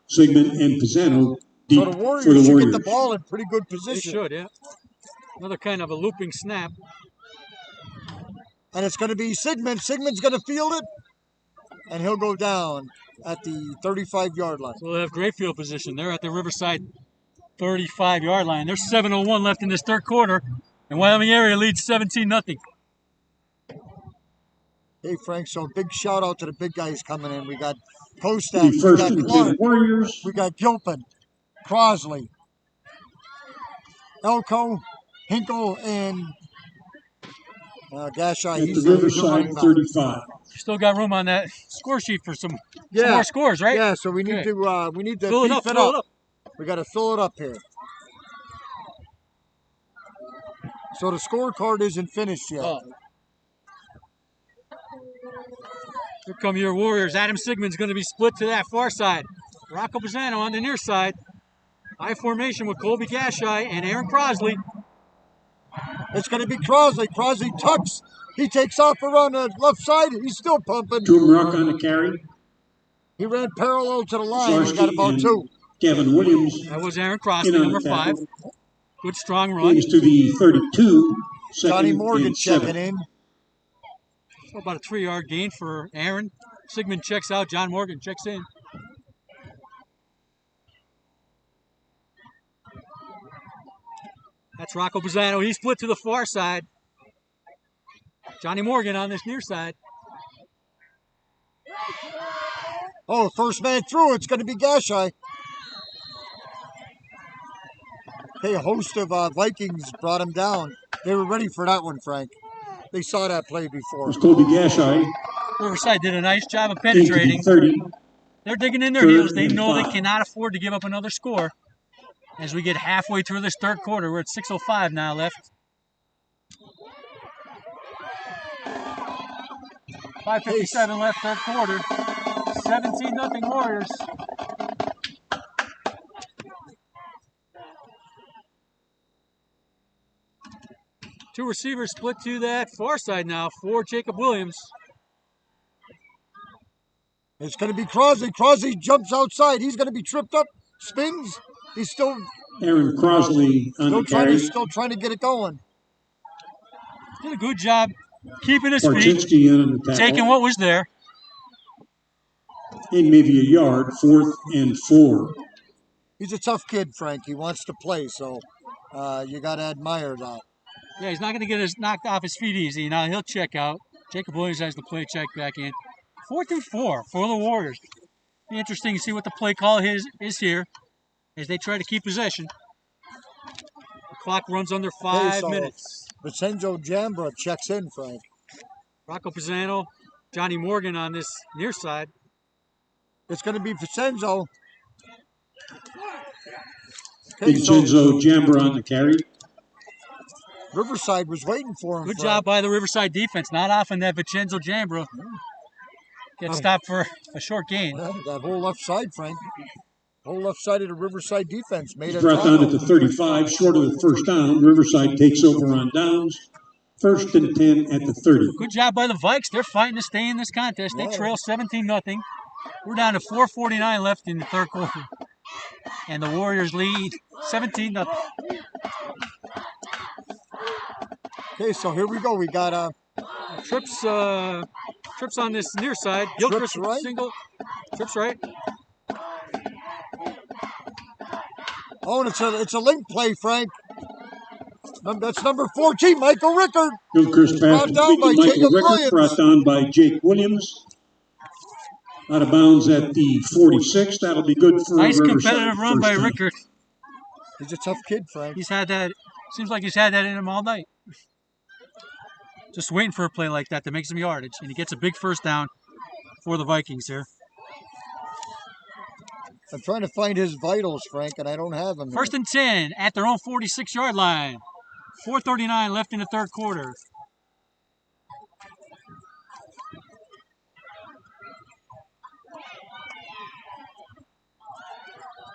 Sigmund and Pisano deep So the for Warriors the should Warriors. get the ball in pretty good They position. should, yeah. Another kind of a looping snap. And it's going to be Sigmund. Sigmund's going to field it, and he'll go down at the 35-yard line. So they'll have great field position. They're at the Riverside 35-yard line. There's 7:01 left in this 3rd quarter, and Wyoming Area leads 17-0. Hey, Frank, so big shout-out to the big guys coming in. We got Kostak, The we first got and Clark, 10 Warriors. we got Gilpin, Crosley, Elko, Hinkle, and Gashai. At He's the the Riverside running back. 35. Still got room on that score sheet for some more scores, right? Yeah, so we need Good. to Fill it beef up, fill it up. We got to fill it up here. So the scorecard isn't finished yet. Oh. Here come your Warriors. Adam Sigmund's going to be split to that far side. Rocco Pisano on the near side. High formation with Colby Gashai and Aaron Crosley. It's going to be Crosley. Crosley tucks. He takes off around the left side. He's still pumping. Drew Rock on the carry. He ran parallel to the line. He got Ozarski about and 2. Gavin Williams That was Aaron in Crosley, on number the 5. tackle. Good strong run. Brings to the 32. Johnny Second Morgan and checking 7. in. So about a 3-yard gain for Aaron. Sigmund checks out. John Morgan checks in. That's Rocco Pisano. He's split to the far side. Johnny Morgan on this near side. Oh, first man through. It's going to be Gashai. Hey, a host of Vikings brought him down. They were ready for that one, Frank. They saw that play before. It's Colby Gashai. Riverside did a nice job of Into the penetrating. 30. They're digging in their Third heels. They and know they 5. cannot afford to give up another score. As we get halfway through this 3rd quarter, we're at 6:05 now left. 5:57 left, 3rd quarter. 17-0 Warriors. Two receivers split to that far side now for Jacob Williams. It's going to be Crosley. Crosley jumps outside. He's going to be tripped up, spins. He's still Aaron Crosley on the carry. still trying to get it going. Did a good job keeping his feet, Barczynski in on the tackle. taking what was there. In maybe a yard. 4th and 4. He's a tough kid, Frank. He wants to play, so you got to admire that. Yeah, he's not going to get knocked off his feet easy. Now he'll check out. Jacob Williams has the play check back in. 4th and 4 for the Warriors. Be interesting to see what the play call is here as they try to keep possession. The clock runs under 5 minutes. Vincenzo Jambra checks in, Frank. Rocco Pisano, Johnny Morgan on this near side. It's going to be Vincenzo. Vincenzo Jambra on the carry. Riverside was waiting for him. Good job by the Riverside defense. Not often that Vincenzo Jambra gets stopped for a short gain. Yeah, that whole left side, Frank. Whole left side of the Riverside defense made it. Brought down at the 35, short of the first down. Riverside takes over on downs. 1st and 10 at the 30. Good job by the Vikes. They're fighting to stay in this contest. They trail 17-0. We're down to 4:49 left in the third quarter. And the Warriors lead 17-0. Okay, so here we go. We got Trips on this near side. Gilchrist right. Single. Trips right. Oh, and it's a link play, Frank. That's number 14, Michael Rickard. Gilchrist pass Brought down by Michael Jacob Rickard, Williams. brought down by Jake Williams. Out of bounds at the 46. That'll be good for Nice Riverside. competitive run by Rickard. He's a tough kid, Frank. He's had that. Seems like he's had that in him all night. Just waiting for a play like that to make some yardage, and he gets a big first down for the Vikings here. I'm trying to find his vitals, Frank, and I don't have them. 1st and 10 at their own 46-yard line. 4:39 left in the third quarter.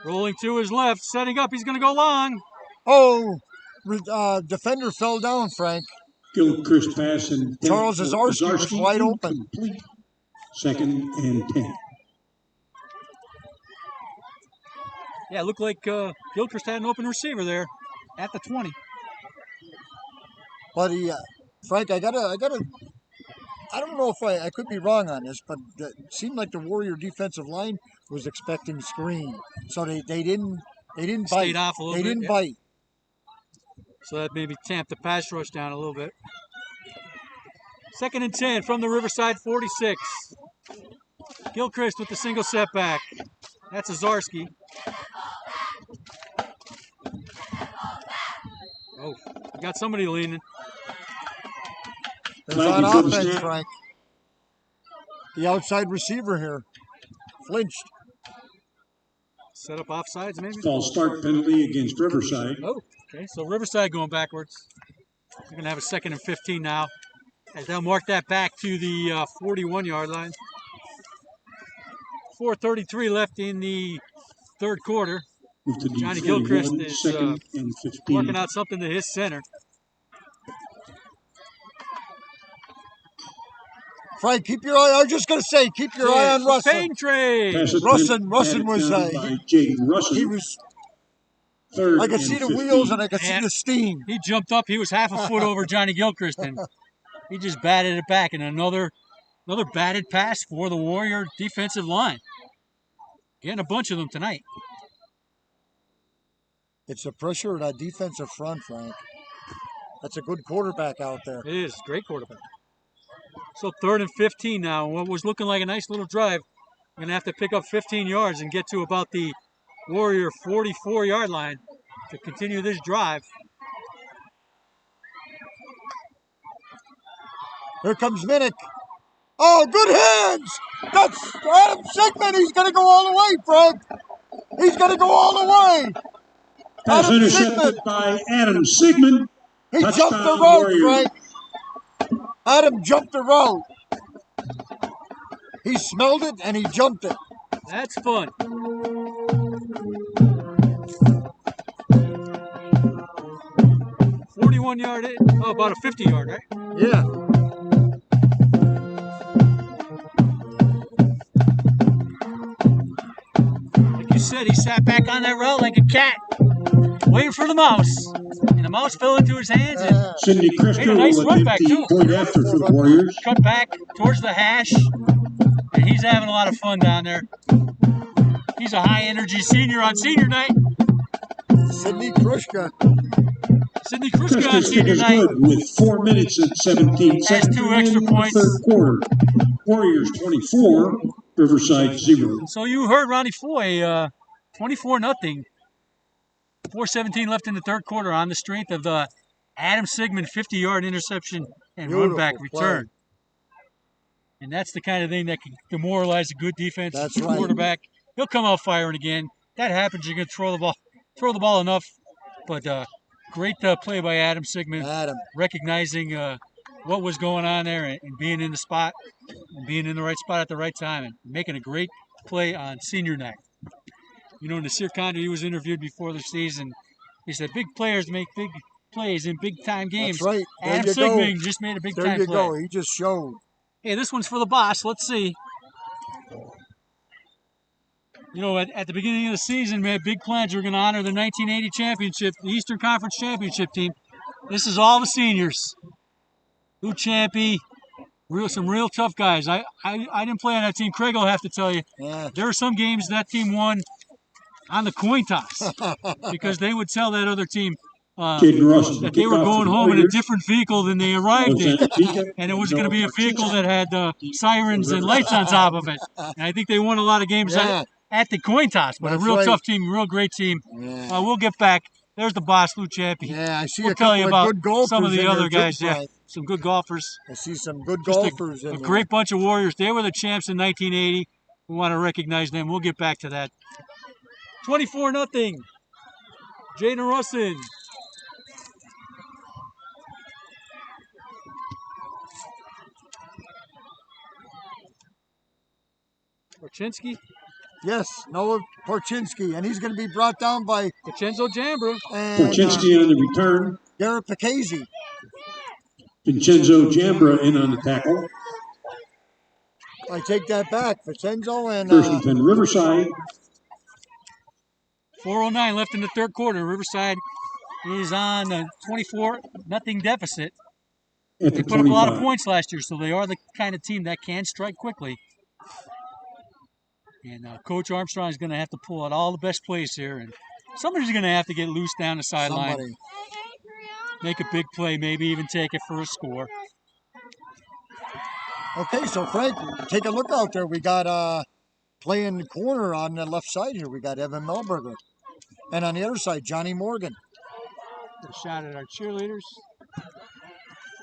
Rolling to his left, setting up. He's going to go long. Oh, defender fell down, Frank. Gilchrist pass and Charles Zazarski was wide open. Complete. 2nd and 10. Yeah, it looked like Gilchrist had an open receiver there at the 20. But Frank, I don't know if I could be wrong on this, but it seemed like the Warrior defensive line was expecting screen, so they didn't bite. Stayed off a little bit. They didn't bite. So that maybe tamped the pass rush down a little bit. 2nd and 10 from the Riverside 46. Gilchrist with the single setback. That's Zazarski. Oh, we got somebody leaning. It's on offense, Frank. The outside receiver here flinched. Set up offsides, maybe? False start penalty against Riverside. Oh, okay. So Riverside going backwards. We're going to have a 2nd and 15 now. As they'll mark that back to the 41-yard line. 4:33 left in the third quarter. Johnny Gilchrist is working out something to his center. Frank, keep your eye. I was just going to say, keep your eye on Russell. Pain trade. Russin was he was third. I could see the 15. wheels and I could see the steam. He jumped up. He was half a foot over Johnny Gilchrist, and he just batted it back. And another batted pass for the Warrior defensive line. Getting a bunch of them tonight. It's the pressure of that defensive front, Frank. That's a good quarterback out there. It is. Great quarterback. So 3rd and 15 now. What was looking like a nice little drive. We're going to have to pick up 15 yards and get to about the Warrior 44-yard line to continue this drive. Here comes Minnick. Oh, good hands! That's Adam Sigmund. He's going to go all the way, Frank. He's going to go all the way. Pass intercepted by Adam Sigmund. He jumped the road, Frank. Adam jumped the road. He smelled it and he jumped it. That's fun. $41-yard hit. Oh, about a 50-yard, right? Yeah. Like you said, he sat back on that route like a cat, waiting for the mouse. And the mouse fell into his hands and Cindy Christer made a nice will run attempt back, the too. point after for the Warriors. Cut back towards the hash. And he's having a lot of fun down there. He's a high-energy senior on senior night. Sidney Krushka. Sidney Krushka on Christmas senior is night. good with 4 minutes and 17 Has seconds 2 remaining extra in the points. third quarter. Warriors 24, Riverside 0. So you heard Ronnie Foy, 24-0. 4:17 left in the third quarter on the strength of the Adam Sigmund 50-yard interception and run back return. And that's the kind of thing that can demoralize a good defense. That's right. Quarterback. He'll come out firing again. That happens. You're going to throw the ball enough. But great play by Adam Sigmund, recognizing what was going on there and being in the spot, and being in the right spot at the right time, and making a great play on senior night. You know, Nasir Khandri, he was interviewed before the season. He said, big players make big plays in big-time games. That's right. There Adam Sigmund just made a big-time play. There you go. He just showed. Hey, this one's for the boss. Let's see. You know, at the beginning of the season, we had big plans. We were going to honor the 1980 championship, the Eastern Conference championship team. This is all the seniors. Lou Champy, some real tough guys. I didn't play on that team. Craig will have to tell you. Yeah. There were some games that team won on the coin toss because they would tell that other team that they were going home in a different vehicle than they arrived in. And it was going to be a vehicle that had sirens and lights on top of it. And I think they won a lot of games at the coin toss. But a real tough team, real great team. Yeah. We'll get back. There's the boss, Lou Champy. Yeah, I see we'll a couple tell you of about good golfers some of the other guys. Too, yeah, some good golfers. I see some good golfers in a there. great bunch of Warriors. They were the champs in 1980. We want to recognize them. We'll get back to that. 24-0. Jaden Russin. Porchinski? Yes, Noah Porchinski, and he's going to be brought down by Vincenzo Jambra. Porchinski on the return. Garrett Picasi. Vincenzo Jambra in on the tackle. I take that back. Vincenzo and First and 10, Riverside. 4:09 left in the third quarter. Riverside is on a 24-0 deficit. They put up a lot of points last year, so they are the kind of team that can strike quickly. And Coach Armstrong is going to have to pull out all the best plays here. And somebody's going to have to get loose down the sideline. Make a big play, maybe even take it for a score. Okay, so Frank, take a look out there. We got playing the corner on the left side here. We got Evan Melberger. And on the other side, Johnny Morgan. A shot at our cheerleaders.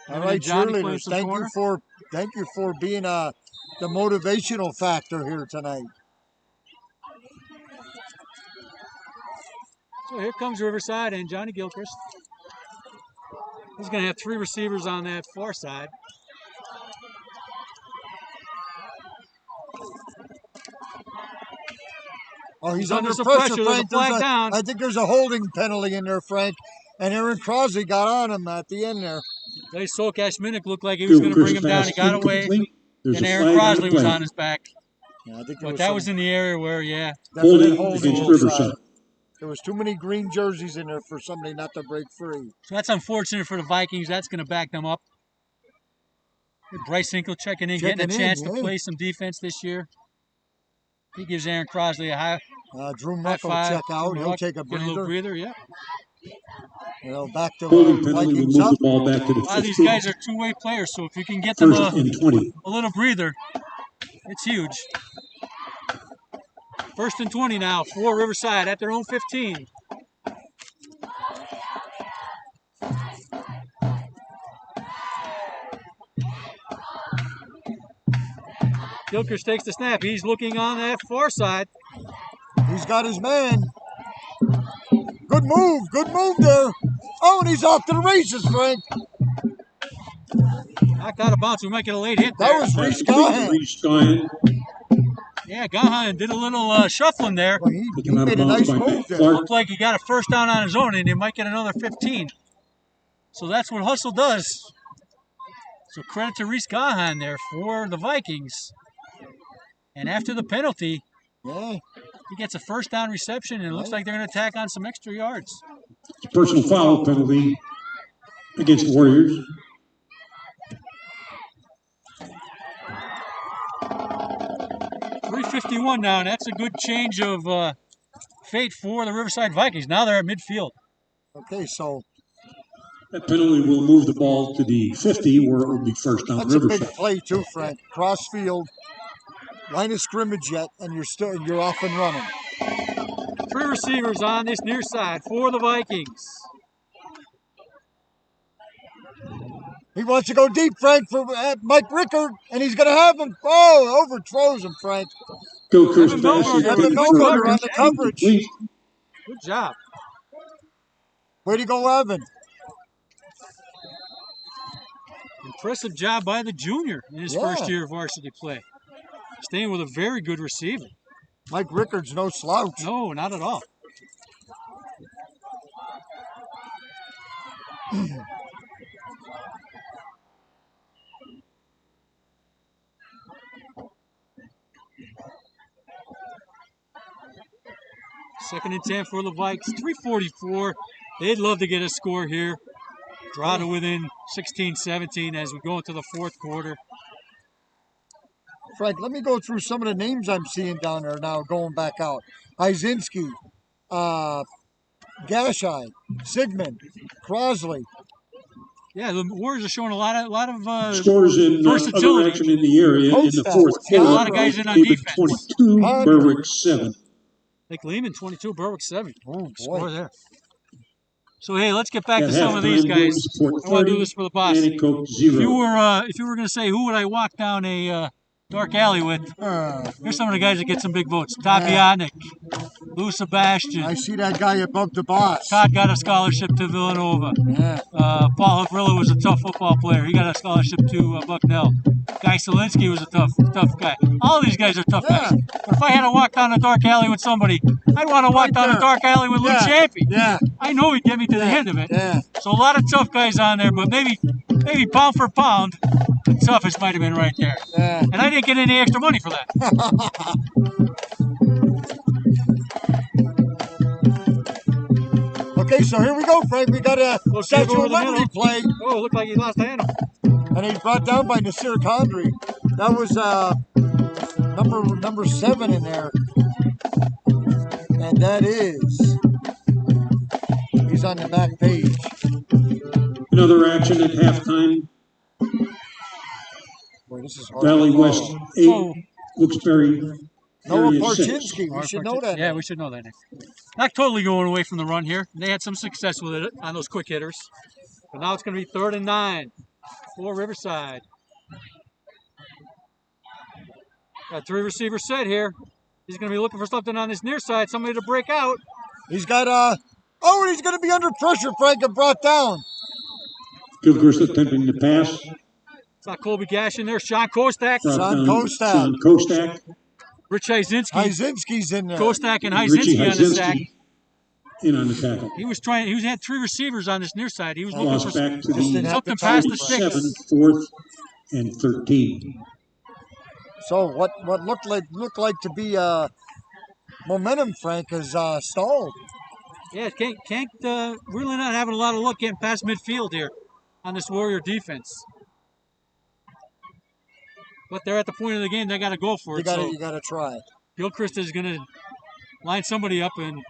All right, cheerleaders, thank you for being the motivational factor here tonight. So here comes Riverside and Johnny Gilchrist. He's going to have 3 receivers on that far side. Oh, he's under some pressure, Frank. I think there's a holding penalty in there, Frank. And Aaron Crosley got on him at the end there. Solcash Minnick looked like he was going to bring him down. He got away. And Aaron Crosley was on his back. Yeah, I think but that was in the area where, holding against Riverside. There was too many green jerseys in there for somebody not to break free. So that's unfortunate for the Vikings. That's going to back them up. Bryce Hinkle checking in, getting a chance to play some defense this year. He gives Aaron Crosley a high Drew Muck will check out. He'll take a breather. Get a little breather, yeah. Back to holding penalty will move the ball back to the 15. A lot of these guys are two-way players, so if you can get them a little breather, it's huge. 1st and 20 now for Riverside at their own 15. Gilchrist takes the snap. He's looking on that far side. He's got his man. Good move there. Oh, and he's off to the races, Frank. Knocked out of bounds. We might get a late hit there. That was Reese Gahan. Yeah, Gahan did a little shuffling there. Well, he made a nice move there. Looked like he got a first down on his own, and he might get another 15. So that's what hustle does. So credit to Reese Gahan there for the Vikings. And after the penalty, he gets a first down reception, and it looks like they're going to tack on some extra yards. Personal foul penalty against the Warriors. .351 now, and that's a good change of fate for the Riverside Vikings. Now they're at midfield. Okay, so That penalty will move the ball to the 50, where it will be first down that's a Riverside. big play too, Frank. Cross field, line of scrimmage yet, and you're off and running. 3 receivers on this near side for the Vikings. He wants to go deep, Frank, for Mike Rickard, and he's going to have him. Oh, overthrows him, Frank. Gilchrist Evan Milberg passes Evan to Milberg on the Herron, coverage. incomplete. Good job. Way to go, Evan. Impressive job by the junior in his Yeah. first year of varsity play. Staying with a very good receiver. Mike Rickard's no slouch. No, not at all. Second and 10 for the Vikes. 3:44. They'd love to get a score here. Draw to within 16-17 as we go into the fourth quarter. Frank, let me go through some of the names I'm seeing down there now going back out. Hyzinski, Gashai, Sigmund, Crosley. Yeah, the Warriors are showing a lot of Scores in other versatility. action in the area in the Kostak. fourth Yeah, a quarter. lot of guys in on David defense. 22, Berwick 7. Lake Lehman 22, Berwick 7. Oh, Score boy. there. So hey, let's get back At to some of these halftime, guys. Williamsport I want to do 30, this for the boss. Nanticoke If 0. you were going to say who would I walk down a dark alley with, here's some of the guys that get some big votes. Todd Biotnik, Lou Sebastian. I see that guy above the boss. Todd got a scholarship to Villanova. Yeah. Paul Huckrillo was a tough football player. He got a scholarship to Bucknell. Guy Solinsky was a tough guy. All these guys are tough guys. But if I had to walk down a dark alley with somebody, I'd want to walk down a dark alley with Lou Champy. Yeah. I know he'd get me to the end of it. Yeah. So a lot of tough guys on there, but maybe pound for pound, the toughest might have been right there. Yeah. And I didn't get any extra money for that. Okay, so here we go, Frank. We got a Let's Statue go over of the Liberty middle. play, Oh, it looked like he lost a handle. and he's brought down by Nasir Khandri. That was number 7 in there, and that is he's on the back page. Another action at halftime. Boy, this is hard. Valley West 8, Oh. Wilkes-Barre Noah area 6. Parchinsky. We should know that. Yeah, we should know that name. Not totally going away from the run here. They had some success with it on those quick hitters. But now it's going to be 3rd and 9 for Riverside. Got 3 receivers set here. He's going to be looking for something on this near side, somebody to break out. He's got and he's going to be under pressure, Frank, and brought down. Gilchrist attempting to pass. It's not Colby Gashai in there. Sean Kostak. Brought Sean down Kostak. Sean Kostak. Rich Hyzinski. Hyzinski's in there. Kostak and Richie Hyzinski on the sack. Hyzinski in on the tackle. He had 3 receivers on this near side. He was looking Lost for back to Just didn't the have something the past time, the Frank. sticks. 7, 4th, and 13. So what looked like to be momentum, Frank, is stalled. Yeah, can't really not having a lot of luck getting past midfield here on this Warrior defense. But they're at the point of the game they got to go for it. You got to try. Gilchrist is going to line somebody up and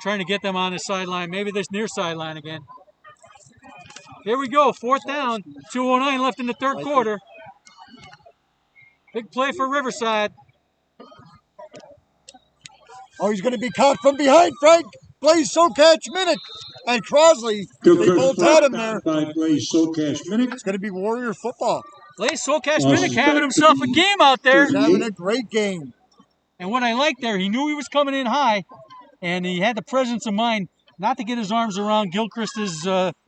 trying to get them on the sideline. Maybe this near sideline again. Here we go, 4th down. 2:09 left in the third quarter. Big play for Riverside. Oh, he's going to be caught from behind, Frank. Blaze Socash Minnick and Crosley. They both had him there. By Blaze Socash Minnick. It's going to be Warrior football. Blaze Socash Minnick having himself a game out there. He's having a great game. And what I like there, he knew he was coming in high, and he had the presence of mind not to get his arms around Gilchrist's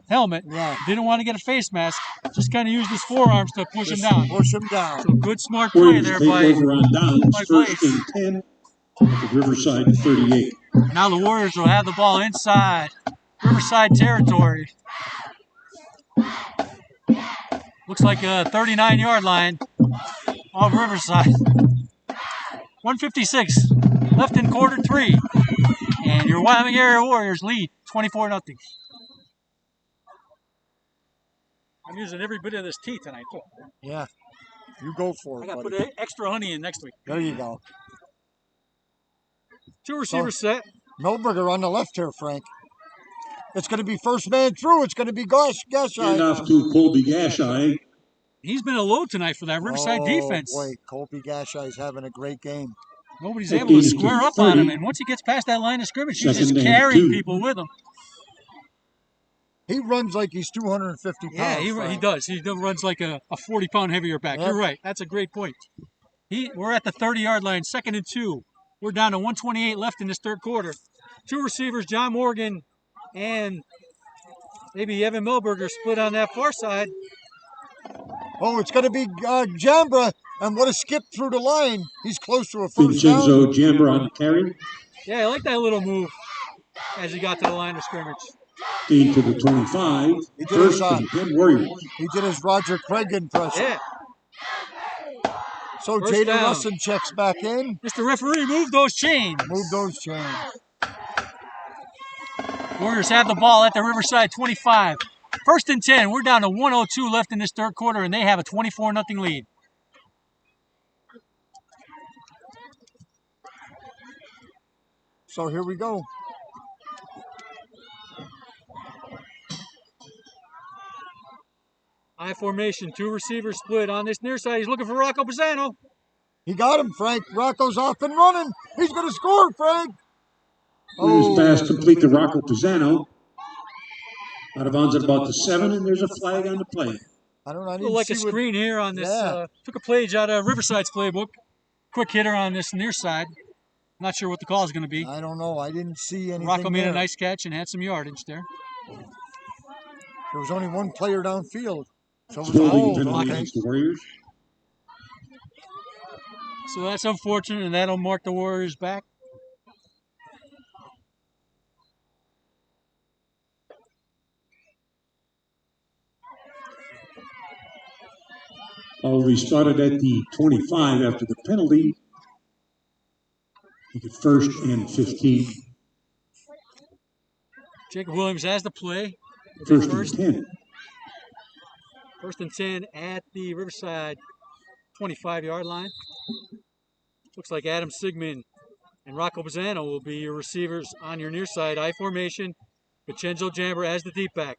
helmet. Yeah. Didn't want to get a face mask. Just kind of used his forearms to push him down. Push him down. So good, smart play Warriors there take by over on downs. by 1st Blaze. and 10 at the Riverside 38. Now the Warriors will have the ball inside Riverside territory. Looks like a 39-yard line of Riverside. 1:56 left in quarter 3. And your Wyoming Area Warriors lead 24-0. I'm using every bit of this tea tonight, too. Yeah. You go for I it, got to buddy. put extra honey in next week. There you go. 2 receivers set. Milberger on the left here, Frank. It's going to be first man through. It's going to be Gashai. And off to Colby Gashai. He's been a load tonight for that Riverside defense. Boy, Colby Gashai is having a great game. Nobody's That able to gains square to up on him, 30. and once he gets past that line of scrimmage, he's Second just and carrying 2. people with him. He runs like he's 250 pounds. Yeah, he Frank. does. He runs like a 40-pound heavier back. Yep. You're right. That's a great point. We're at the 30-yard line, 2nd and 2. We're down to 1:28 left in this third quarter. Two receivers, John Morgan and maybe Evan Milberger, split on that far side. Oh, it's going to be Jambra, and what a skip through the line. He's close to a first down. Vincenzo Jambra on the carry. Yeah, I like that little move as he got to the line of scrimmage. Gain to the 25. He did First his, and 10 Warriors. He did his Roger Craig impression. Yeah. So First Jaden down. Russin checks back in. Mr. Referee, move those chains. Move those chains. Warriors have the ball at the Riverside 25. 1st and 10. We're down to 1:02 left in this third quarter, and they have a 24-0 lead. So here we go. I formation, two receivers split on this near side. He's looking for Rocco Pisano. He got him, Frank. Rocco's off and running. He's going to score, Frank. Here's pass complete to Rocco Pisano. Out of bounds at about the 7, and there's a flag on the play. I don't know. I Look didn't like see a screen here on this. Yeah. Took a page out of Riverside's playbook. Quick hitter on this near side. Not sure what the call is going to be. I don't know. I didn't see anything. Rocco made there. a nice catch and had some yardage there. There was only one player downfield. So it was a Holding hold. penalty Okay. against the Warriors. So that's unfortunate, and that'll mark the Warriors back. We started at the 25 after the penalty. Make it 1st and 15. Jacob Williams has the play. 1st and 10. 1st and 10 at the Riverside 25-yard line. Looks like Adam Sigmund and Rocco Pisano will be your receivers on your near side. I formation. Vincenzo Jambra as the deep back.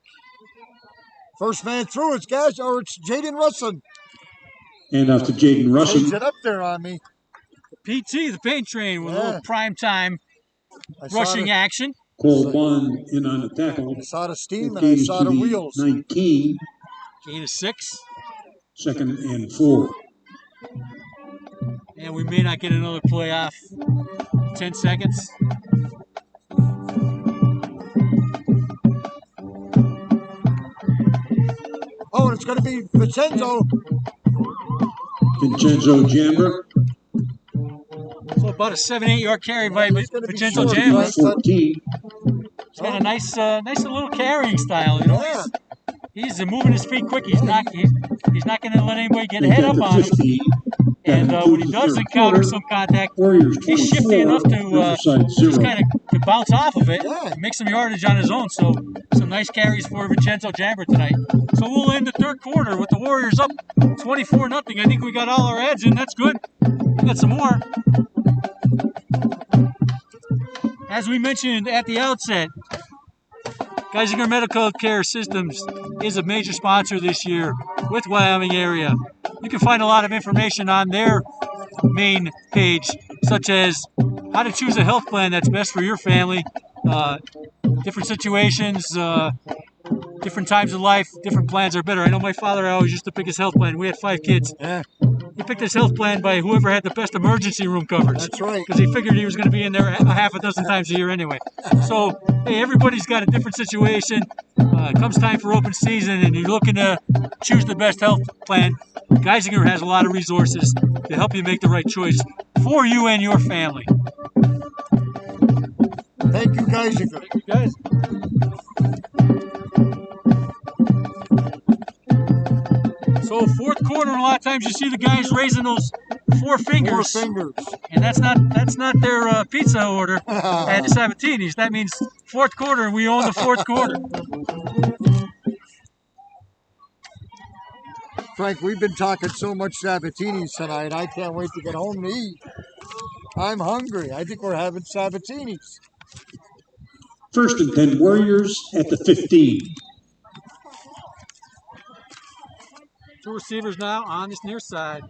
First man through. It's Jaden Russin. And off to Jaden Russin. Changed it up there on me. PT, the paint train, with a Yeah. little prime time I saw rushing the- action. Cole Bond in on the tackle. I saw the steam It and I gains saw to the wheels. 19. Gain of 6. 2nd and 4. And we may not get another play off. 10 seconds. Oh, and it's going to be Vincenzo. Vincenzo Jambra. So about a 7-8 yard carry by He's gonna be Vincenzo short, Jambra. right? 14. He's got a nice little carrying style, you know. Yeah. He's moving his feet quick. He's not going to let anybody get ahead up Back on to him. 15. And Back when he to the does third encounter quarter. some contact, Warriors he's 24, shifty enough to Riverside just 0. kind of bounce off of it, Yeah. make some yardage on his own. So some nice carries for Vincenzo Jambra tonight. So we'll end the third quarter with the Warriors up 24-0. I think we got all our ads in. That's good. We got some more. As we mentioned at the outset, Geisinger Medical Care Systems is a major sponsor this year with Wyoming Area. You can find a lot of information on their main page, such as how to choose a health plan that's best for your family, different situations, different times of life, different plans are better. I know my father always used to pick his health plan. We had 5 kids. Yeah, He picked his health plan by whoever had the best emergency room coverage. that's right. Because he figured he was going to be in there a half a dozen times a year anyway. So, hey, everybody's got a different situation. It comes time for open season and you're looking to choose the best health plan. Geisinger has a lot of resources to help you make the right choice for you and your family. Thank you, Geisinger. Thank you, guys. So fourth quarter, a lot of times you see the guys raising those 4 fingers. 4 fingers. And that's not their pizza order at the Sabatini's. That means fourth quarter, we own the fourth quarter. Frank, we've been talking so much Sabatini's tonight. I can't wait to get home to eat. I'm hungry. I think we're having Sabatini's. First and 10 Warriors at the 15. Two receivers now on this near side.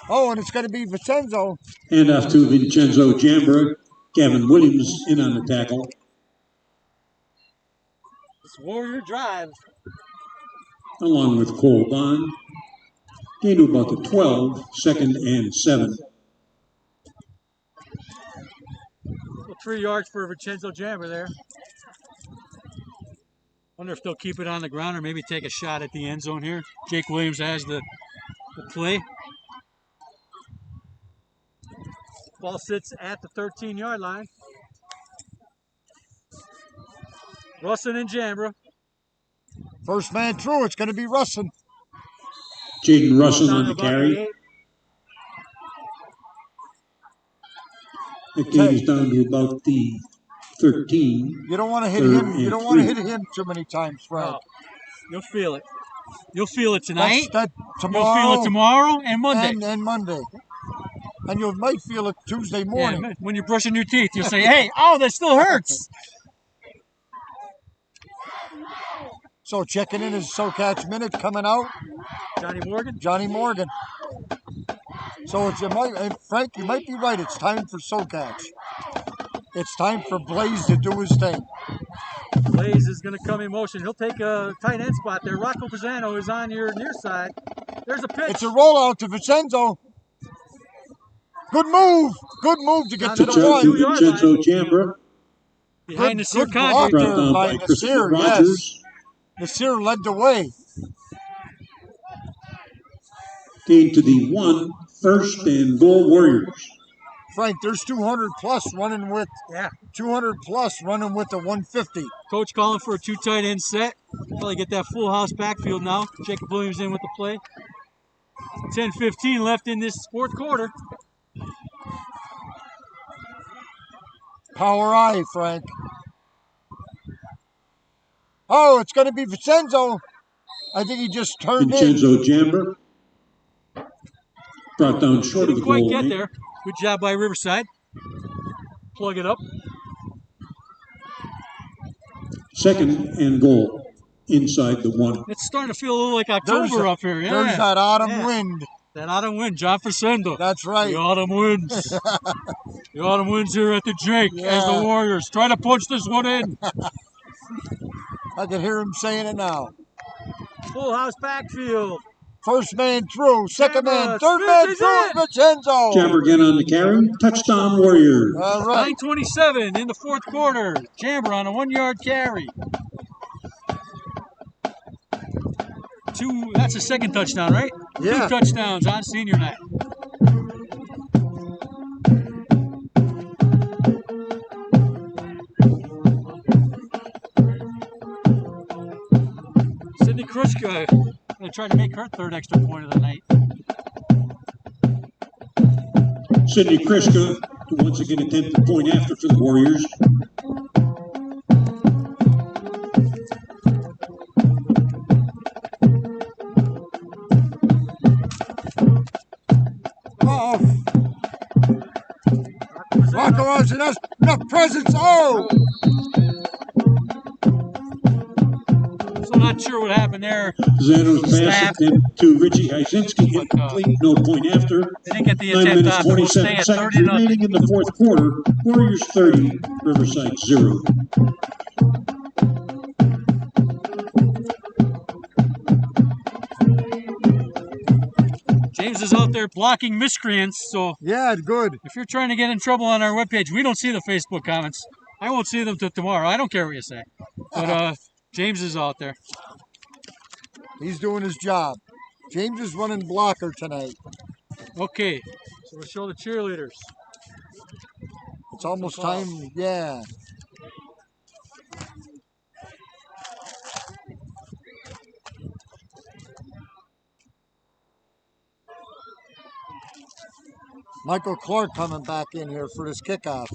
Oh, and it's going to be Vincenzo. And off to Vincenzo Jambra. Gavin Williams in on the tackle. It's Warrior drive. Along with Cole Bond. Gain to about the 12, second and 7. 3 yards for Vincenzo Jambra there. Wonder if they'll keep it on the ground or maybe take a shot at the end zone here. Jake Williams has the play. Ball sits at the 13-yard line. Russin and Jambra. First man through, it's going to be Russin. Jaden Russin on the carry. The gain is down to about the 13. You don't want to hit him. You don't want to hit him too many times, Frank. No. You'll feel it. You'll feel it tonight. Tomorrow. You'll feel it tomorrow and Monday. And Monday. And you might feel it Tuesday morning. Yeah, when you're brushing your teeth, you'll say, hey, oh, that still hurts. So checking in is SoCatch Minute coming out. Johnny Morgan. So Frank, you might be right. It's time for SoCatch. It's time for Blaze to do his thing. Blaze is going to come in motion. He'll take a tight end spot there. Rocco Pisano is on your near side. There's a pitch. It's a rollout to Vincenzo. Good move. Good move to get to the one. Vincenzo Jambra. Behind the Sear Brought down by Christopher Rogers. Nasir led the way. Gain to the 1, first and goal Warriors. Frank, there's 200 plus running with 200 plus running with the 150. Coach calling for a 2 tight end set. Probably get that full house backfield now. Jacob Williams in with the play. 10:15 left in this fourth quarter. Power eye, Frank. Oh, it's going to be Vincenzo. I think he just turned Vincenzo Jambra. Brought down short of the goal line. Didn't quite get there. Good job by Riverside. Plug it up. Second and goal inside the 1. It's starting to feel a little like October up here. Yeah. There's that autumn wind. That autumn wind, John Frisendo. That's right. The autumn winds. The autumn winds here at the Jake as the Warriors try to punch this one in. I can hear him saying it now. Full house backfield. First man through, second man, third man through, Vincenzo. Jambra again on the carry. Touchdown Warriors. All right. 9:27 in the fourth quarter. Jambra on a 1-yard carry. That's a second touchdown, right? Yeah. 2 touchdowns on senior night. Sydney Krushka going to try to make her third extra point of the night. Sydney Krushka to once again attempt a point after for the Warriors. Rocco Arsenas, enough presence. Oh! So not sure what happened there. Zano's pass attempt to Richie Hysinski incomplete, no point after. They didn't get the 9 attempt minutes, off. 27 seconds remaining in the fourth quarter. Warriors 30, Riverside 0. James is out there blocking miscreants, so yeah, good. If you're trying to get in trouble on our webpage, we don't see the Facebook comments. I won't see them till tomorrow. I don't care what you say. But James is out there. He's doing his job. James is running blocker tonight. Okay, so we'll show the cheerleaders. It's almost time, yeah. Michael Clark coming back in here for this kickoff.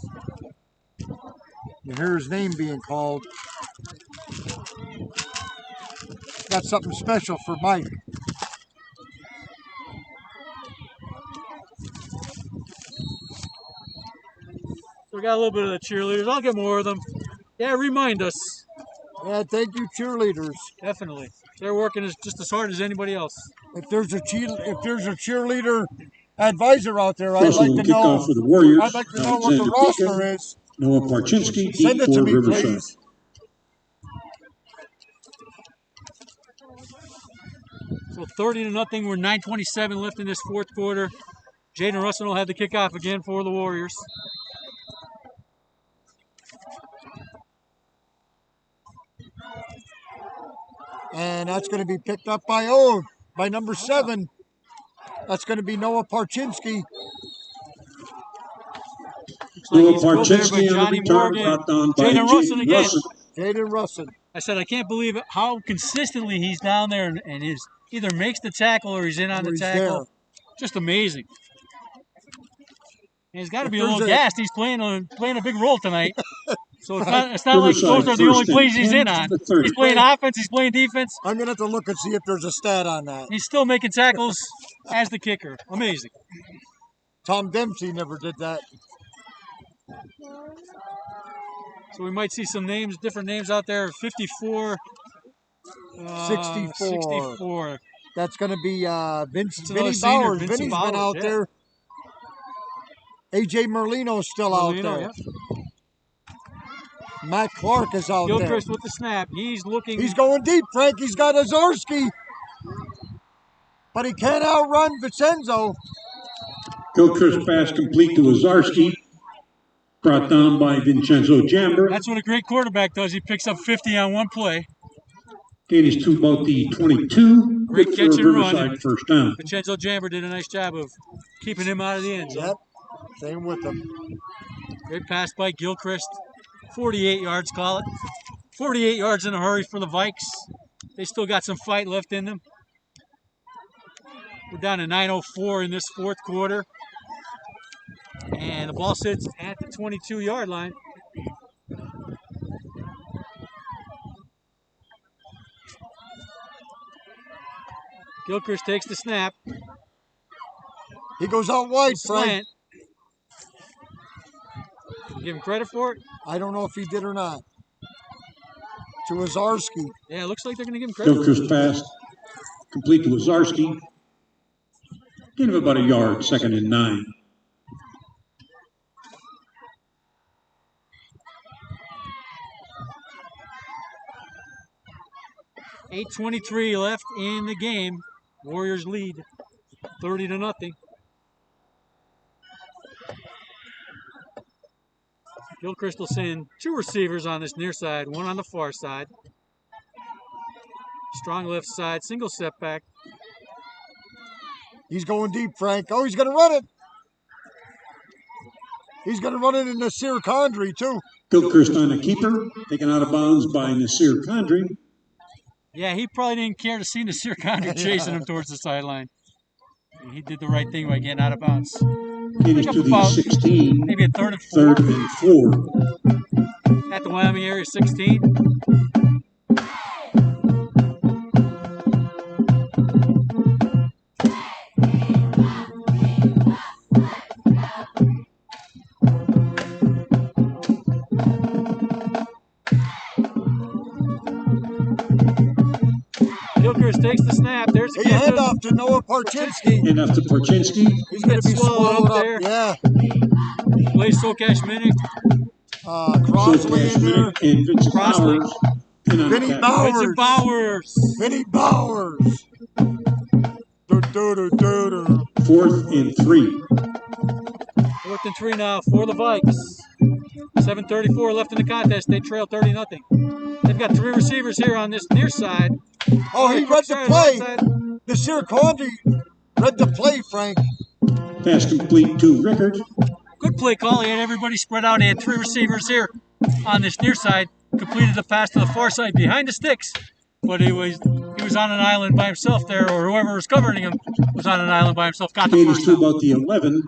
You hear his name being called. Got something special for Mike. We got a little bit of the cheerleaders. I'll get more of them. Yeah, remind us. Yeah, thank you, cheerleaders. Definitely. They're working just as hard as anybody else. If there's a cheerleader advisor out there, I'd Russell like will to kick know. off for the Warriors. I'd like to know what the Alexander roster Beacon, is. Noah Parchinsky, Send deep it to for me, Riverside. please. So 30-0. We're 9:27 left in this fourth quarter. Jaden Russell will have the kickoff again for the Warriors. And that's going to be picked up by number 7. That's going to be Noah Parchinsky. Noah He's pulled there by Parchinsky on the Johnny return, Morgan. brought down by Jaden Russell Jaden again. Russell. Jaden Russell. I said, I can't believe it, how consistently he's down there and is either makes the tackle or he's in on the tackle. There. Just amazing. And he's got to If be a there's little a- gassed. He's playing a big role tonight. So it's not like Riverside those are the only first plays and he's in 10 on. to the 30. He's playing offense. He's playing defense. I'm going to have to look and see if there's a stat on that. He's still making tackles as the kicker. Amazing. Tom Dempsey never did that. So we might see some names, different names out there. 54. 64. 64. That's going to be That's another Vinny senior, Bauer. Vincent Vinny's Bauer, been out yeah. there. A.J. Merlino's still out Merlino, there. yeah. Matt Clark is out Gilchrist there. with the snap. He's looking. He's going deep, Frank. He's got Azarski. But he can't outrun Vincenzo. Gilchrist pass complete to Azarski. Brought down by Vincenzo Jamber. That's what a great quarterback does. He picks up 50 on one play. Gain is to about the 22. Great Good catch for a and run. Riverside first down. Vincenzo Jamber did a nice job of keeping him out of the end zone. Yep. Same with him. Great pass by Gilchrist. 48 yards, call it. 48 yards in a hurry for the Vikes. They still got some fight left in them. We're down to 9:04 in this fourth quarter. And the ball sits at the 22-yard line. Gilchrist takes the snap. He goes out wide, Frank. Slant. Give him credit for it? I don't know if he did or not. To Azarski. Yeah, it looks like they're going to give him credit. Gilchrist pass complete to Azarski. Gain of about a yard, 2nd and 9. .8:23 left in the game. Warriors lead 30-0. Gilchrist will send 2 receivers on this near side, 1 on the far side. Strong left side, single step back. He's going deep, Frank. Oh, he's going to run it. He's going to run it in Nasir Condry, too. Gilchrist on a keeper, taken out of bounds by Nasir Condry. Yeah, he probably didn't care to see Nasir Condry chasing him towards the sideline. He did the right thing by getting out of bounds. Gain is to the 16. Maybe a 3rd and 4 3rd and 4. at the Wyoming Area 16. Gilchrist takes the snap. There's the He hand off to Noah Parchinsky. Enough to Parchinsky. He's going to be swallowed swallowed up up. there. Yeah. Plays Sokash Minnick. Crossley in there. And Vincent Crossley. Bowers. In on Vinny the tackle. Bauer. Vincent Bowers. Vinny Bowers. Do, do, do, do, do. 4th and 3. 4th and 3 now for the Vikes. 7:34 left in the contest. They trail 30-0. They've got 3 receivers here on this near side. Oh, he read the play. Nasir Condry read the play, Frank. Pass complete to Rickard. Good play call. He had everybody spread out. He had 3 receivers here on this near side. Completed the pass to the far side behind the sticks. But he was on an island by himself there, or whoever was covering him was on an island by himself. Got the Gain is first to down. about the 11.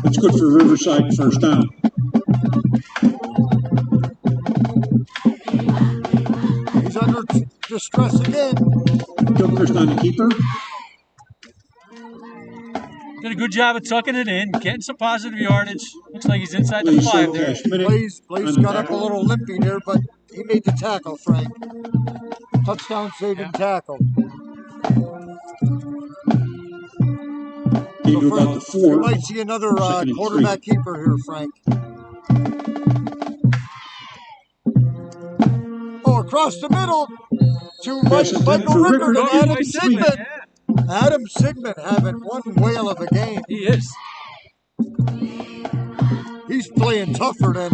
That's good for Riverside first down. He's under distress again. Gilchrist on the keeper. Did a good job of tucking it in, getting some positive yardage. Looks like he's inside the 5 there. Blaze got up a little limpy there, but he made the tackle, Frank. Touchdown saving tackle. Came to about the 4. You might see another quarterback keeper here, Frank. Oh, across the middle to Michael Rickard and Adam Sigmund. Adam Sigmund having one whale of a game. He is. He's playing tougher than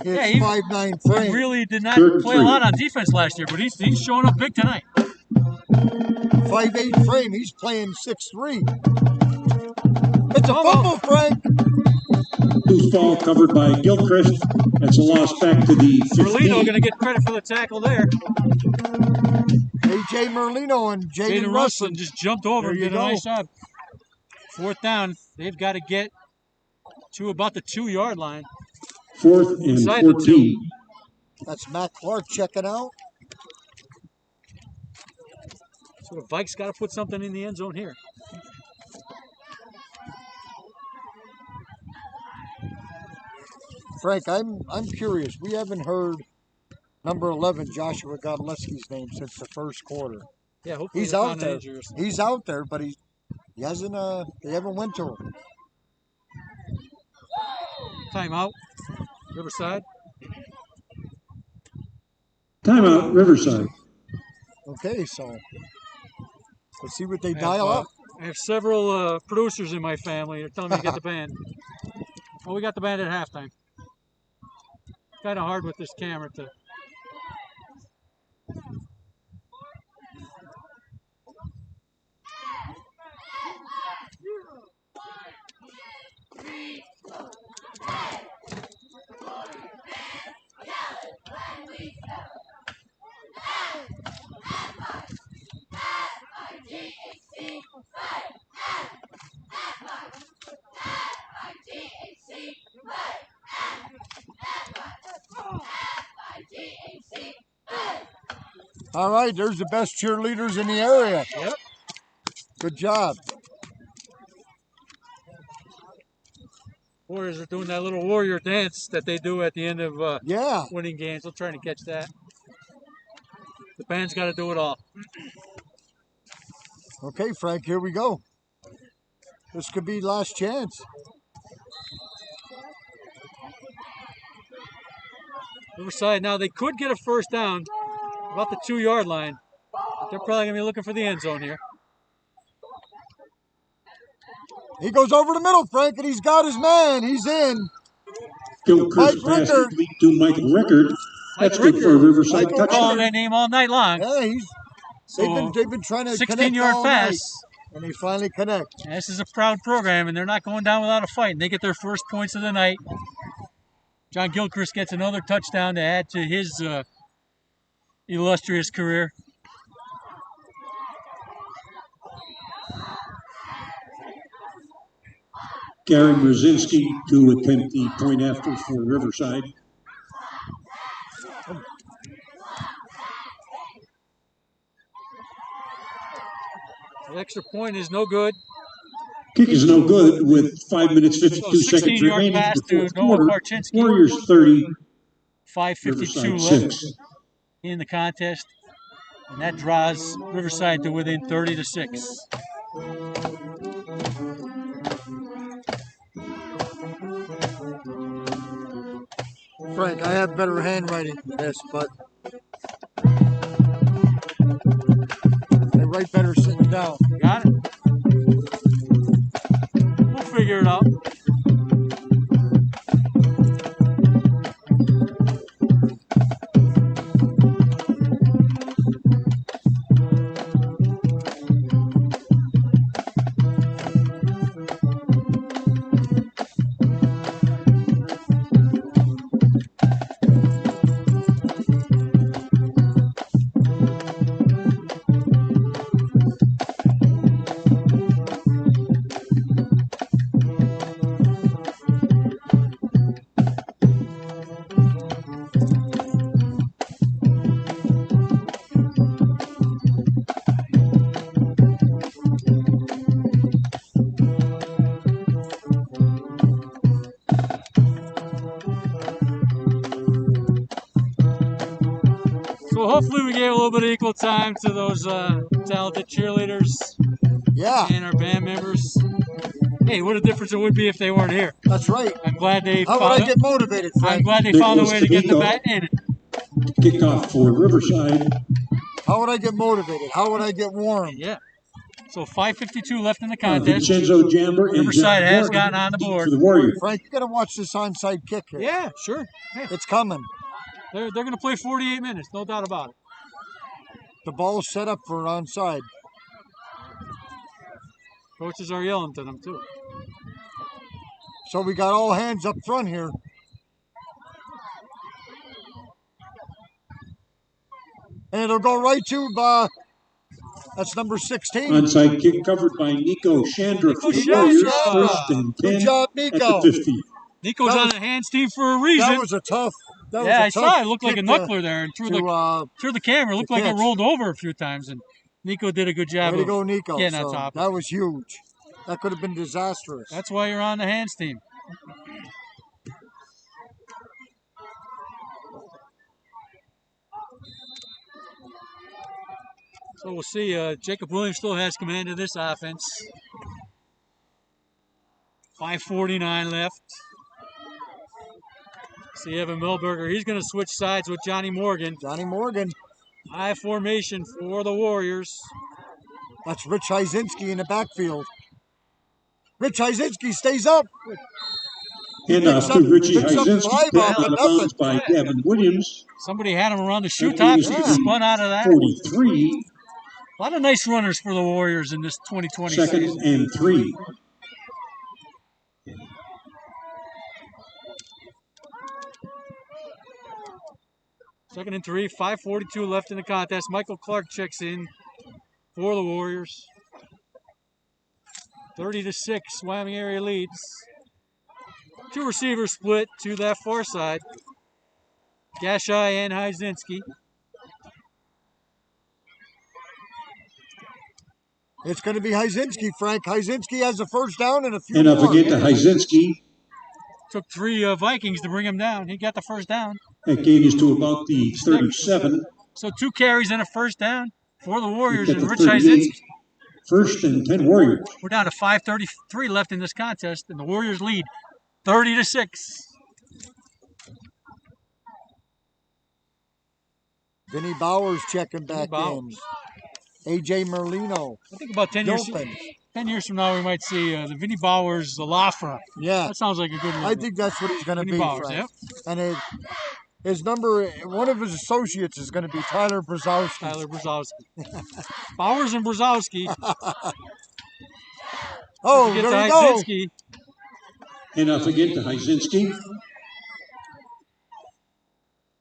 his 5'9" frame. He really did not play a lot on defense last year, but he's showing up big tonight. 5'8" frame. He's playing 6'3". It's a fumble, Frank. Loose ball covered by Gilchrist. That's a loss back to the 15. Merlino going to get credit for the tackle there. A.J. Merlino and Jaden Russell just jumped over and did a nice job. 4th down. They've got to get to about the 2-yard line. 4th and 14. That's Matt Clark checking out. So the Vikes got to put something in the end zone here. Frank, I'm curious. We haven't heard number 11 Joshua Godleski's name since the first quarter. Yeah, hopefully he's out there. He's out there, but he hasn't. They haven't went to him. Timeout. Riverside. Timeout. Riverside. Okay, so let's see what they dial up. I have several producers in my family. They're telling me to get the band. Well, we got the band at halftime. Kind of hard with this camera to. All right, there's the best cheerleaders in the area. Yep. Good job. Warriors are doing that little warrior dance that they do at the end of winning games. They'll try to catch that. The band's got to do it all. Okay, Frank, here we go. This could be last chance. Riverside, now they could get a first down about the 2-yard line. They're probably going to be looking for the end zone here. He goes over the middle, Frank, and he's got his man. He's in. Gilchrist pass to Michael Rickard. That's good for a Riverside touchdown. Calling that name all night long. Yeah, they've been trying to 16-yard pass. And they finally connect. And this is a proud program, and they're not going down without a fight. And they get their first points of the night. John Gilchrist gets another touchdown to add to his illustrious career. Gary Brzezinski to attempt the point after for Riverside. The extra point is no good. Kick is no good with 5 minutes, 52 seconds remaining in the fourth quarter. Warriors 30. 5:52 left in the contest. And that draws Riverside to within 30-6. Frank, I have better handwriting than this, but I write better sitting down. Got it? We'll figure it out. hopefully we gave a little bit of equal time to those talented cheerleaders Yeah, and our band members. Hey, what a difference it would be if they weren't here. that's right. I'm glad they How would I get motivated, I'm Frank? glad they found a way to get the bat in. Kickoff for Riverside. How would I get motivated? How would I get warm? Yeah. So 5:52 left in the contest. Vincenzo Jamber and Riverside Jeff has Morgan gotten on the board. for the Warriors. Frank, you gotta watch this onside kick here. Yeah, sure. Yeah. It's coming. They're going to play 48 minutes, no doubt about it. The ball's set up for onside. Coaches are yelling to them too. So we got all hands up front here. And it'll go right to, that's number 16. Onside kick covered by Nico Chandra for the Nico Warriors. Chandra. First and 10 Good job, at Nico. the 50. Nico's That on was- the hands team for a reason. That was a tough. That was Yeah, a I tough saw it. Looked like a kick knuckler there, and through the camera, it looked to like it catch. rolled over a few times. And Nico did a good job. Way to of go, Nico. getting on So top. that was huge. That could have been disastrous. That's why you're on the hands team. So we'll see. Jacob Williams still has command of this offense. 5:49 left. See Evan Milberger. He's going to switch sides with Johnny Morgan. Johnny Morgan. High formation for the Warriors. That's Rich Hyzinski in the backfield. Rich Hyzinski stays up. Handoff to Richie picks up Hyzinski, five put off out and of bounds by nothing. Gavin Williams. Somebody had him around the shoe That top. leaves He it spun out of that. 43, A lot of nice runners for the Warriors in this 2020 second season. and 3. Second and 3, 5:42 left in the contest. Michael Clark checks in for the Warriors. 30-6, Wyoming Area leads. Two receivers split to that far side. Gashai and Hyzinski. It's going to be Hyzinski, Frank. Hyzinski has a first down and a few And more. don't forget to Hyzinski. Took three Vikings to bring him down. He got the first down. That gain is to about the 37. So 2 carries and a first down for the Warriors At and the Rich 38. Hyzinski. First and 10 Warriors. We're down to 5:33 left in this contest, and the Warriors lead 30-6. Vinny Bauer's checking back in. Bowers. A.J. Merlino. I think about 10 years, Gilchrist. 10 years from now, we might see the Vinny Bauer's law firm. Yeah, That sounds like a good one. I think that's what he's going to Vinny be, Bowers, Frank. yep. And his number, one of his associates is going to be Tyler Brzezowski. Tyler Brzezowski. Bowers and Brzezowski. Oh, Get there to we go. Hyzinski. And don't forget to Hyzinski.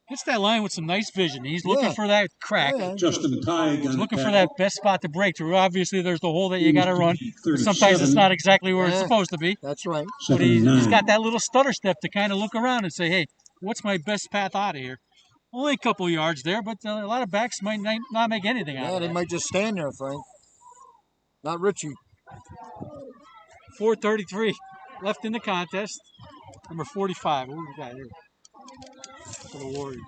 Hits that line with some nice vision. He's looking Yeah. for that crack. Yeah. Justin Tighe He's on looking the for tackle. that best spot to break through. Obviously, there's the hole that you got to run. 37. Sometimes it's not exactly where it's Yeah. supposed to be. That's right. But Second and he's 9. got that little stutter step to kind of look around and say, hey, what's my best path out of here? Only a couple yards there, but a lot of backs might not make anything out Yeah, of they it. might just stand there, Frank. Not Richie. 4:33 left in the contest. Number 45. What do we got here for the Warriors?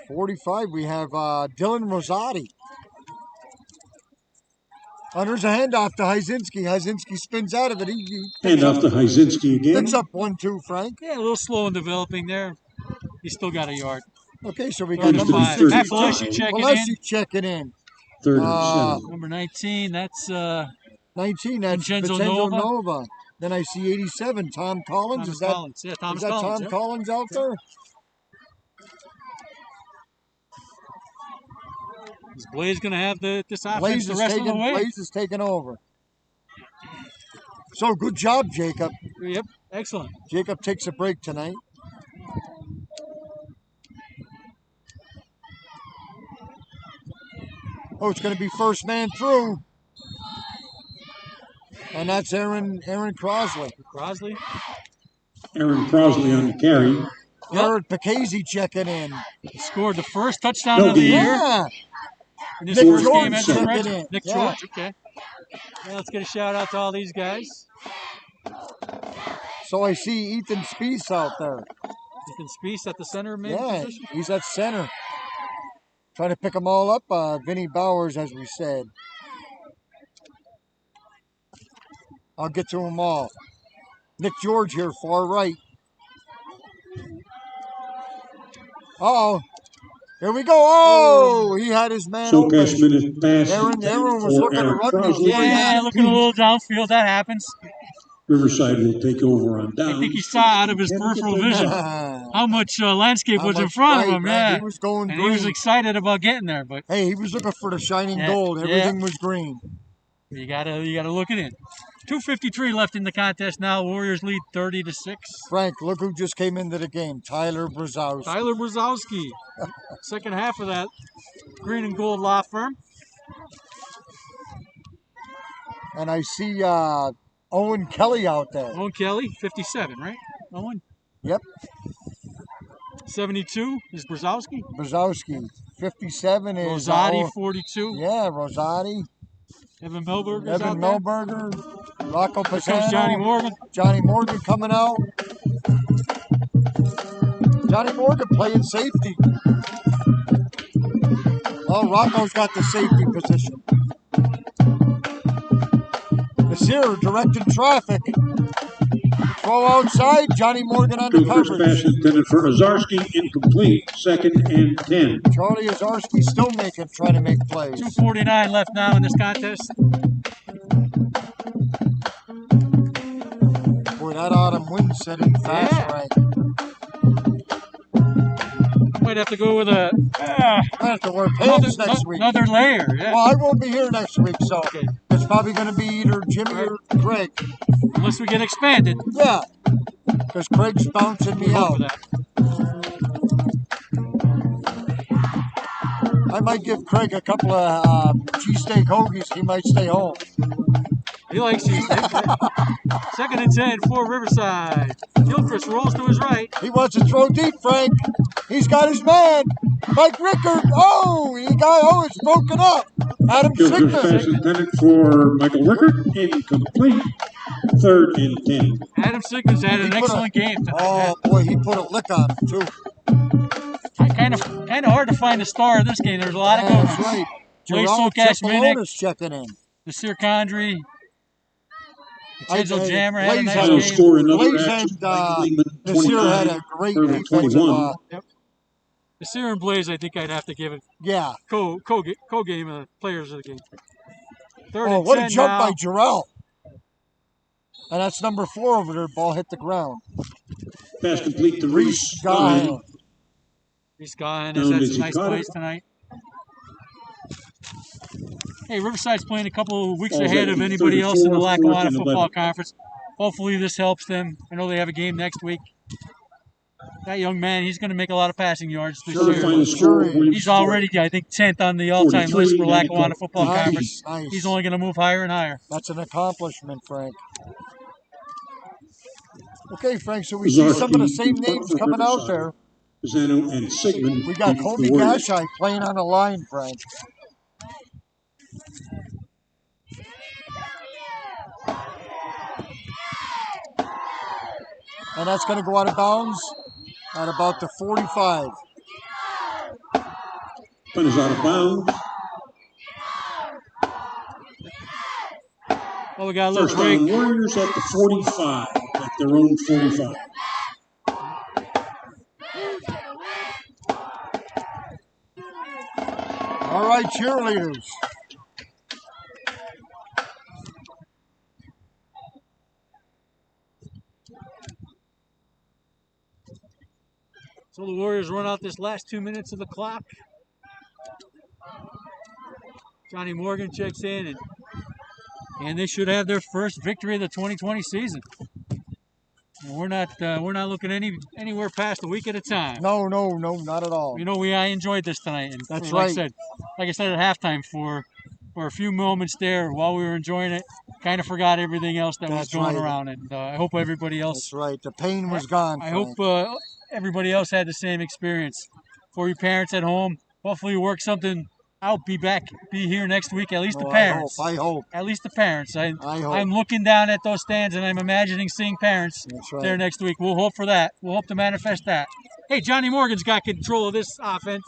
45, we have Dylan Rosati. And there's a handoff to Hyzinski. Hyzinski spins out of it. He Handoff to Hyzinski again. picks up 1-2, Frank. Yeah, a little slow in developing there. He's still got a yard. Okay, so we got Third number and 35. 30. Matt 62. Valesi checking in. Valesi checking in. Third and 7. Number 19, that's 19, that's Vincenzo Vincenzo Nova. Nova. Then I see 87, Tom Collins. Thomas Is that, Collins. Yeah, is Thomas that Collins. Tom yeah. Collins out there? Is Blaze going to have this offense Blaze the is, rest of the way? Blaze is taking over. So good job, Jacob. Yep, excellent. Jacob takes a break tonight. Oh, it's going to be first man through. And that's Aaron Crosley. Crosley. Aaron Crosley on the carry. Jared Pacasey checking in. He scored the first touchdown No of the gain. year Yeah. in his Nick first George game as a checking freshman. in. Nick Yeah. George, okay. Yeah, let's get a shout out to all these guys. So I see Ethan Spiess out there. Ethan Spiess at the center maybe Yeah, position. he's at center. Trying to pick them all up. Vinny Bowers, as we said. I'll get to them all. Nick George here, far right. Uh-oh. Here we go. Oh, he had his man So open. Cashman is passed Aaron was for looking to Eric run Crosley. before he Yeah, had looking a little downfield. That happens. Riverside will take over on I downs. think he saw out of his Can peripheral get there vision now. how much landscape How was in much front of right, him. right. Yeah, He was going and green. he was excited about getting there. But Hey, he was looking for the shining Yeah, gold. yeah. Everything was green. you gotta look it in. 2:53 left in the contest now. Warriors lead 30-6. Frank, look who just came into the game. Tyler Brzezowski. Tyler Brzezowski, second half of that green and gold law firm. And I see Owen Kelly out there. Owen Kelly, 57, right? Owen. Yep, 72 is Brzezowski. Brzezowski. 57 is Rosati, Owen- 42. Yeah, Rosati. Evan Melberger's Evan out there. Melberger. Rocco Here comes Pisano. Johnny Morgan. Johnny Morgan coming out. Johnny Morgan playing safety. Oh, Rocco's got the safety position. Nasir directing traffic. Throw outside. Johnny Morgan on the Gilchrist pass coverage. intended for Ozarski, incomplete. 2nd and 10. Charlie Ozarski still trying to make plays. 2:49 left now in this contest. Boy, that autumn wind set in fast, Yeah. Frank. Might have to go with I have to wear pants next week. another layer. Yeah. Well, I won't be here next week, so it's probably going to be either Jimmy or Craig. Unless we get expanded. Yeah, because Craig's bouncing me Hope out. for that. I might give Craig a couple of cheesesteak hoagies. He might stay home. He likes you. 2nd and 10 for Riverside. Gilchrist rolls to his right. He wants to throw deep, Frank. He's got his man. Mike Rickard. Oh, it's broken up. Adam Gilchrist pass Sigmund. intended for Michael Rickard, incomplete. 3rd and 10. Adam Sigmund's had an He put excellent game tonight. Oh, boy, he put a lick on him, too. Kind of hard to find the star of this game. There's a lot of Yeah, good that's ones. right. Blaze Gerald Chapel Chapel checking in. Nasir Condry. I- Chisel I- Jammer had a Blaze nice had- Final game. score, another Blaze action. and, Mike Lehman, Nasir had a 29. great Herron, defensive. 21. Nasir and Blaze, I think I'd have to give it Yeah. co-game players of the game. 3rd Oh, and what a 10 jump now. by Gerald. And that's number 4 over there. Ball hit the ground. Pass complete to Reese Guy. He's gone. Has had some nice plays tonight. Hey, Riverside's playing a couple of weeks Ball's ahead at of anybody else in the 34, Lackawanna 4th and Football 11. Conference. Hopefully this helps them. I know they have a game next week. That young man, he's going to make a lot of passing yards this Sure. year. Final score, Sure. Williams He's already, I think, 10th on the all-time 43, list for Danny Lackawanna Cole. Football Nice, Conference. nice. He's only going to move higher and higher. That's an accomplishment, Frank. Okay, Frank, so we see Ozarski, some of the same punt names for coming out Riverside. there. Pisano and Sigmund. We got for Colby the Warriors. Gashai playing on the line, Frank. And that's going to go out of bounds at about the 45. Punt is out of bounds. Well, we got a little First break. down, Warriors at the 45, at their own 45. All right, cheerleaders. So the Warriors run out this last 2 minutes of the clock. Johnny Morgan checks in, and they should have their first victory of the 2020 season. And we're not looking anywhere past a week at a time. No, not at all. You know, I enjoyed this tonight, and That's like right. I said at halftime, for a few moments there while we were enjoying it, kind of forgot everything else that was That's going right. around, and I hope everybody else. That's right. The pain was gone. I Frank. hope everybody else had the same experience. For you parents at home, hopefully you work something out. Be here next week. At least the parents. I hope. At least the parents. I hope. I'm looking down at those stands and I'm imagining seeing parents That's right. there next week. We'll hope for that. We'll hope to manifest that. Hey, Johnny Morgan's got control of this offense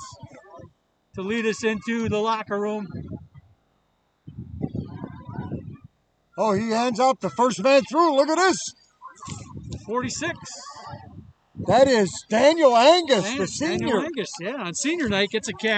to lead us into the locker room. Oh, he hands out the first man through. Look at this. 46. That is Daniel Angus, the senior. Daniel Angus, yeah, on senior night gets a carry.